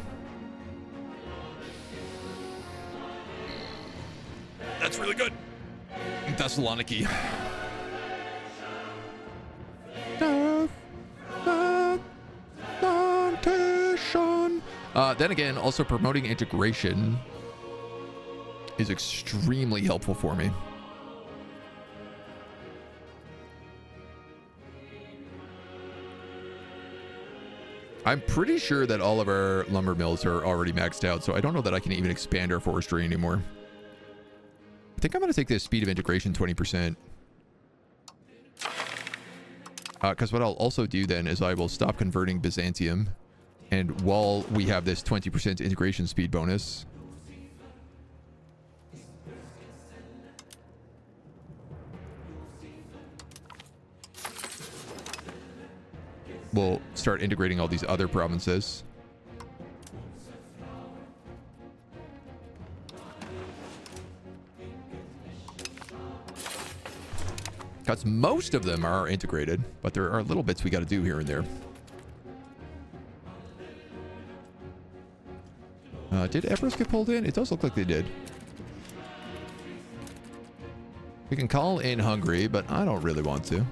That's really good. Thessaloniki. Then again, also promoting integration is extremely helpful for me. I'm pretty sure that all of our lumber mills are already maxed out, so I don't know that I can even expand our forestry anymore. I think I'm going to take the speed of integration 20%. Because what I'll also do then is I will stop converting Byzantium. And while we have this 20% integration speed bonus, we'll start integrating all these other provinces. Because most of them are integrated, but there are little bits we got to do here and there. Did Epirus get pulled in? It does look like they did. We can call in Hungary, but I don't really want to.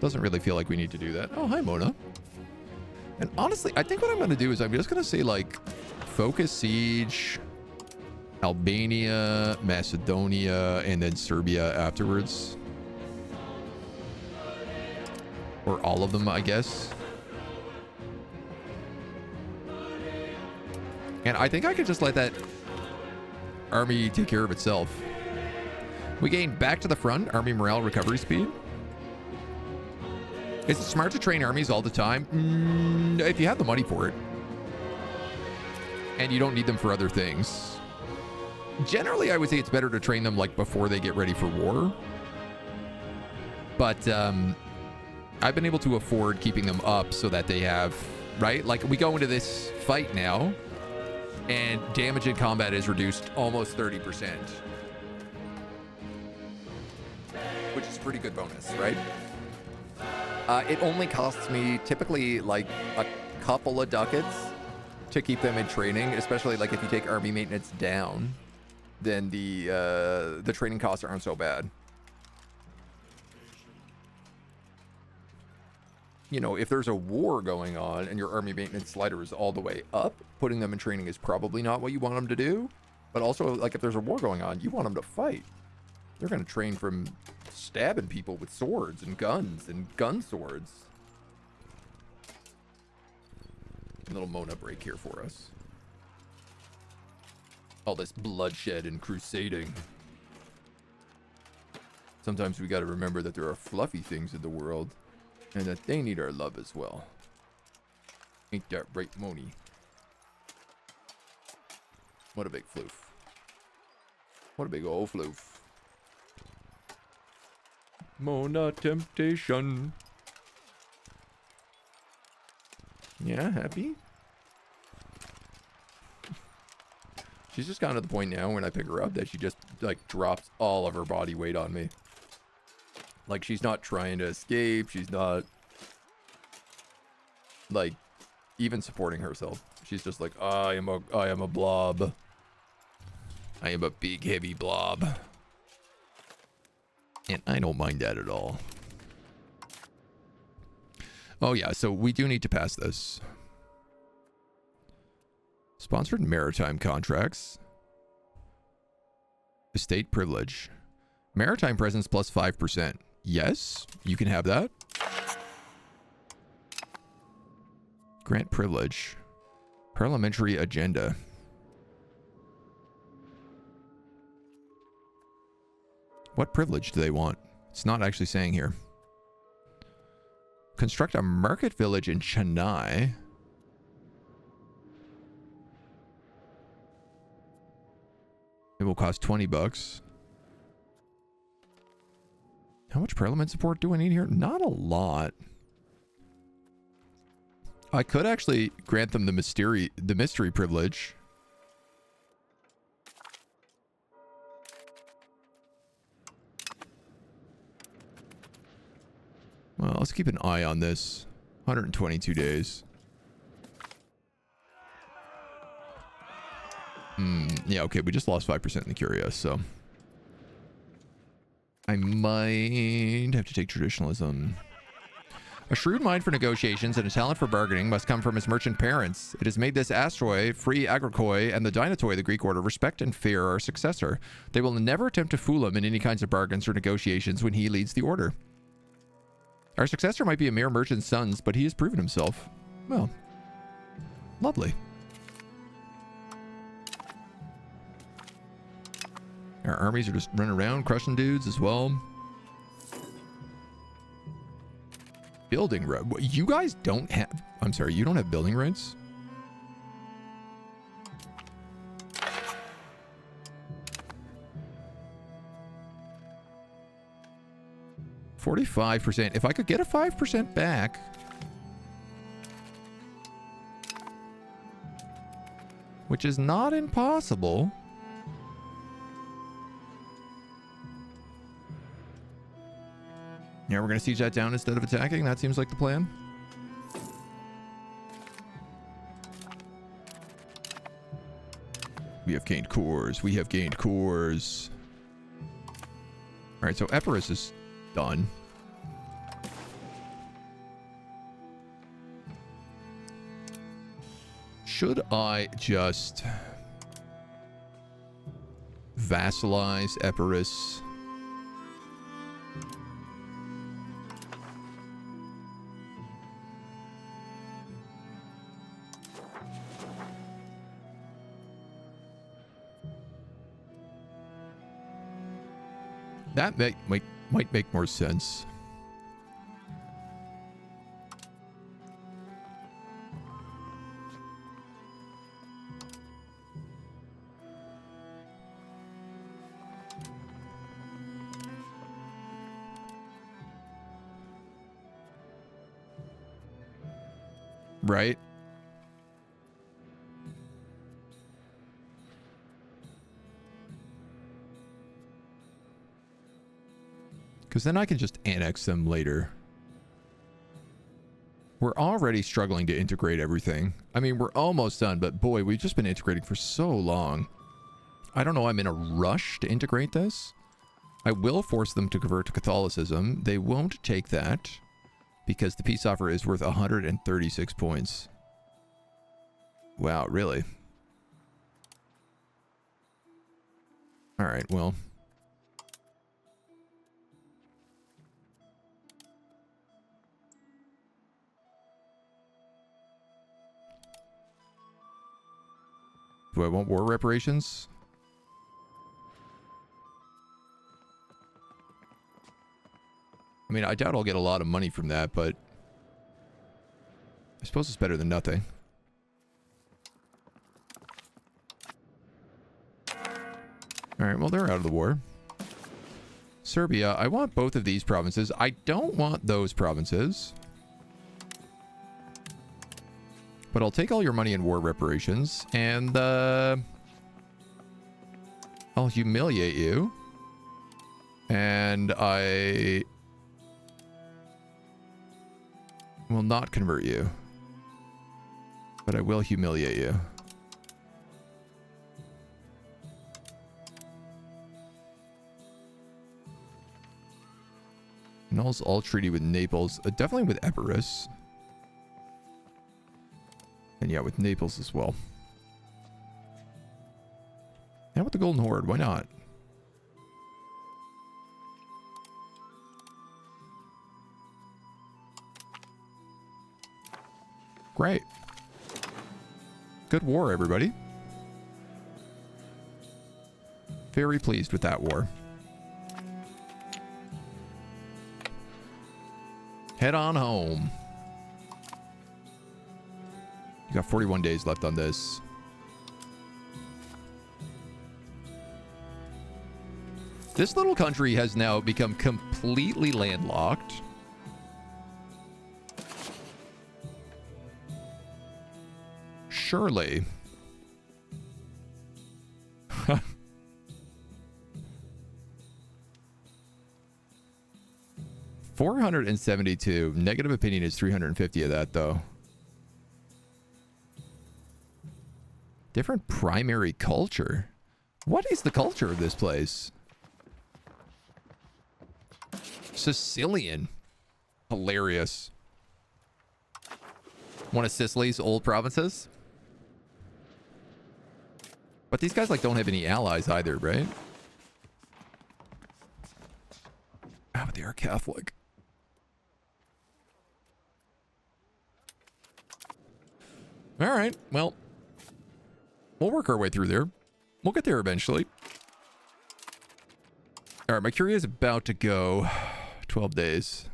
Doesn't really feel like we need to do that. Oh, hi, Mona. And honestly, I think what I'm going to do is I'm just going to say, like, focus siege, Albania, Macedonia, and then Serbia afterwards. Or all of them, I guess. And I think I could just let that army take care of itself. We gain back to the front, army morale, recovery speed. Is it smart to train armies all the time? If you have the money for it. And you don't need them for other things. Generally, I would say it's better to train them like before they get ready for war. But I've been able to afford keeping them up so that they have, right? Like we go into this fight now and damage in combat is reduced almost 30%. Which is a pretty good bonus, right? It only costs me typically like a couple of ducats to keep them in training, especially like if you take army maintenance down, then the training costs aren't so bad. You know, if there's a war going on and your army maintenance slider is all the way up, putting them in training is probably not what you want them to do. But also, like, if there's a war going on, you want them to fight. They're going to train from stabbing people with swords and gun swords. A little Mona break here for us. All this bloodshed and crusading. Sometimes we got to remember that there are fluffy things in the world. And that they need our love as well. Ain't that right, Moni? What a big floof. What a big old floof. Mona temptation. Yeah, happy? She's just gotten to the point now when I pick her up that she just, like, drops all of her body weight on me. Like, she's not trying to escape. She's not, like, even supporting herself. She's just like, I am a blob. I am a big, heavy blob. And I don't mind that at all. Oh, yeah, so we do need to pass this. Sponsored maritime contracts. Estate privilege. Maritime presence plus 5%. Yes, you can have that. Grant privilege. Parliamentary agenda. What privilege do they want? It's not actually saying here. Construct a market village in Chennai. It will cost 20 bucks. How much parliament support do I need here? Not a lot. I could actually grant them the mystery privilege. Well, let's keep an eye on this. 122 days. Yeah, okay, we just lost 5% in the curious, so I might have to take traditionalism. A shrewd mind for negotiations and a talent for bargaining must come from his merchant parents. It has made this astroi, free agrikoi, and the dynatoi, the Greek order, respect and fear our successor. They will never attempt to fool him in any kinds of bargains or negotiations when he leads the order. Our successor might be a mere merchant's sons, but he has proven himself. Well, lovely. Our armies are just running around, crushing dudes as well. Building right. You guys don't have... I'm sorry, you don't have building rights? $45%. If I could get a 5% back... which is not impossible... Yeah, we're going to siege that down instead of attacking. That seems like the plan. We have gained cores. We have gained cores. All right, so Epirus is done. Should I just vassalize Epirus? That might make more sense. Right? Because then I can just annex them later. We're already struggling to integrate everything. I mean, we're almost done, but boy, we've just been integrating for so long. I don't know, I'm in a rush to integrate this. I will force them to convert to Catholicism. They won't take that because the peace offer is worth 136 points. Wow, really? All right, well... Do I want war reparations? I mean, I doubt I'll get a lot of money from that, but I suppose it's better than nothing. All right, well, they're out of the war. Serbia, I want both of these provinces. I don't want those provinces. But I'll take all your money in war reparations, and I'll humiliate you. And I will not convert you. But I will humiliate you. Annuls all treaty with Naples. Definitely with Epirus. And yeah, with Naples as well. And with the Golden Horde, why not? Great. Good war, everybody. Very pleased with that war. Head on home. You got 41 days left on this. This little country has now become completely landlocked. Surely. 472. Negative opinion is 350 of that, though. Different primary culture. What is the culture of this place? Sicilian. Hilarious. One of Sicily's old provinces. But these guys, like, don't have any allies either, right? Ah, but they are Catholic. All right, well, we'll work our way through there. We'll get there eventually. All right, my Curia is about to go 12 days.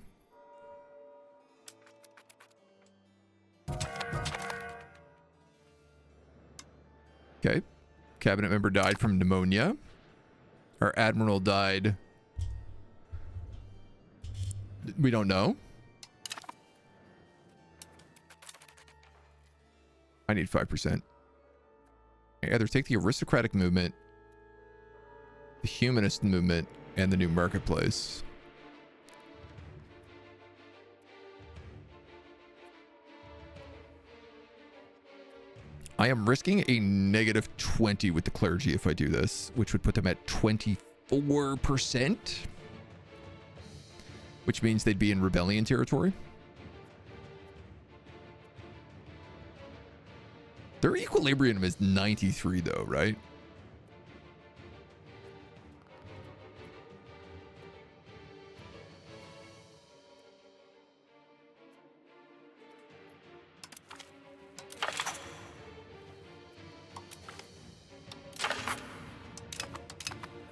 Okay. Cabinet member died from pneumonia. Our admiral died. We don't know. I need 5%. I either take the aristocratic movement, the humanist movement, and the new marketplace. I am risking a negative 20 with the clergy if I do this, which would put them at 24%, which means they'd be in rebellion territory. Their equilibrium is 93, though, right?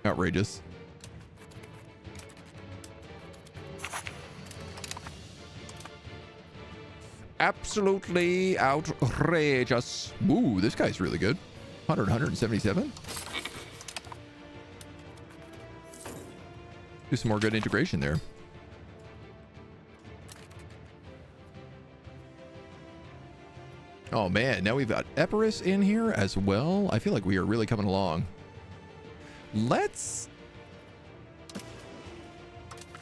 Outrageous. Absolutely outrageous. Ooh, this guy's really good. 177. Do some more good integration there. Oh man, now we've got Epirus in here as well. I feel like we are really coming along. Let's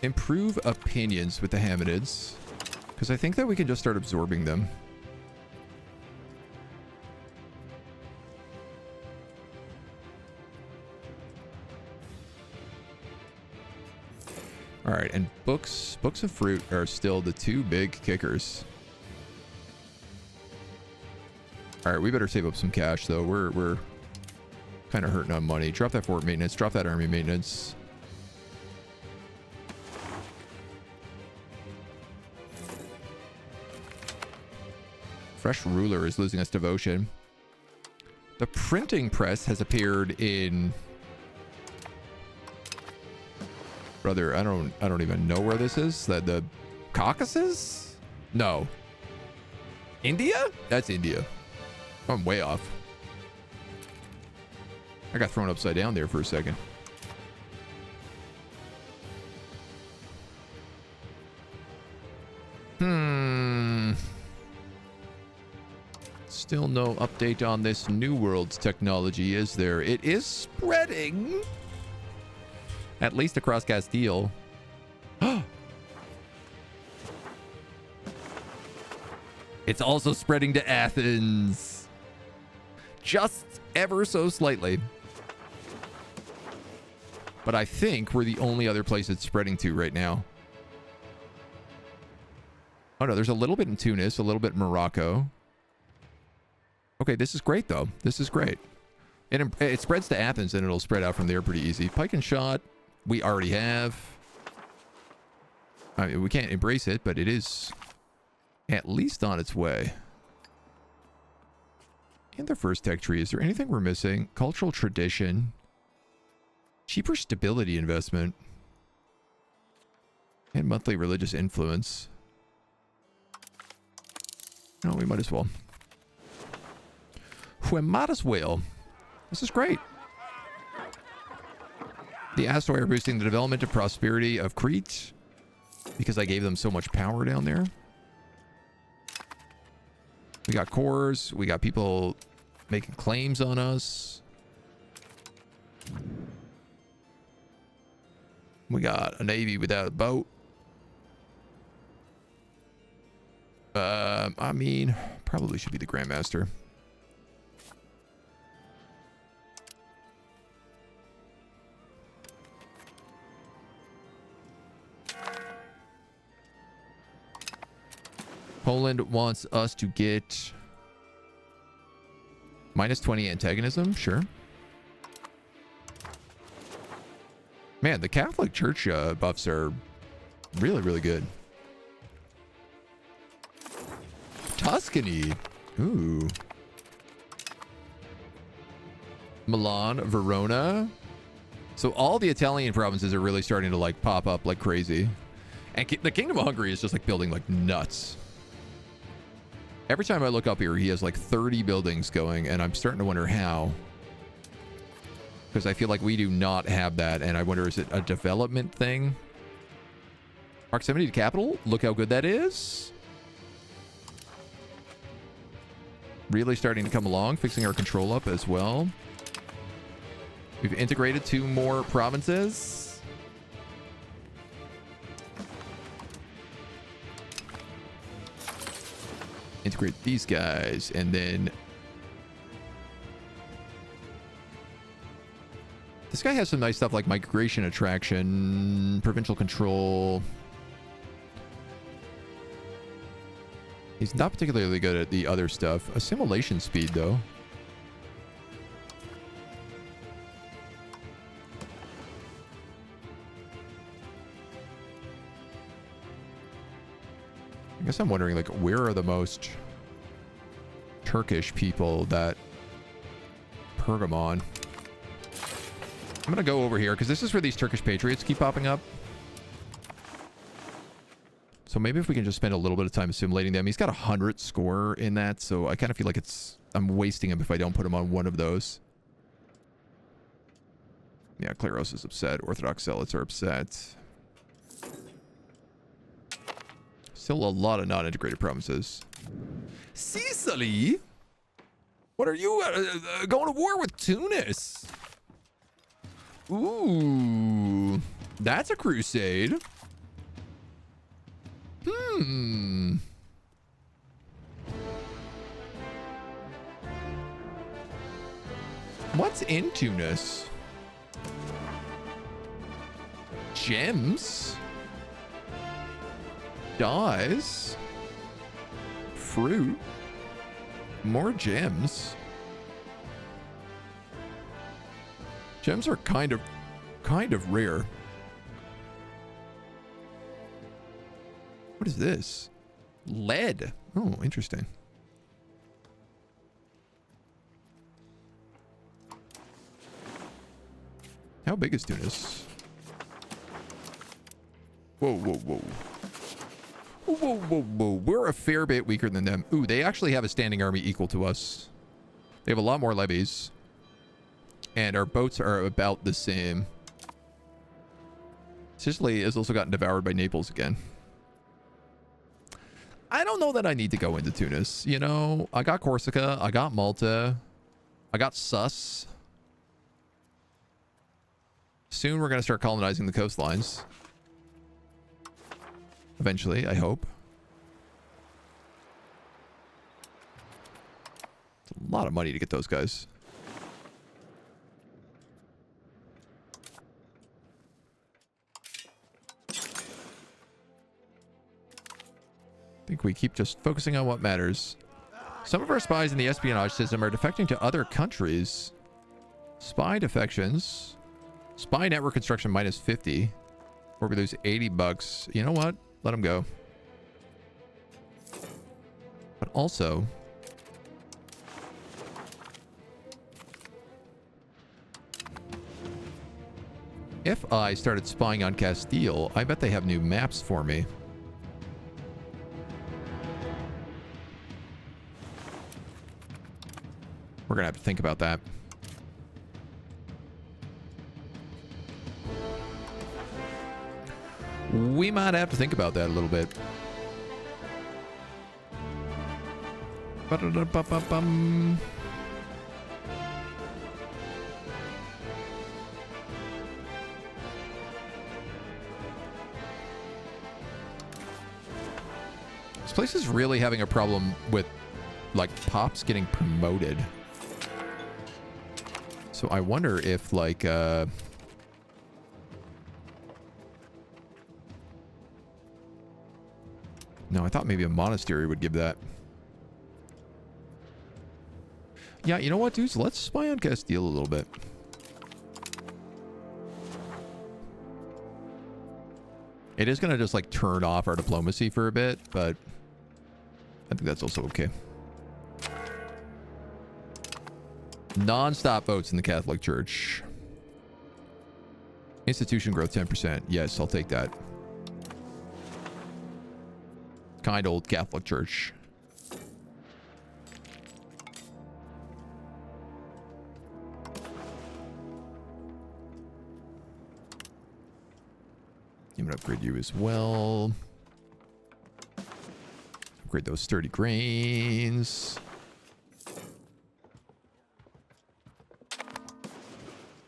improve opinions with the Hamadids, because I think that we can just start absorbing them. All right, and books of fruit are still the two big kickers. All right, we better save up some cash though. We're kind of hurting on money. Drop that fort maintenance. Drop that army maintenance. Fresh ruler is losing us devotion. The printing press has appeared in... Brother, I don't even know where this is. The Caucasus? No. India? That's India. I'm way off. I got thrown upside down there for a second. no update on this New World's technology, is there? It is spreading. At least across Castile. It's also spreading to Athens. Just ever so slightly. But I think we're the only other place it's spreading to right now. Oh no, there's a little bit in Tunis, a little bit in Morocco. Okay, this is great though. This is great. It spreads to Athens and it'll spread out from there pretty easy. Pike and shot, we already have. I mean, we can't embrace it, but it is at least on its way. In the first tech tree, is there anything we're missing? Cultural tradition. Cheaper stability investment. And monthly religious influence. No, we might as well. We might as well. This is great. The Astoi are boosting the development and prosperity of Crete because I gave them so much power down there. We got cores. We got people making claims on us. We got a navy without a boat. I mean, probably should be the Grandmaster. Poland wants us to get -20 antagonism. Sure. Man, the Catholic Church buffs are really, really good. Tuscany. Ooh. Milan, Verona. So all the Italian provinces are really starting to like pop up like crazy. And the Kingdom of Hungary is just like building like nuts. Every time I look up here, he has like 30 buildings going, and I'm starting to wonder how. Because I feel like we do not have that, and I wonder, is it a development thing? Proximity to capital? Look how good that is. Really starting to come along, fixing our control up as well. We've integrated 2 more provinces. Integrate these guys, and then this guy has some nice stuff like migration attraction, provincial control. He's not particularly good at the other stuff. Assimilation speed, though. I guess I'm wondering, like, where are the most Turkish people that Pergamon? I'm going to go over here because this is where these Turkish patriots keep popping up. So maybe if we can just spend a little bit of time assimilating them. He's got 100 score in that, so I kind of feel like I'm wasting him if I don't put him on one of those. Yeah, Claros is upset. Orthodox zealots are upset. Still a lot of non-integrated provinces. Sicily? What are you going to war with Tunis? Ooh, that's a crusade. What's in Tunis? Gems? Dyes? Fruit? More gems? Gems are kind of rare. What is this? Lead. Oh, interesting. How big is Tunis? Whoa, whoa, whoa. Whoa, whoa, whoa. We're a fair bit weaker than them. Ooh, they actually have a standing army equal to us. They have a lot more levies. And our boats are about the same. Sicily has also gotten devoured by Naples again. I don't know that I need to go into Tunis. You know, I got Corsica, I got Malta, I got Sus. Soon we're going to start colonizing the coastlines. Eventually, I hope. It's a lot of money to get those guys. I think we keep just focusing on what matters. Some of our spies in the espionage system are defecting to other countries. Spy defections. Spy network construction minus 50. Or we lose 80 bucks. You know what? Let them go. But also, if I started spying on Castile, I bet they have new maps for me. We're gonna have to think about that. We might have to think about that a little bit. Ba-da-da-ba-ba-bum. This place is really having a problem with, like, pops getting promoted. So I wonder if, like, no, I thought maybe a monastery would give that. Yeah, you know what, dudes? Let's spy on Castile a little bit. It is going to just, like, turn off our diplomacy for a bit, but I think that's also okay. Non-stop votes in the Catholic Church. Institution growth 10%. Yes, I'll take that. Kind old Catholic Church. I'm gonna upgrade you as well. Upgrade those sturdy grains.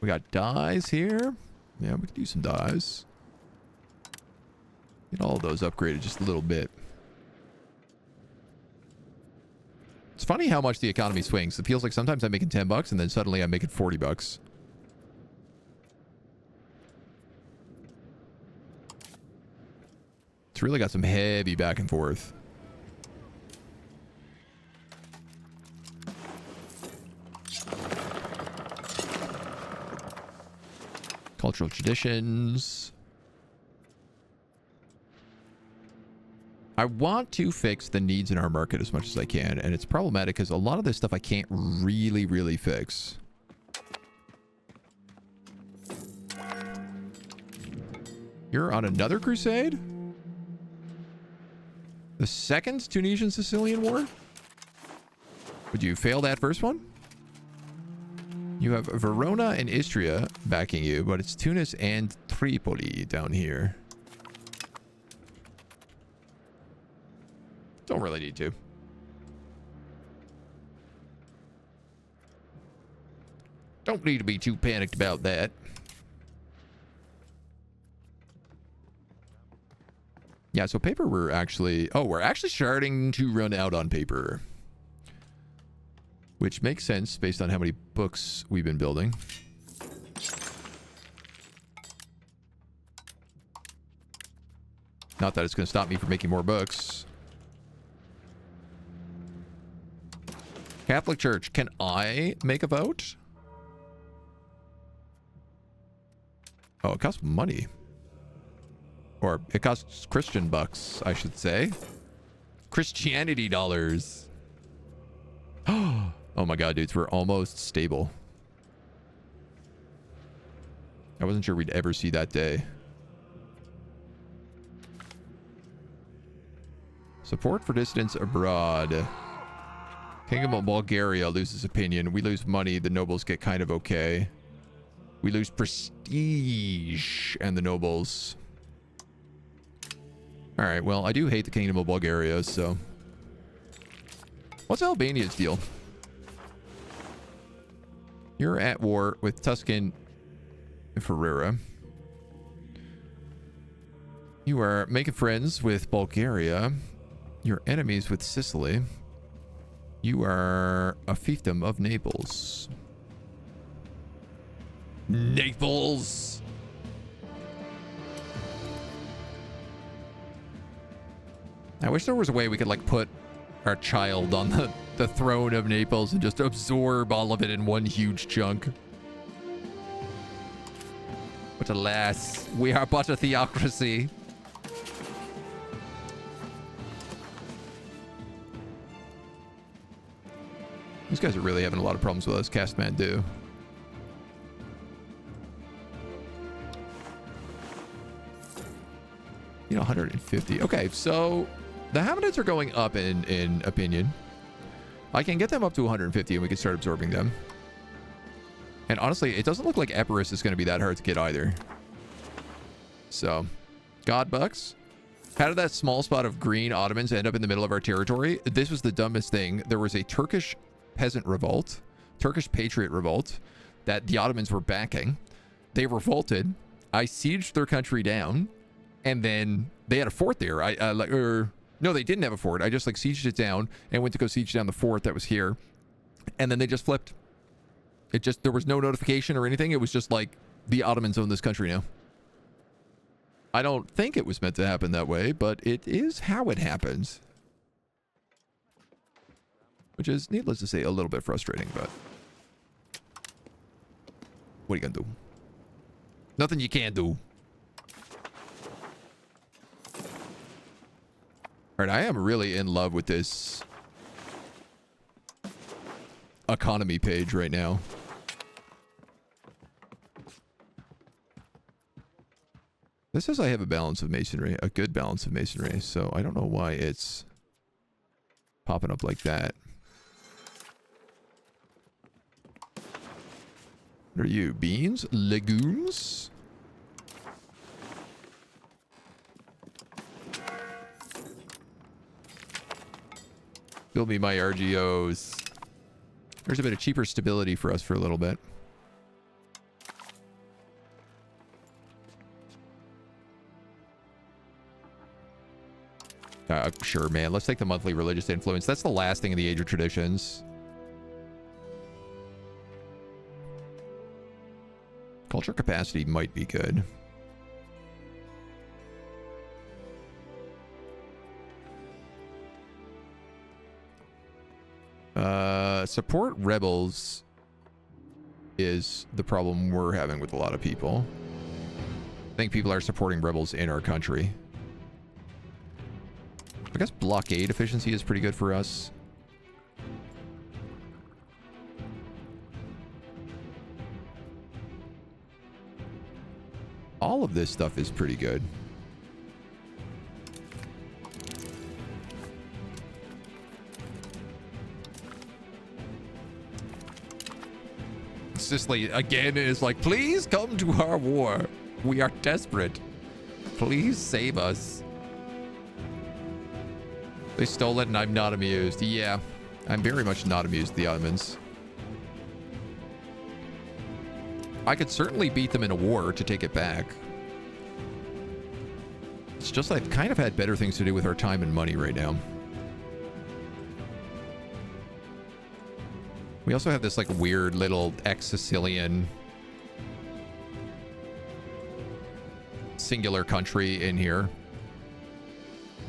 We got dyes here. Yeah, we could do some dyes. Get all of those upgraded just a little bit. It's funny how much the economy swings. It feels like sometimes I'm making 10 bucks and then suddenly I'm making 40 bucks. It's really got some heavy back and forth. Cultural traditions. I want to fix the needs in our market as much as I can, and it's problematic because a lot of this stuff I can't really fix. You're on another crusade? The second Tunisian-Sicilian War? Would you fail that first one? You have Verona and Istria backing you, but it's Tunis and Tripoli down here. Don't really need to. Don't need to be too panicked about that. Yeah, so paper we're actually starting to run out on paper. Which makes sense based on how many books we've been building. Not that it's going to stop me from making more books. Catholic Church, can I make a vote? Oh, it costs money. Or it costs Christian bucks, I should say. Christianity dollars. Oh my god, dudes, we're almost stable. I wasn't sure we'd ever see that day. Support for dissidents abroad. Kingdom of Bulgaria loses opinion. We lose money. The nobles get kind of okay. We lose prestige and the nobles. All right, well, I do hate the Kingdom of Bulgaria, so... What's Albania's deal? You're at war with Tuscan and Ferrera. You are making friends with Bulgaria. You're enemies with Sicily. You are a fiefdom of Naples. Naples! I wish there was a way we could, like, put our child on the throne of Naples and just absorb all of it in one huge chunk. But alas, we are but a theocracy. These guys are really having a lot of problems with us. Kathmandu. You know, 150. Okay, so the Hamanids are going up in opinion. I can get them up to 150 and we can start absorbing them. And honestly, it doesn't look like Epirus is going to be that hard to get either. So, God bucks. How did that small spot of green Ottomans end up in the middle of our territory? This was the dumbest thing. There was a Turkish peasant revolt, Turkish patriot revolt that the Ottomans were backing. They revolted. I sieged their country down. And then they had a fort there. No, they didn't have a fort. I just like sieged it down and went to go siege down the fort that was here. And then they just flipped. There was no notification or anything. It was just like the Ottomans own this country now. I don't think it was meant to happen that way, but it is how it happens. Which is, needless to say, a little bit frustrating, but what are you gonna do? Nothing you can't do. All right, I am really in love with this economy page right now. This says I have a balance of masonry, a good balance of masonry, so I don't know why it's popping up like that. What are you? Beans? Legumes? Build me my RGOs. There's a bit of cheaper stability for us for a little bit. Sure, man. Let's take the monthly religious influence. That's the last thing in the Age of Traditions. Culture capacity might be good. Support rebels is the problem we're having with a lot of people. I think people are supporting rebels in our country. I guess blockade efficiency is pretty good for us. All of this stuff is pretty good. Sicily again is like, please come to our war. We are desperate. Please save us. They stole it and I'm not amused. Yeah, I'm very much not amused at the Ottomans. I could certainly beat them in a war to take it back. It's just I've kind of had better things to do with our time and money right now. We also have this like weird little ex-Sicilian singular country in here.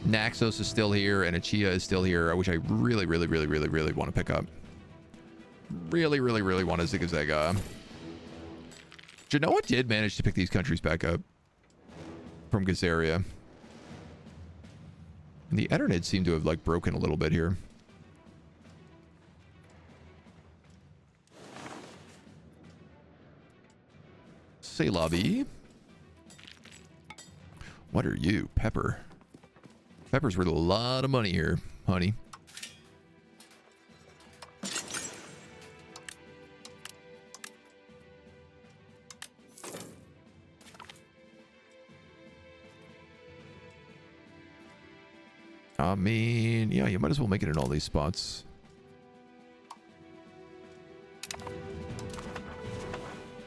Naxos is still here and Achia is still here, which I really want to pick up. Really want to zigzag. Genoa did manage to pick these countries back up from Gazaria. And the Eternids seem to have like broken a little bit here. Say lobby. What are you? Pepper. Pepper's worth a lot of money here, honey. I mean, yeah, you might as well make it in all these spots.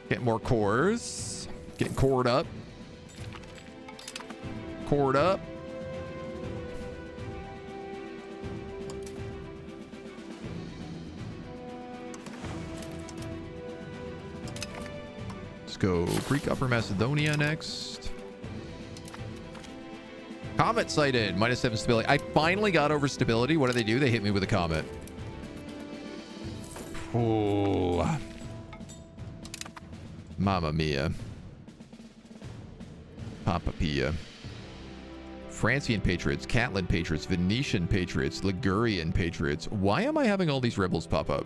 Get more cores. Getting cored up. Cored up. Let's go Greek Upper Macedonia next. Comet sighted. -7 stability. I finally got over stability. What do? They hit me with a comet. Oh. Mamma mia. Papa Pia. Francian Patriots, Catlin Patriots, Venetian Patriots, Ligurian Patriots. Why am I having all these rebels pop up?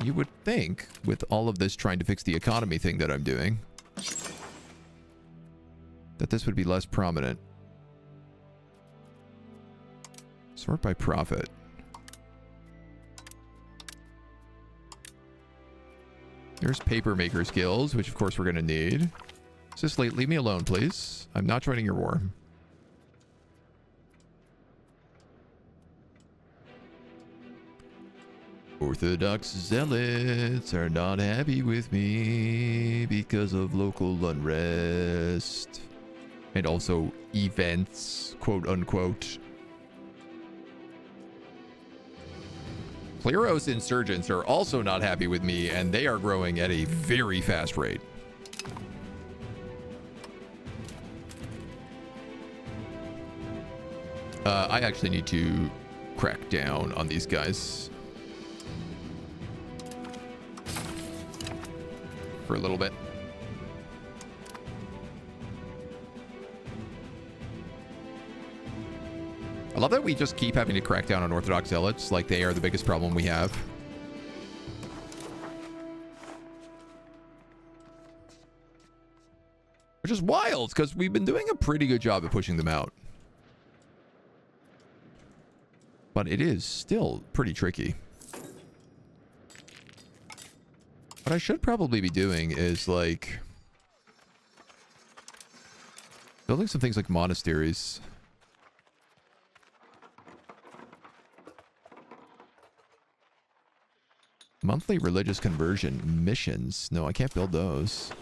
You would think, with all of this trying to fix the economy thing that I'm doing, that this would be less prominent. Sort by profit. There's paper maker skills, which of course we're going to need. Sicily, leave me alone, please. I'm not joining your war. Orthodox zealots are not happy with me because of local unrest. And also events, quote unquote. Cleros insurgents are also not happy with me, and they are growing at a very fast rate. I actually need to crack down on these guys for a little bit. I love that we just keep having to crack down on Orthodox zealots like they are the biggest problem we have. Which is wild, because we've been doing a pretty good job at pushing them out. But it is still pretty tricky. What I should probably be doing is, like, building some things like monasteries. Monthly religious conversion missions. No, I can't build those.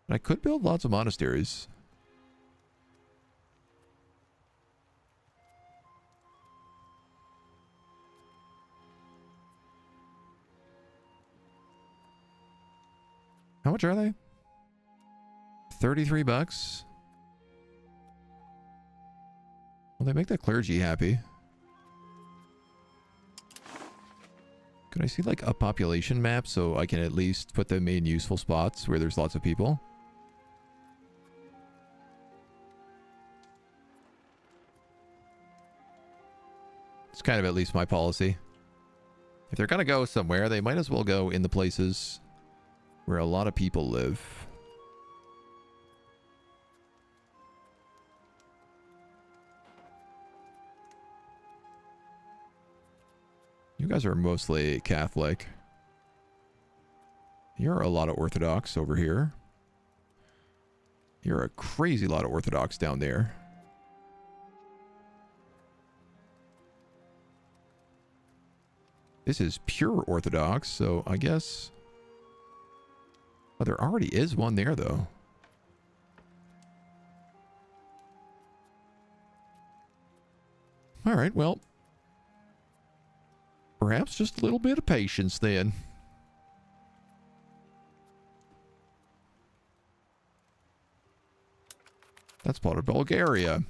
But I could build lots of monasteries. How much are they? 33 bucks? Well, they make the clergy happy. Could I see like a population map so I can at least put them in useful spots where there's lots of people? It's kind of at least my policy. If they're going to go somewhere, they might as well go in the places where a lot of people live. You guys are mostly Catholic. You're a lot of Orthodox over here. You're a crazy lot of Orthodox down there. This is pure Orthodox, so I guess... Oh, there already is one there, though. All right, well... Perhaps just a little bit of patience, then. That's part of Bulgaria.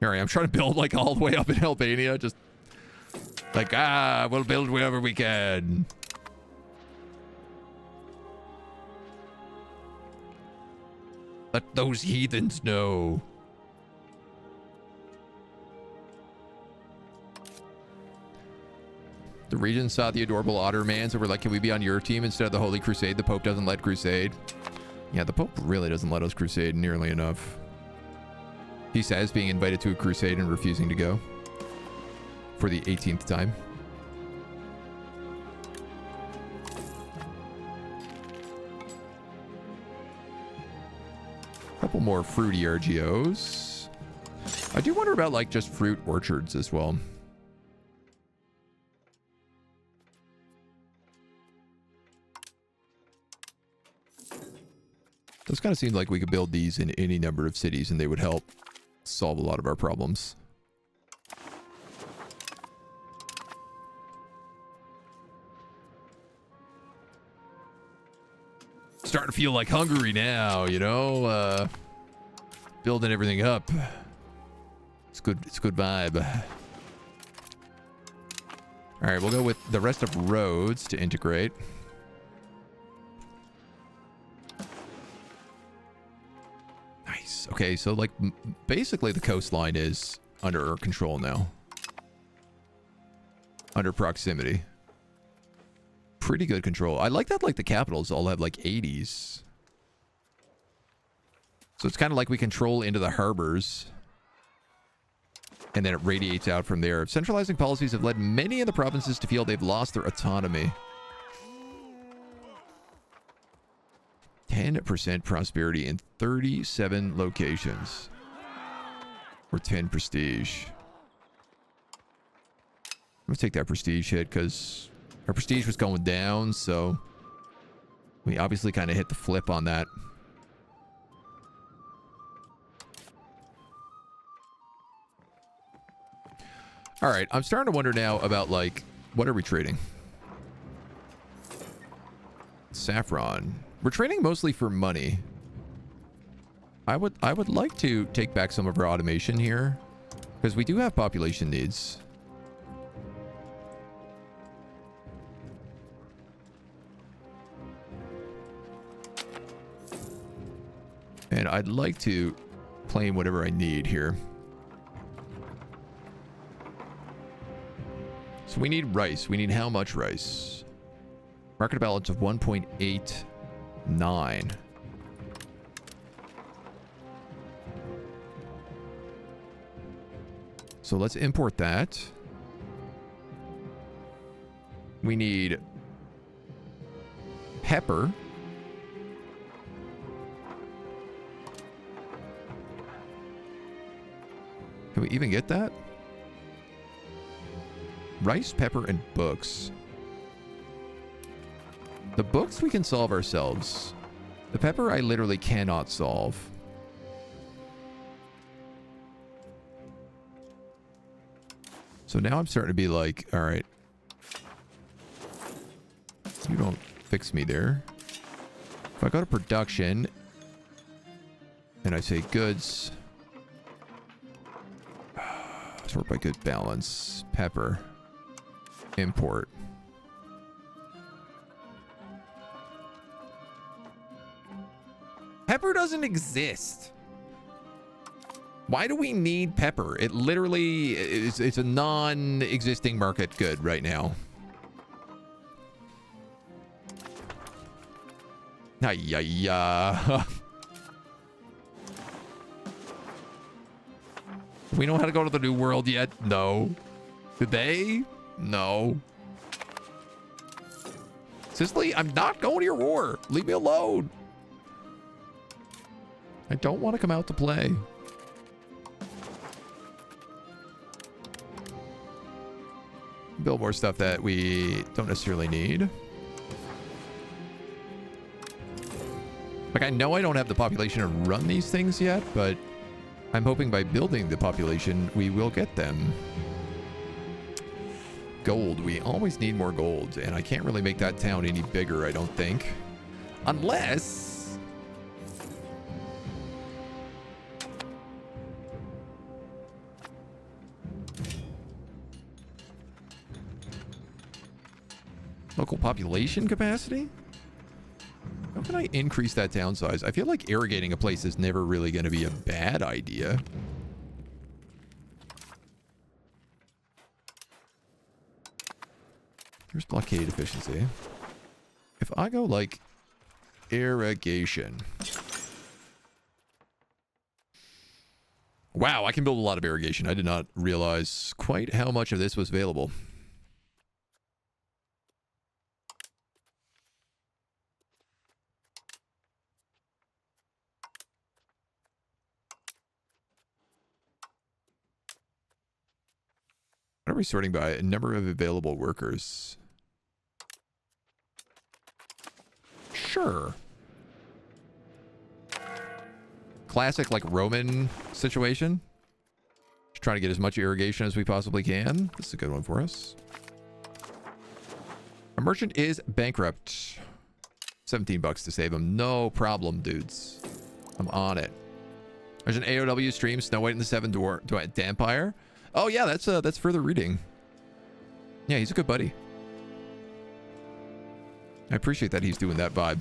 Here I am trying to build, like, all the way up in Albania. Just... like, we'll build wherever we can. Let those heathens know. The regent saw the adorable otter man, so we're like, can we be on your team instead of the Holy Crusade? The Pope doesn't let crusade. Yeah, the Pope really doesn't let us crusade nearly enough. He says being invited to a crusade and refusing to go. For the 18th time. Couple more fruity RGOs. I do wonder about like just fruit orchards as well. Those kind of seem like we could build these in any number of cities and they would help solve a lot of our problems. Starting to feel like Hungary now, you know? Building everything up. It's good. It's a good vibe. All right, we'll go with the rest of roads to integrate. Nice. Okay, so like basically the coastline is under our control now. Under proximity. Pretty good control. I like that like the capitals all have like 80s. So it's kind of like we control into the harbors. And then it radiates out from there. Centralizing policies have led many of the provinces to feel they've lost their autonomy. 10% prosperity in 37 locations. Or 10 prestige. I'm going to take that prestige hit because our prestige was going down, so we obviously kind of hit the flip on that. All right, I'm starting to wonder now about, like, what are we trading? Saffron. We're trading mostly for money. I would like to take back some of our automation here because we do have population needs. And I'd like to claim whatever I need here. So we need rice. We need how much rice? Market balance of 1.89. So let's import that. We need pepper. Can we even get that? Rice, pepper, and books. The books we can solve ourselves. The pepper I literally cannot solve. So now I'm starting to be like, all right. You don't fix me there. If I go to production and I say goods, sort by good balance, pepper, import. Pepper doesn't exist. Why do we need pepper? It literally is, it's a non-existing market good right now. We know how to go to the New World yet? No. Did they? No. Sicily, I'm not going to your war. Leave me alone. I don't want to come out to play. Build more stuff that we don't necessarily need. Like, I know I don't have the population to run these things yet, but I'm hoping by building the population, we will get them. Gold. We always need more gold, and I can't really make that town any bigger, I don't think. Unless... local population capacity? How can I increase that town size? I feel like irrigating a place is never really going to be a bad idea. Here's blockade efficiency. If I go like irrigation. Wow, I can build a lot of irrigation. I did not realize quite how much of this was available. What are we sorting by? Number of available workers. Sure. Classic, like, Roman situation. Just trying to get as much irrigation as we possibly can. This is a good one for us. A merchant is bankrupt. 17 bucks to save him. No problem, dudes. I'm on it. There's an AOW stream, Snow White and the Seven Dampire. Oh, yeah, that's further reading. Yeah, he's a good buddy. I appreciate that he's doing that vibe.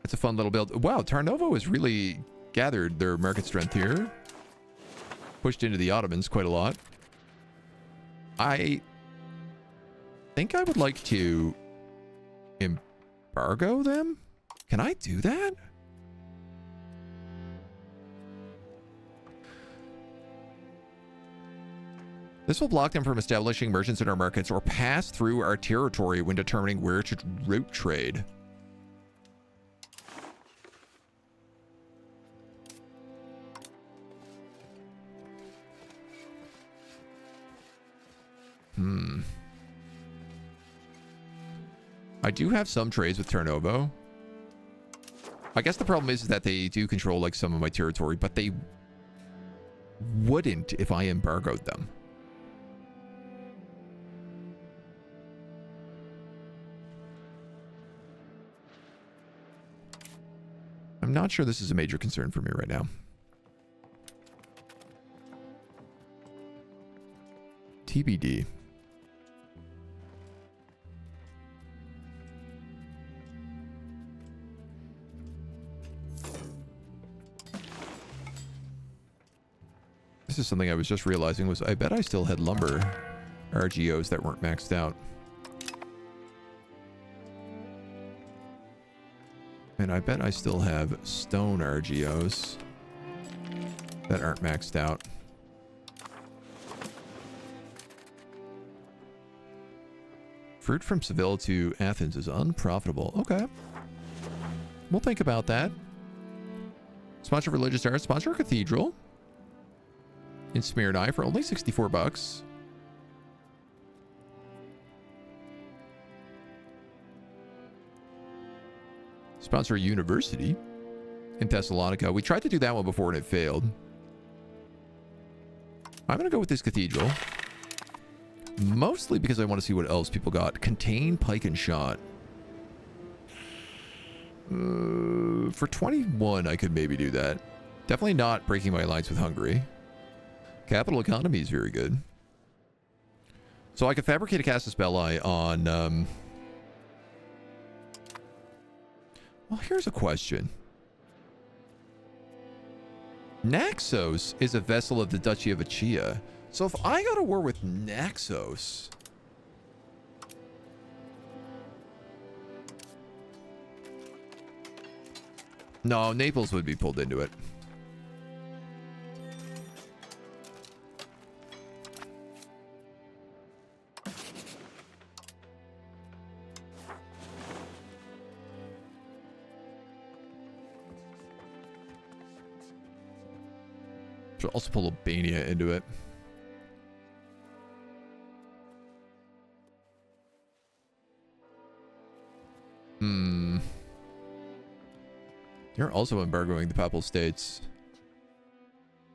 It's a fun little build. Wow, Tarnovo has really gathered their market strength here. Pushed into the Ottomans quite a lot. I think I would like to embargo them. Can I do that? This will block them from establishing merchants in our markets or pass through our territory when determining where to route trade. I do have some trades with Tarnovo. I guess the problem is that they do control like some of my territory, but they wouldn't if I embargoed them. I'm not sure this is a major concern for me right now. TBD. This is something I was just realizing was I bet I still had lumber RGOs that weren't maxed out. And I bet I still have stone RGOs that aren't maxed out. Fruit from Seville to Athens is unprofitable. Okay. We'll think about that. Sponsor religious art. Sponsor a cathedral in Smyrna for only 64 bucks. Sponsor a university in Thessalonica. We tried to do that one before and it failed. I'm going to go with this cathedral. Mostly because I want to see what else people got. Contain pike and shot. For 21, I could maybe do that. Definitely not breaking my alliance with Hungary. Capital economy is very good. So I could fabricate a Casus Belli on... Well, here's a question. Naxos is a vessel of the Duchy of Achia. So if I go to war with Naxos... No, Naples would be pulled into it. Should also pull Albania into it. You're also embargoing the Papal States.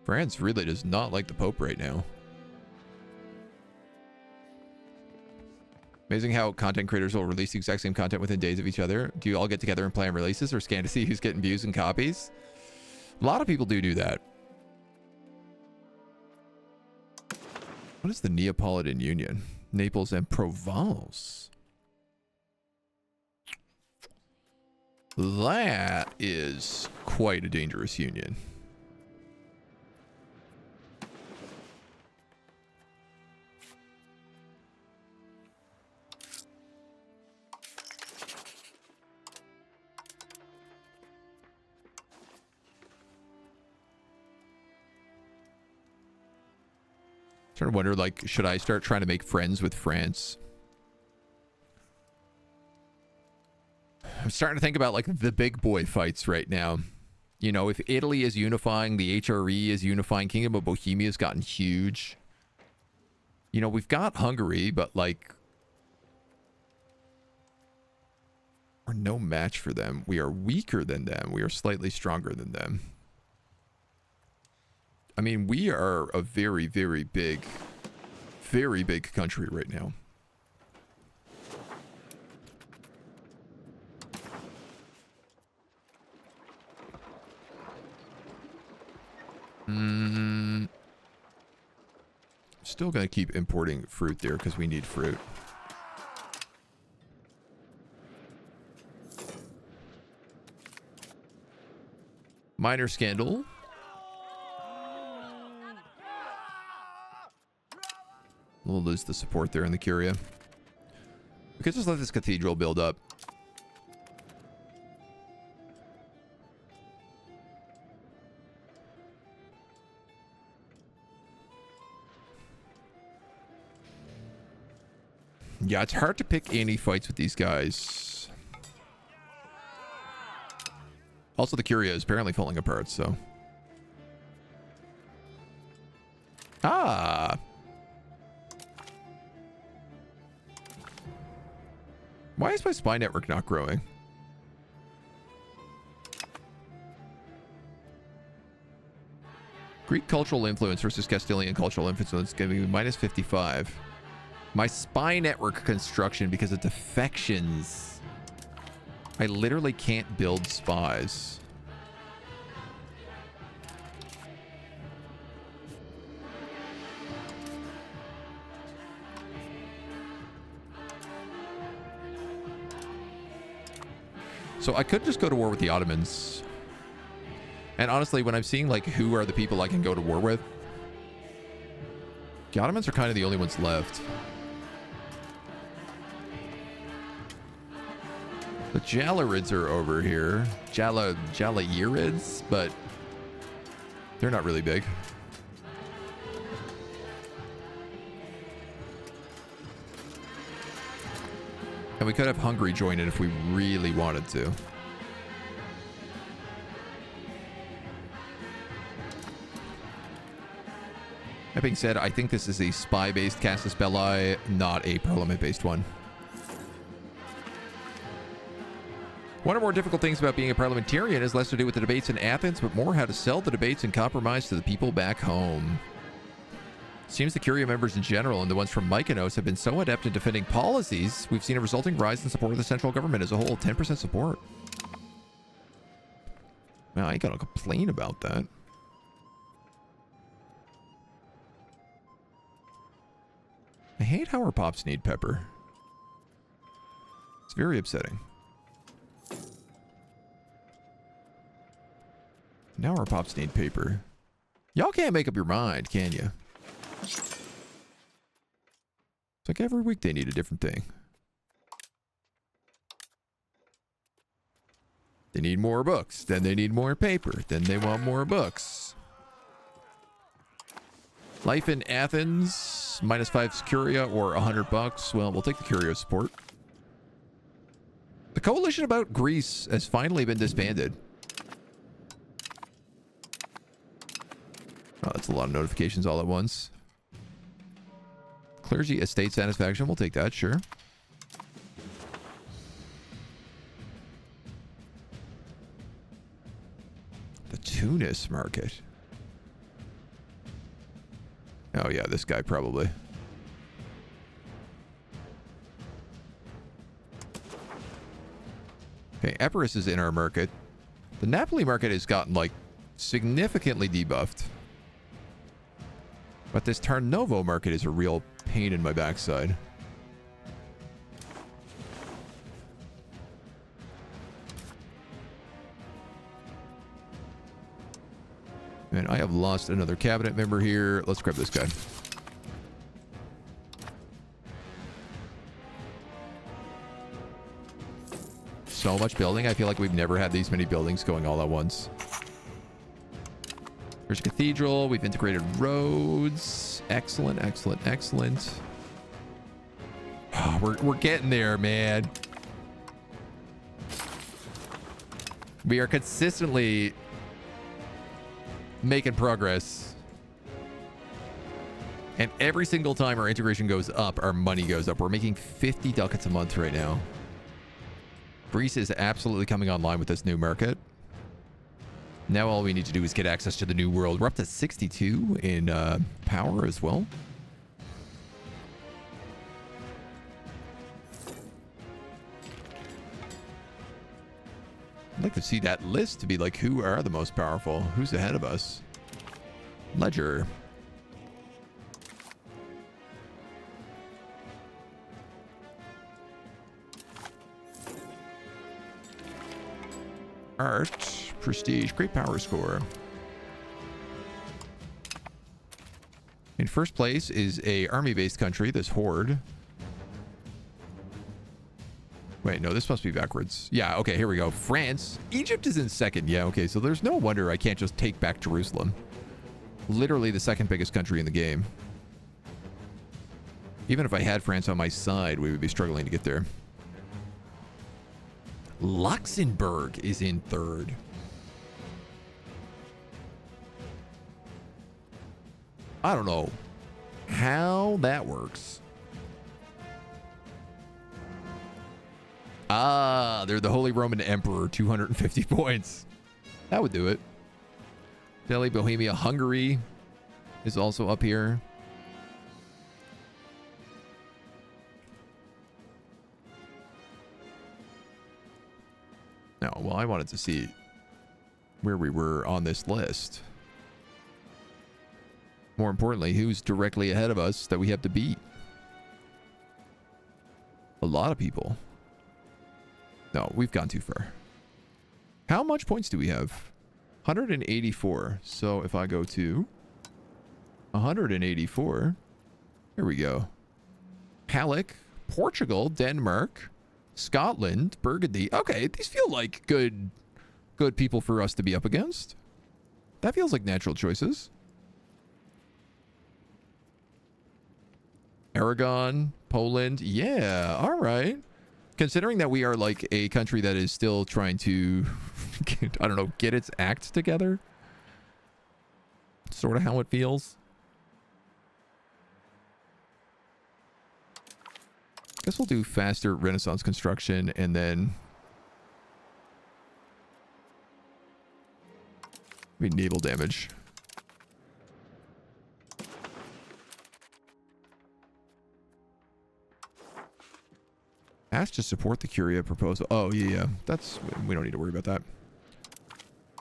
France really does not like the Pope right now. Amazing how content creators will release the exact same content within days of each other. Do you all get together and plan releases or scan to see who's getting views and copies? A lot of people do that. What is the Neapolitan Union? Naples and Provence. That is quite a dangerous union. Trying to wonder, like, should I start trying to make friends with France? I'm starting to think about, like, the big boy fights right now. You know, if Italy is unifying, the HRE is unifying, Kingdom of Bohemia has gotten huge. You know, we've got Hungary, but like, we're no match for them. We are weaker than them. We are slightly stronger than them. I mean, we are a very, very big country right now. Still gonna keep importing fruit there because we need fruit. Minor scandal. We'll lose the support there in the Curia. We could just let this cathedral build up. Yeah, it's hard to pick any fights with these guys. Also, the Curia is apparently falling apart, so... Ah! Why is my spy network not growing? Greek cultural influence versus Castilian cultural influence giving me minus 55. My spy network construction because of defections. I literally can't build spies. So I could just go to war with the Ottomans. And honestly, when I'm seeing like who are the people I can go to war with, the Ottomans are kind of the only ones left. The Jalarids are over here. Jalayirids, but they're not really big. And we could have Hungary join it if we really wanted to. That being said, I think this is a spy-based Casus Belli, not a parliament-based one. One of the more difficult things about being a parliamentarian is less to do with the debates in Athens, but more how to sell the debates and compromise to the people back home. Seems the Curia members in general and the ones from Mykonos have been so adept in defending policies, we've seen a resulting rise in support of the central government as a whole, 10% support. Well, I ain't gonna complain about that. I hate how our pops need pepper. It's very upsetting. Now our pops need paper. Y'all can't make up your mind, can you? It's like every week they need a different thing. They need more books. Then they need more paper. Then they want more books. Life in Athens, -5 Curia or $100. Well, we'll take the Curia support. The coalition about Greece has finally been disbanded. Oh, that's a lot of notifications all at once. Clergy estate satisfaction. We'll take that, sure. The Tunis market. Oh, yeah, this guy probably. Okay, Epirus is in our market. The Napoli market has gotten, like, significantly debuffed. But this Tarnovo market is a real pain in my backside. And I have lost another cabinet member here. Let's grab this guy. So much building. I feel like we've never had these many buildings going all at once. There's a cathedral. We've integrated roads. Excellent, excellent, excellent. Oh, we're getting there, man. We are consistently making progress. And every single time our integration goes up, our money goes up. We're making 50 ducats a month right now. Greece is absolutely coming online with this new market. Now all we need to do is get access to the new world. We're up to 62 in power as well. I'd like to see that list to be like, who are the most powerful? Who's ahead of us? Ledger. Art, prestige, great power score. In first place is a army-based country, this Horde. Wait, no, this must be backwards. Yeah, okay, here we go. France. Egypt is in second. Yeah, okay, so there's no wonder I can't just take back Jerusalem. Literally the second biggest country in the game. Even if I had France on my side, we would be struggling to get there. Luxembourg is in third. I don't know how that works. Ah, they're the Holy Roman Emperor, 250 points. That would do it. Delhi, Bohemia, Hungary is also up here. No, well, I wanted to see where we were on this list. More importantly, who's directly ahead of us that we have to beat? A lot of people. No, we've gone too far. How much points do we have? 184. So if I go to 184, here we go. Halleck, Portugal, Denmark, Scotland, Burgundy. Okay, these feel like good people for us to be up against. That feels like natural choices. Aragon, Poland. Yeah, all right. Considering that we are like a country that is still trying to, I don't know, get its act together. Sort of how it feels. Guess we'll do faster Renaissance construction and then maybe naval damage. Ask to support the Curia proposal. Oh, yeah. That's, we don't need to worry about that.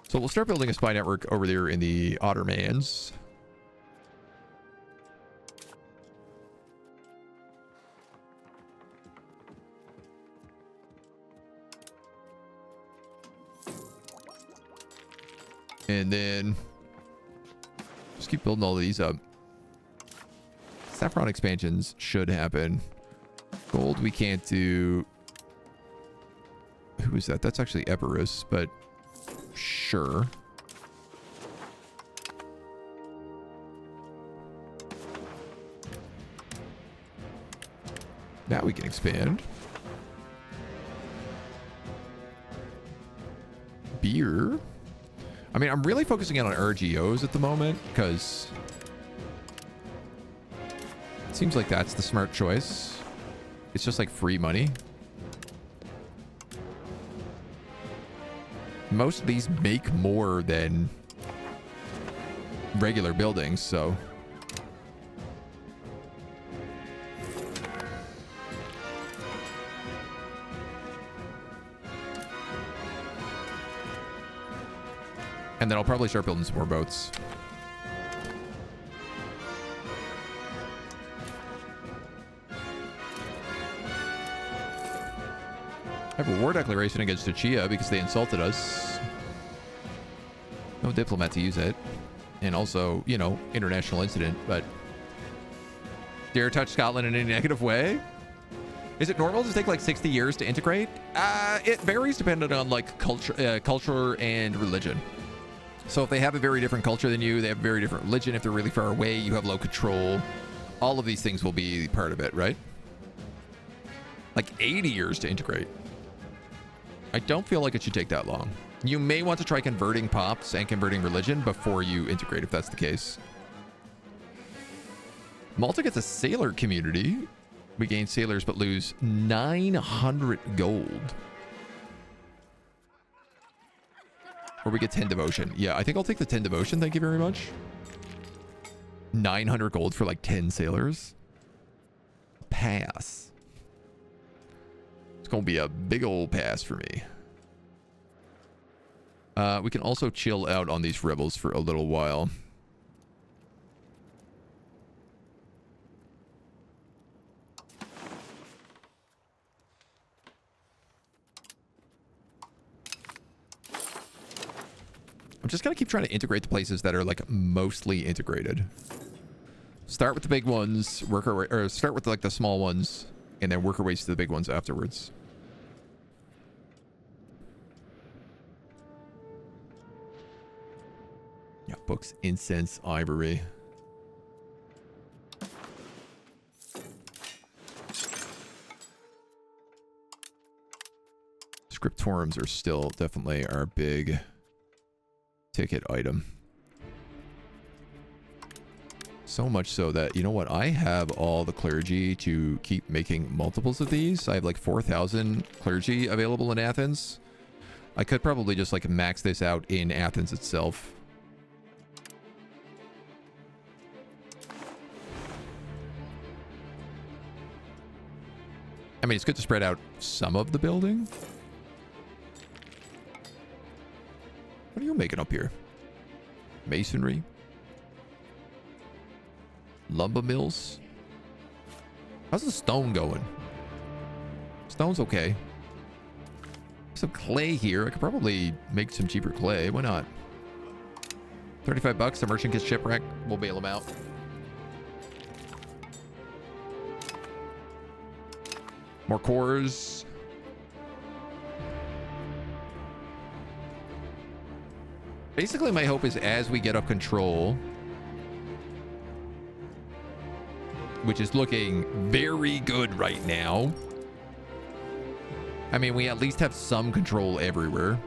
So we'll start building a spy network over there in the Ottomans. And then just keep building all these up. Saffron expansions should happen. Gold we can't do. Who is that? That's actually Epirus, but sure. Now we can expand. Beer. I mean, I'm really focusing on RGOs at the moment because it seems like that's the smart choice. It's just like free money. Most of these make more than regular buildings, so. And then I'll probably start building some more boats. I have a war declaration against Achia because they insulted us. No diplomat to use it. And also, you know, international incident, but dare touch Scotland in a negative way? Is it normal to take like 60 years to integrate? It varies depending on like culture and religion. So if they have a very different culture than you, they have a very different religion. If they're really far away, you have low control. All of these things will be part of it, right? Like 80 years to integrate. I don't feel like it should take that long. You may want to try converting pops and converting religion before you integrate, if that's the case. Malta gets a sailor community. We gain sailors but lose 900 gold. Or we get 10 devotion. Yeah, I think I'll take the 10 devotion. Thank you very much. 900 gold for like 10 sailors. Pass. It's going to be a big old pass for me. We can also chill out on these rebels for a little while. I'm just going to keep trying to integrate the places that are like mostly integrated. Start with the big ones, work our way, or start with like the small ones, and then work our ways to the big ones afterwards. Yeah, books, incense, ivory. Scriptoriums are still definitely our big ticket item. So much so that, you know what, I have all the clergy to keep making multiples of these. I have like 4,000 clergy available in Athens. I could probably just like max this out in Athens itself. I mean, it's good to spread out some of the building. What are you making up here? Masonry? Lumber mills? How's the stone going? Stone's okay. Some clay here. I could probably make some cheaper clay. Why not? 35 bucks. The merchant gets shipwrecked. We'll bail him out. More cores. Basically, my hope is as we get up control, which is looking very good right now. I mean, we at least have some control everywhere.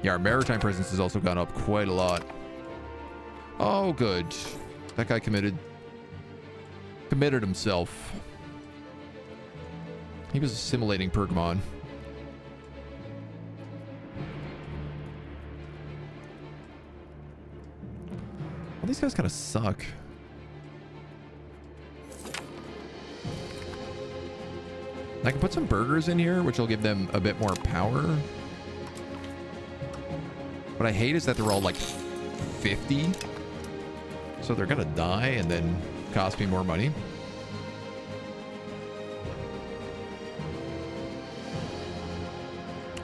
Yeah, our maritime presence has also gone up quite a lot. Oh, good. That guy committed himself. He was assimilating Pergamon. Well, these guys kind of suck. I can put some burgers in here, which will give them a bit more power. What I hate is that they're all like 50. So they're gonna die and then cost me more money.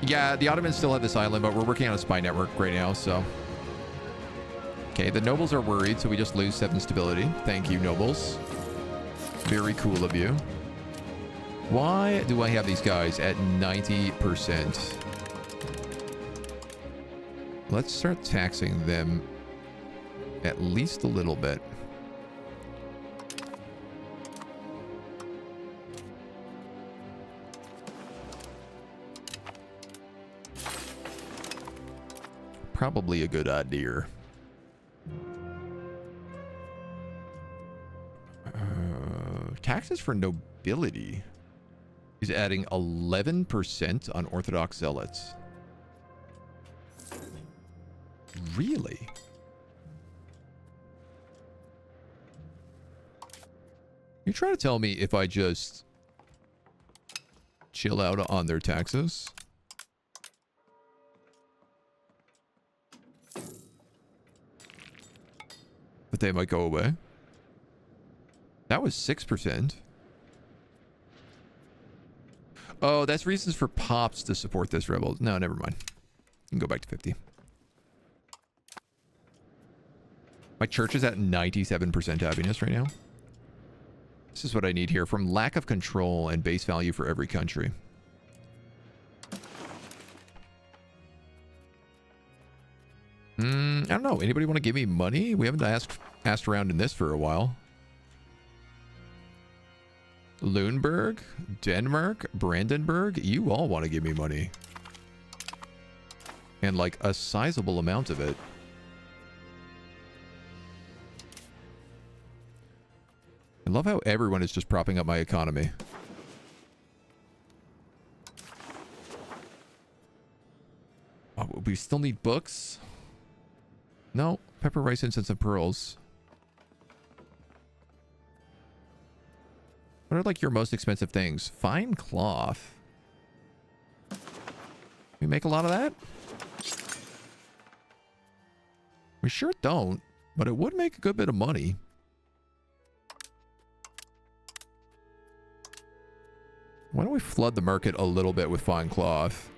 Yeah, the Ottomans still have this island, but we're working on a spy network right now, so. Okay, the nobles are worried, so we just lose 7 stability. Thank you, nobles. Very cool of you. Why do I have these guys at 90%? Let's start taxing them at least a little bit. Probably a good idea. Taxes for nobility is adding 11% on Orthodox zealots. Really? You're trying to tell me if I just chill out on their taxes? But they might go away. That was 6%. Oh, that's reasons for Pops to support this rebel. No, never mind. You can go back to 50. My church is at 97% happiness right now. This is what I need here. From lack of control and base value for every country. I don't know. Anybody want to give me money? We haven't asked around in this for a while. Lüneburg, Denmark, Brandenburg. You all want to give me money. And like a sizable amount of it. I love how everyone is just propping up my economy. Oh, we still need books? No. Pepper, rice, incense, and pearls. What are like your most expensive things? Fine cloth. We make a lot of that? We sure don't, but it would make a good bit of money. Why don't we flood the market a little bit with fine cloth?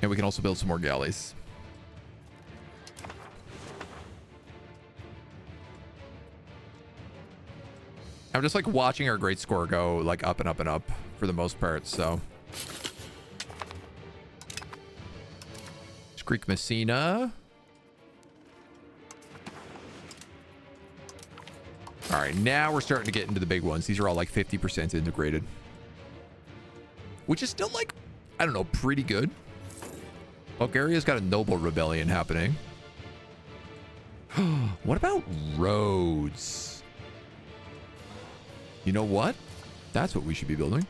And we can also build some more galleys. I'm just like watching our great score go like up and up and up for the most part, so. Greek Messina. All right, now we're starting to get into the big ones. These are all like 50% integrated. Which is still like, I don't know, pretty good. Bulgaria's got a noble rebellion happening. What about roads? You know what? That's what we should be building.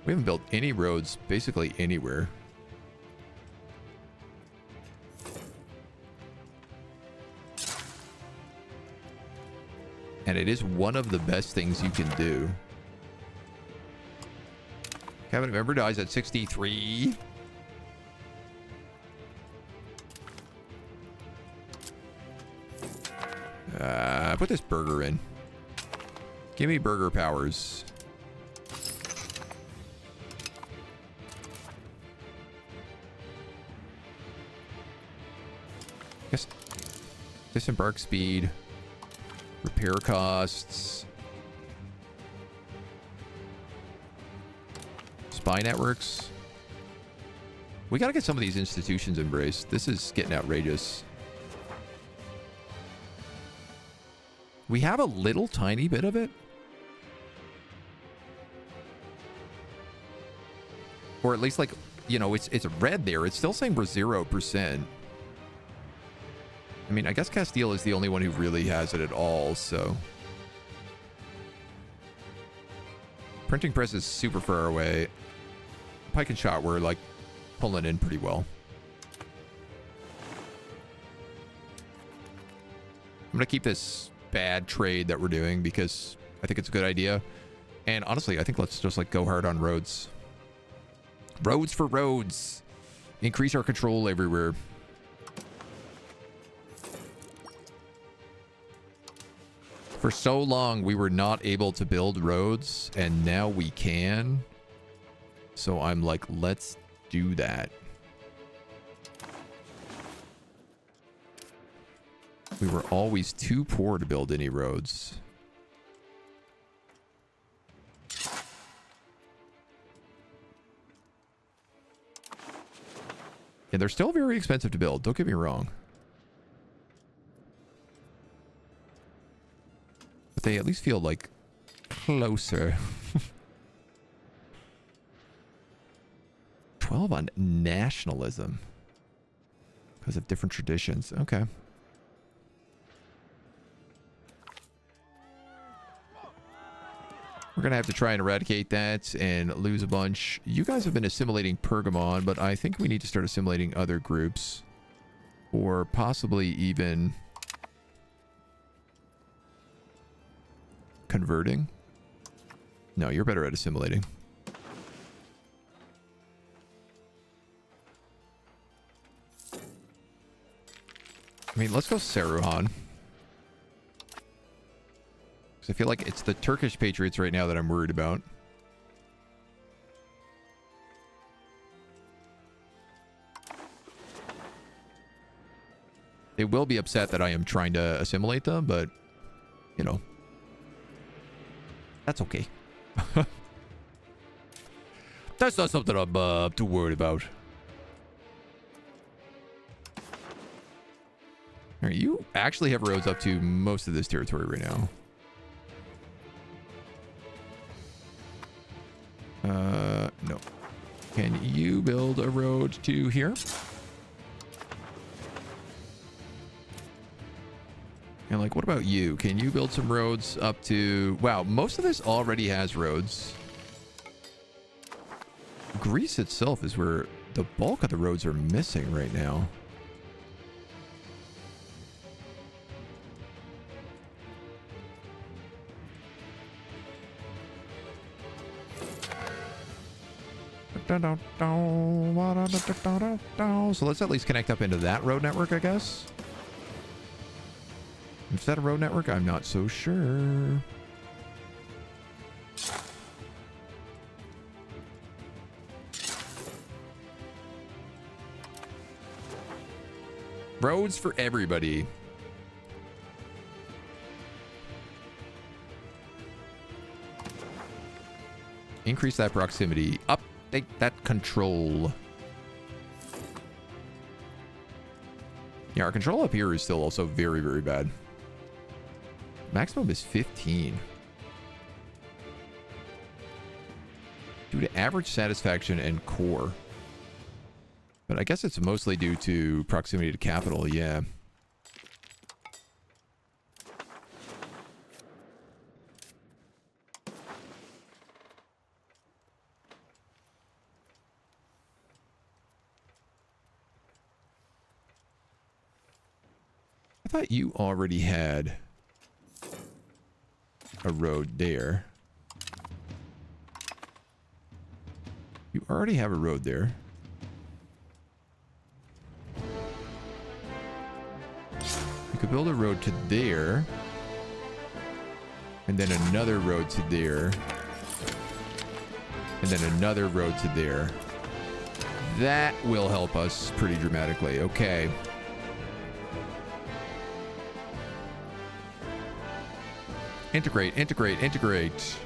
We haven't built any roads basically anywhere. And it is one of the best things you can do. Cabinet member dies at 63. Put this burger in. Give me burger powers. Guess disembark speed, repair costs, spy networks. We gotta get some of these institutions embraced. This is getting outrageous. We have a little tiny bit of it. Or at least like, you know, it's red there. It's still saying we're 0%. I mean, I guess Castile is the only one who really has it at all, so. Printing press is super far away. Pike and shot were like pulling in pretty well. I'm going to keep this bad trade that we're doing because I think it's a good idea. And honestly, I think let's just like go hard on roads. Roads for roads. Increase our control everywhere. For so long, we were not able to build roads, and now we can. So I'm like, let's do that. We were always too poor to build any roads. Yeah, they're still very expensive to build. Don't get me wrong. But they at least feel like closer. 12 on nationalism. Because of different traditions. Okay. We're going to have to try and eradicate that and lose a bunch. You guys have been assimilating Pergamon, but I think we need to start assimilating other groups. Or possibly even converting. No, you're better at assimilating. I mean, let's go Saruhan. I feel like it's the Turkish Patriots right now that I'm worried about. They will be upset that I am trying to assimilate them, but, you know, that's okay. That's not something I'm too worried about. All right, you actually have roads up to most of this territory right now. No. Can you build a road to here? And like, what about you? Can you build some roads up to... Wow, most of this already has roads. Greece itself is where the bulk of the roads are missing right now. So let's at least connect up into that road network, I guess. Is that a road network? I'm not so sure. Roads for everybody. Increase that proximity. Update that control. Yeah, our control up here is still also very, very bad. Maximum is 15. Due to average satisfaction and core. But I guess it's mostly due to proximity to capital, yeah. I thought you already had a road there. You already have a road there. You could build a road to there. And then another road to there. And then another road to there. That will help us pretty dramatically. Okay. Integrate, integrate, integrate.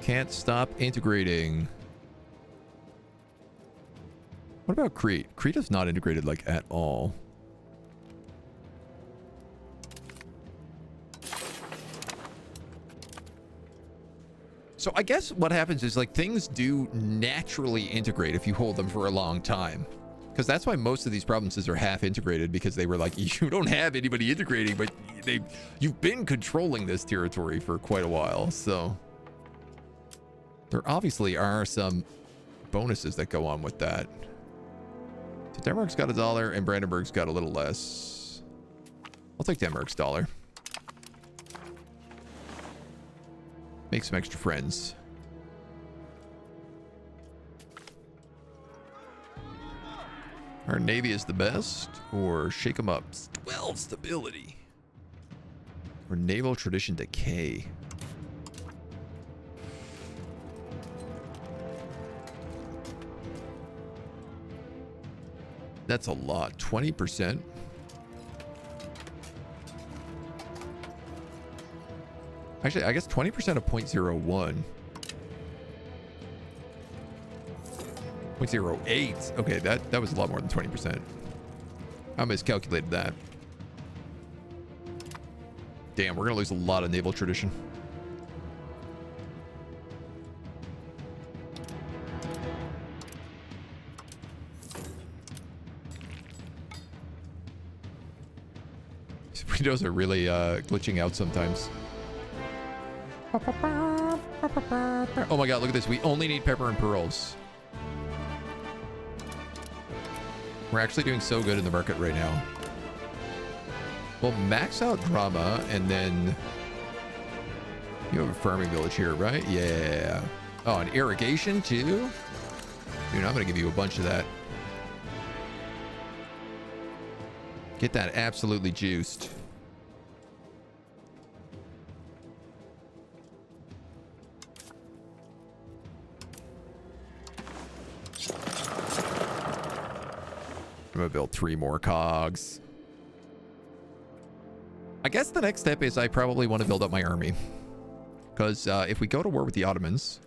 Can't stop integrating. What about Crete? Crete is not integrated like at all. So I guess what happens is like things do naturally integrate if you hold them for a long time. Because that's why most of these provinces are half integrated, because they were like, you don't have anybody integrating, but you've been controlling this territory for quite a while. So there obviously are some bonuses that go on with that. So Denmark's got $1 and Brandenburg's got a little less. I'll take Denmark's $1. Make some extra friends. Our navy is the best, or shake them up. 12 stability. Or naval tradition decay. That's a lot. 20%. Actually, I guess 20% of 0.01. 0.08. Okay, that was a lot more than 20%. I miscalculated that. Damn, we're gonna lose a lot of naval tradition. These windows are really glitching out sometimes. Oh my god, look at this. We only need pepper and pearls. We're actually doing so good in the market right now. Well, max out drama, and then you have a farming village here, right? Yeah. Oh, and irrigation too? Dude, I'm gonna give you a bunch of that. Get that absolutely juiced. I'm gonna build 3 more cogs. I guess the next step is I probably want to build up my army. Because if we go to war with the Ottomans,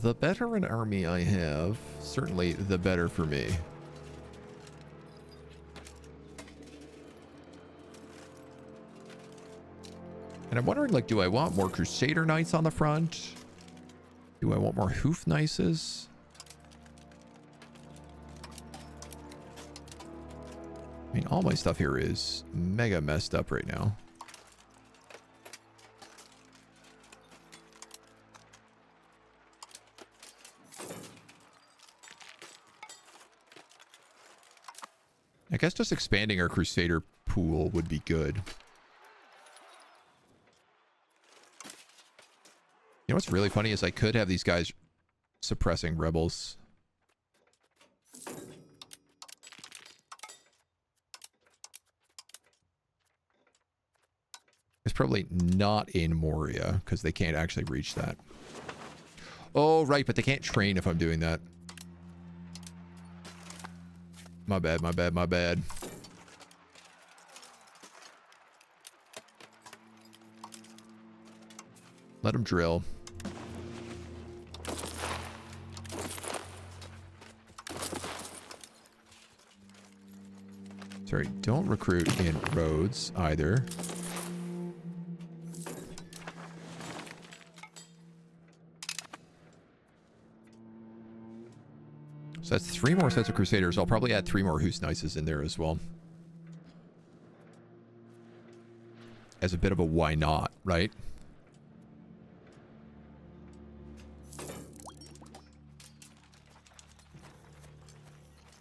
The better an army I have, certainly the better for me. And I'm wondering, like, do I want more Crusader Knights on the front? Do I want more Hoof Knights? I mean, all my stuff here is mega messed up right now. I guess just expanding our Crusader pool would be good. You know what's really funny is I could have these guys suppressing rebels. It's probably not in Moria because they can't actually reach that. Oh, right, but they can't train if I'm doing that. My bad, my bad, my bad. Let them drill. Sorry, don't recruit in Rhodes either. So that's 3 more sets of Crusaders. I'll probably add 3 more Hoost Knights in there as well. As a bit of a why not, right?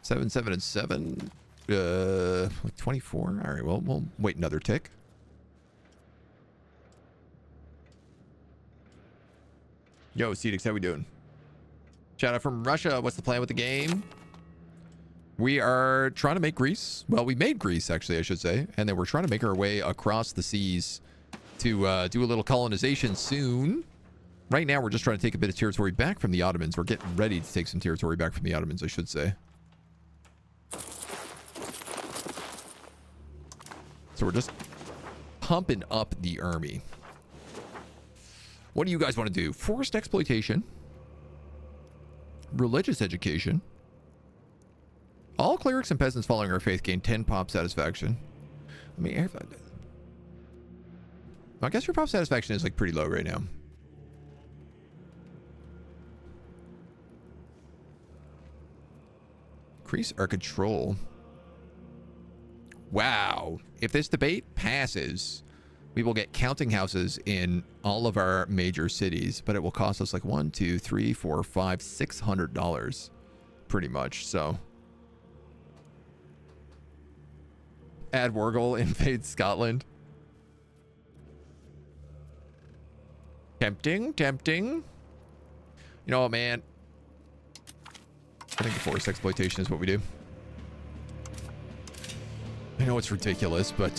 Seven, 7, and 7. 24. All right, well, we'll wait another tick. Yo, Cedix, how we doing? Shout out from Russia. What's the plan with the game? We are trying to make Greece. Well, we made Greece, actually, I should say. And then we're trying to make our way across the seas to do a little colonization soon. Right now, we're just trying to take a bit of territory back from the Ottomans. We're getting ready to take some territory back from the Ottomans, I should say. So we're just pumping up the army. What do you guys want to do? Forced exploitation. Religious education. All clerics and peasants following our faith gain 10 pop satisfaction. I mean, I guess your pop satisfaction is like pretty low right now. Increase our control. Wow. If this debate passes, we will get counting houses in all of our major cities, but it will cost us like $1, 2, 3, 4, 5, $600 pretty much. So add Wargle, invade Scotland. Tempting, tempting. You know what, man? I think the forced exploitation is what we do. I know it's ridiculous, but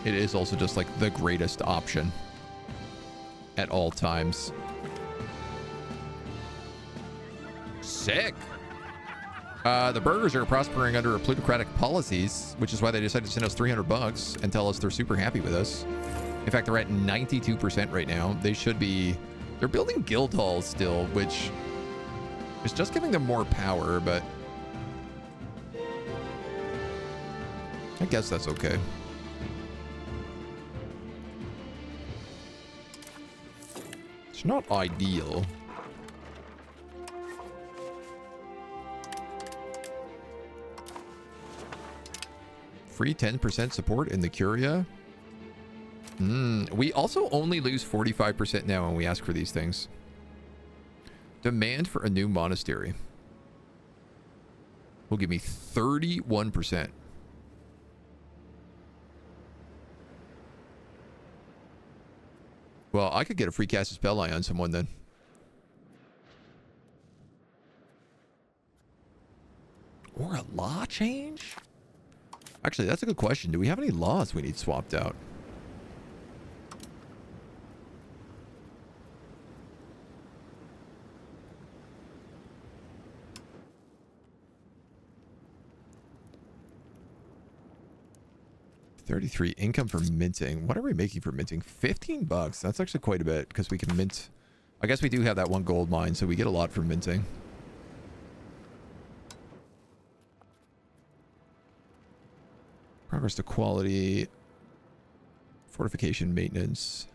it is also just like the greatest option at all times. Sick. The burgers are prospering under plutocratic policies, which is why they decided to send us $300 and tell us they're super happy with us. In fact, they're at 92% right now. They should be... They're building guild halls still, which is just giving them more power, but I guess that's okay. It's not ideal. Free 10% support in the Curia. We also only lose 45% now when we ask for these things. Demand for a new monastery will give me 31%. Well, I could get a free cast a spell eye on someone then. Or a law change? Actually, that's a good question. Do we have any laws we need swapped out? 33 income for minting. What are we making for minting? 15 bucks. That's actually quite a bit because we can mint. I guess we do have that one gold mine, so we get a lot from minting. Progress to quality. Fortification maintenance.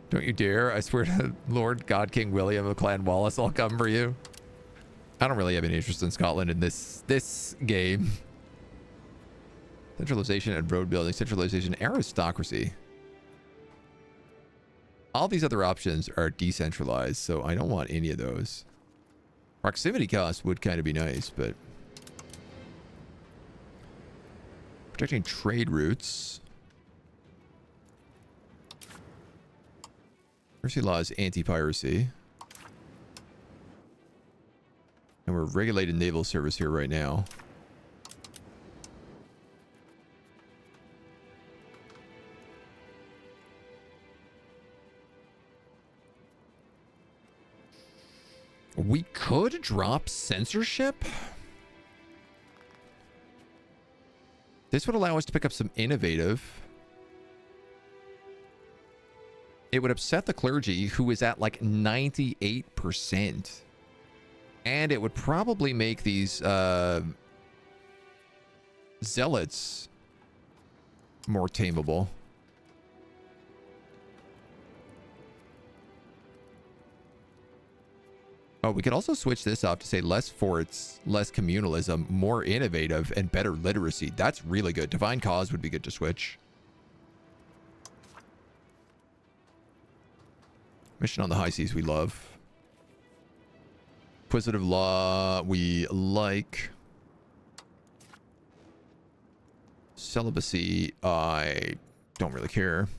Don't you dare. I swear to Lord God King William of Clan Wallace, I'll come for you. I don't really have any interest in Scotland in this game. Centralization and road building. Centralization, aristocracy. All these other options are decentralized, so I don't want any of those. Proximity cost would kind of be nice, but... Protecting trade routes. Mercy law is anti-piracy. And we're regulated naval service here right now. We could drop censorship. This would allow us to pick up some innovative. It would upset the clergy, who is at like 98%. And it would probably make these zealots more tameable. Oh, we could also switch this off to say less forts, less communalism, more innovative, and better literacy. That's really good. Divine Cause would be good to switch. Mission on the High Seas we love. Inquisitive Law we like. Celibacy I don't really care.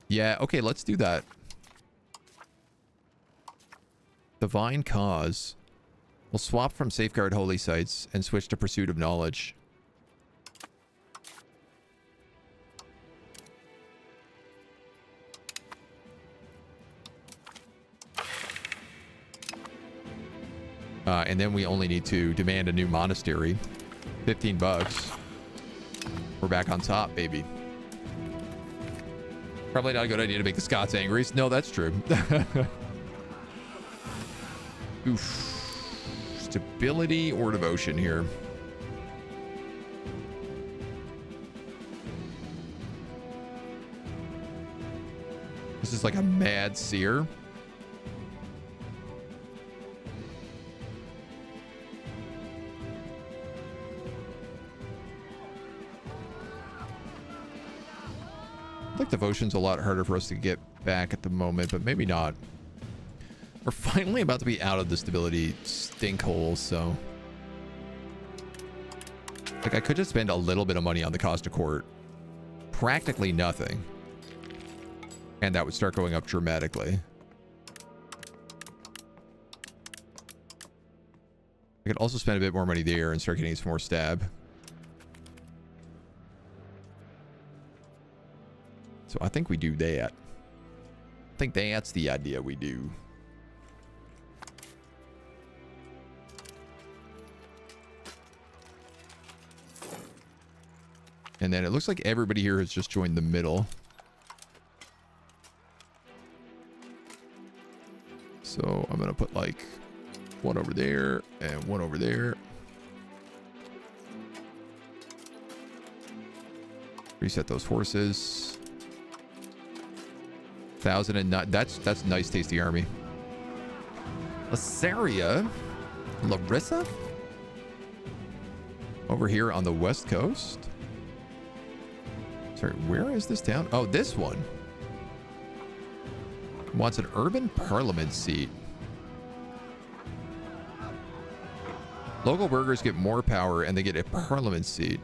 Yeah, okay, let's do that. Divine Cause. We'll swap from Safeguard Holy Sites and switch to Pursuit of Knowledge. And then we only need to demand a new monastery. 15 bucks. We're back on top, baby. Probably not a good idea to make the Scots angry. No, that's true. Oof. Stability or devotion here. This is like a mad seer. I think devotion's a lot harder for us to get back at the moment, but maybe not. We're finally about to be out of the stability stink hole, so... Like, I could just spend a little bit of money on the cost of court. Practically nothing. And that would start going up dramatically. I could also spend a bit more money there and start getting some more stab. So I think we do that. I think that's the idea we do. And then it looks like everybody here has just joined the middle. So I'm going to put like one over there and one over there. Reset those horses. 1,009. That's nice, tasty army. Lasaria, Larissa, over here on the west coast. Sorry, where is this town? Oh, this one wants an urban parliament seat. Local burghers get more power and they get a parliament seat.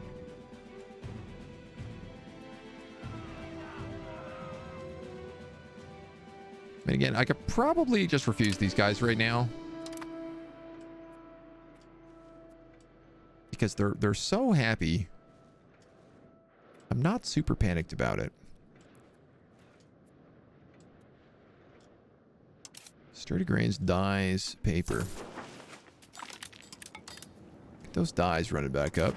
And again, I could probably just refuse these guys right now. Because they're so happy. I'm not super panicked about it. Sturdy grains, dyes, paper. Get those dyes running back up.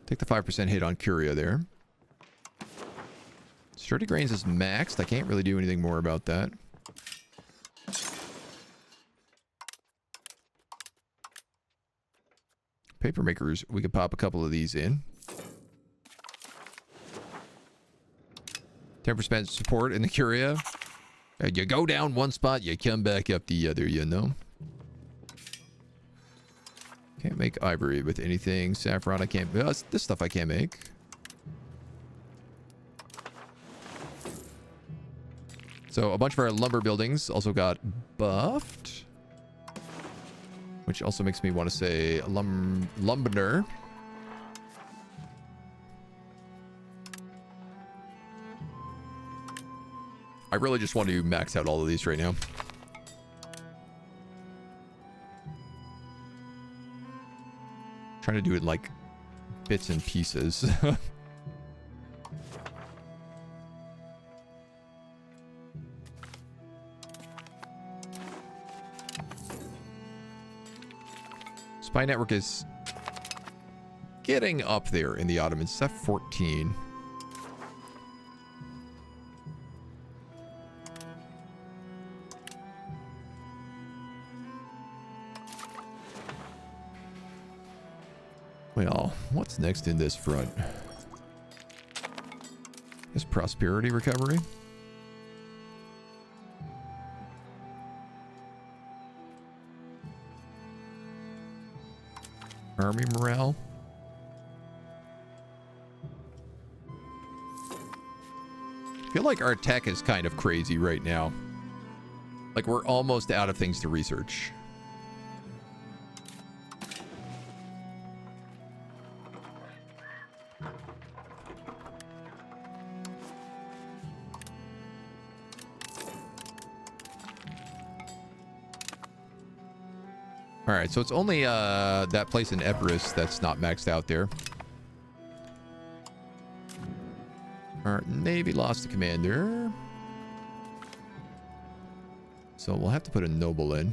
Take the 5% hit on Curia there. Sturdy grains is maxed. I can't really do anything more about that. Paper makers, we could pop a couple of these in. 10% support in the Curia. You go down one spot, you come back up the other, you know. Can't make ivory with anything. Saffron, I can't. This stuff I can't make. So a bunch of our lumber buildings also got buffed. Which also makes me want to say lumber. I really just want to max out all of these right now. Trying to do it like bits and pieces. Spy network is getting up there in the Ottomans. It's F14. Well, what's next in this front? Is prosperity recovery? Army morale? I feel like our tech is kind of crazy right now. Like we're almost out of things to research. All right, so it's only that place in Epirus that's not maxed out there. Our Navy lost the commander. So we'll have to put a noble in.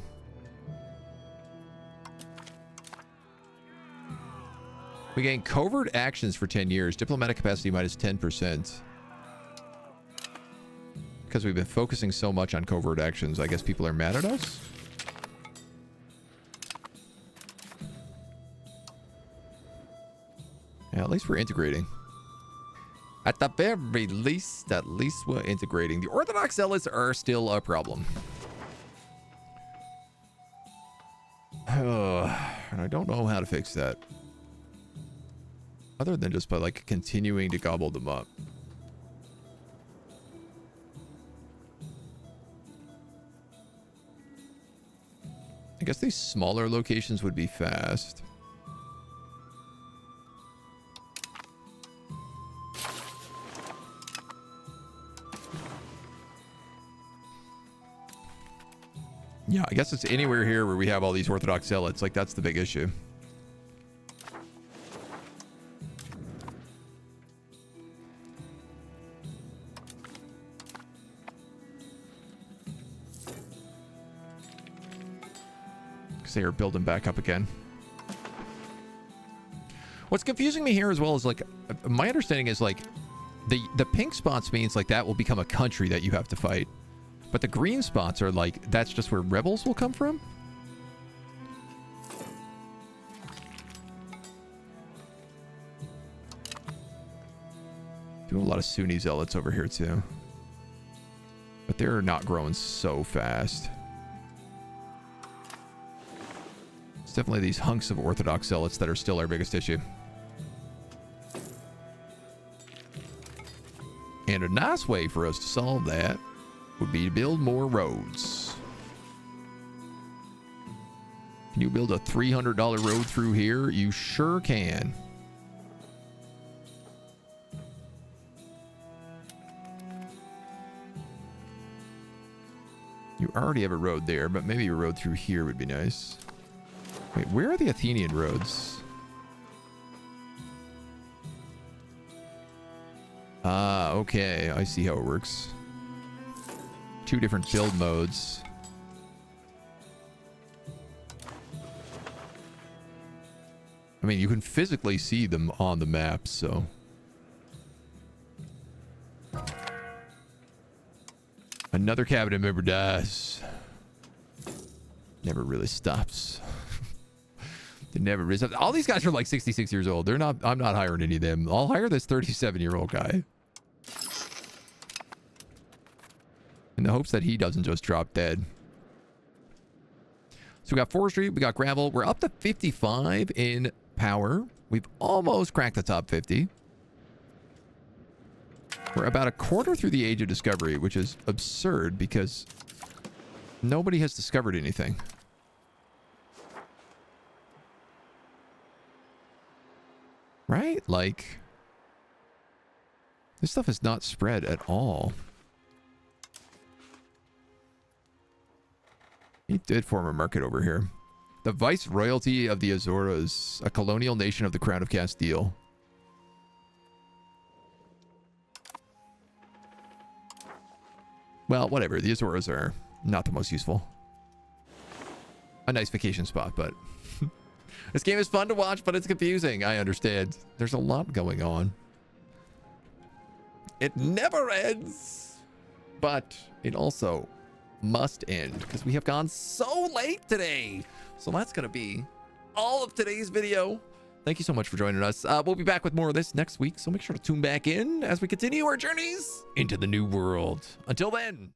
We gain covert actions for 10 years. Diplomatic capacity minus 10%. Because we've been focusing so much on covert actions, I guess people are mad at us? Yeah, at least we're integrating. At the very least, we're integrating. The Orthodox Zealots are still a problem. And I don't know how to fix that. Other than just by, like, continuing to gobble them up. I guess these smaller locations would be fast. Yeah, I guess it's anywhere here where we have all these Orthodox Zealots. Like, that's the big issue. Because they are building back up again. What's confusing me here as well is, like, my understanding is, like, the pink spots means, like, that will become a country that you have to fight. But the green spots are like, that's just where rebels will come from? Doing a lot of Sunni zealots over here too. But they're not growing so fast. It's definitely these hunks of Orthodox zealots that are still our biggest issue. And a nice way for us to solve that would be to build more roads. Can you build a $300 road through here? You sure can. You already have a road there, but maybe a road through here would be nice. Wait, where are the Athenian roads? Ah, okay. I see how it works. 2 different build modes. I mean, you can physically see them on the map, so. Another cabinet member dies. Never really stops. It never really stops. All these guys are like 66 years old. They're not. I'm not hiring any of them. I'll hire this 37-year-old guy. In the hopes that he doesn't just drop dead. So we got forestry, we got gravel. We're up to 55 in power. We've almost cracked the top 50. We're about a quarter through the age of discovery, which is absurd because nobody has discovered anything. Right? Like, this stuff is not spread at all. He did form a market over here. The Viceroyalty of the Azores, a colonial nation of the Crown of Castile. Well, whatever. The Azores are not the most useful. A nice vacation spot, but... This game is fun to watch, but it's confusing. I understand. There's a lot going on. It never ends. But it also must end because we have gone so late today. So that's going to be all of today's video. Thank you so much for joining us. We'll be back with more of this next week, so make sure to tune back in as we continue our journeys into the new world. Until then.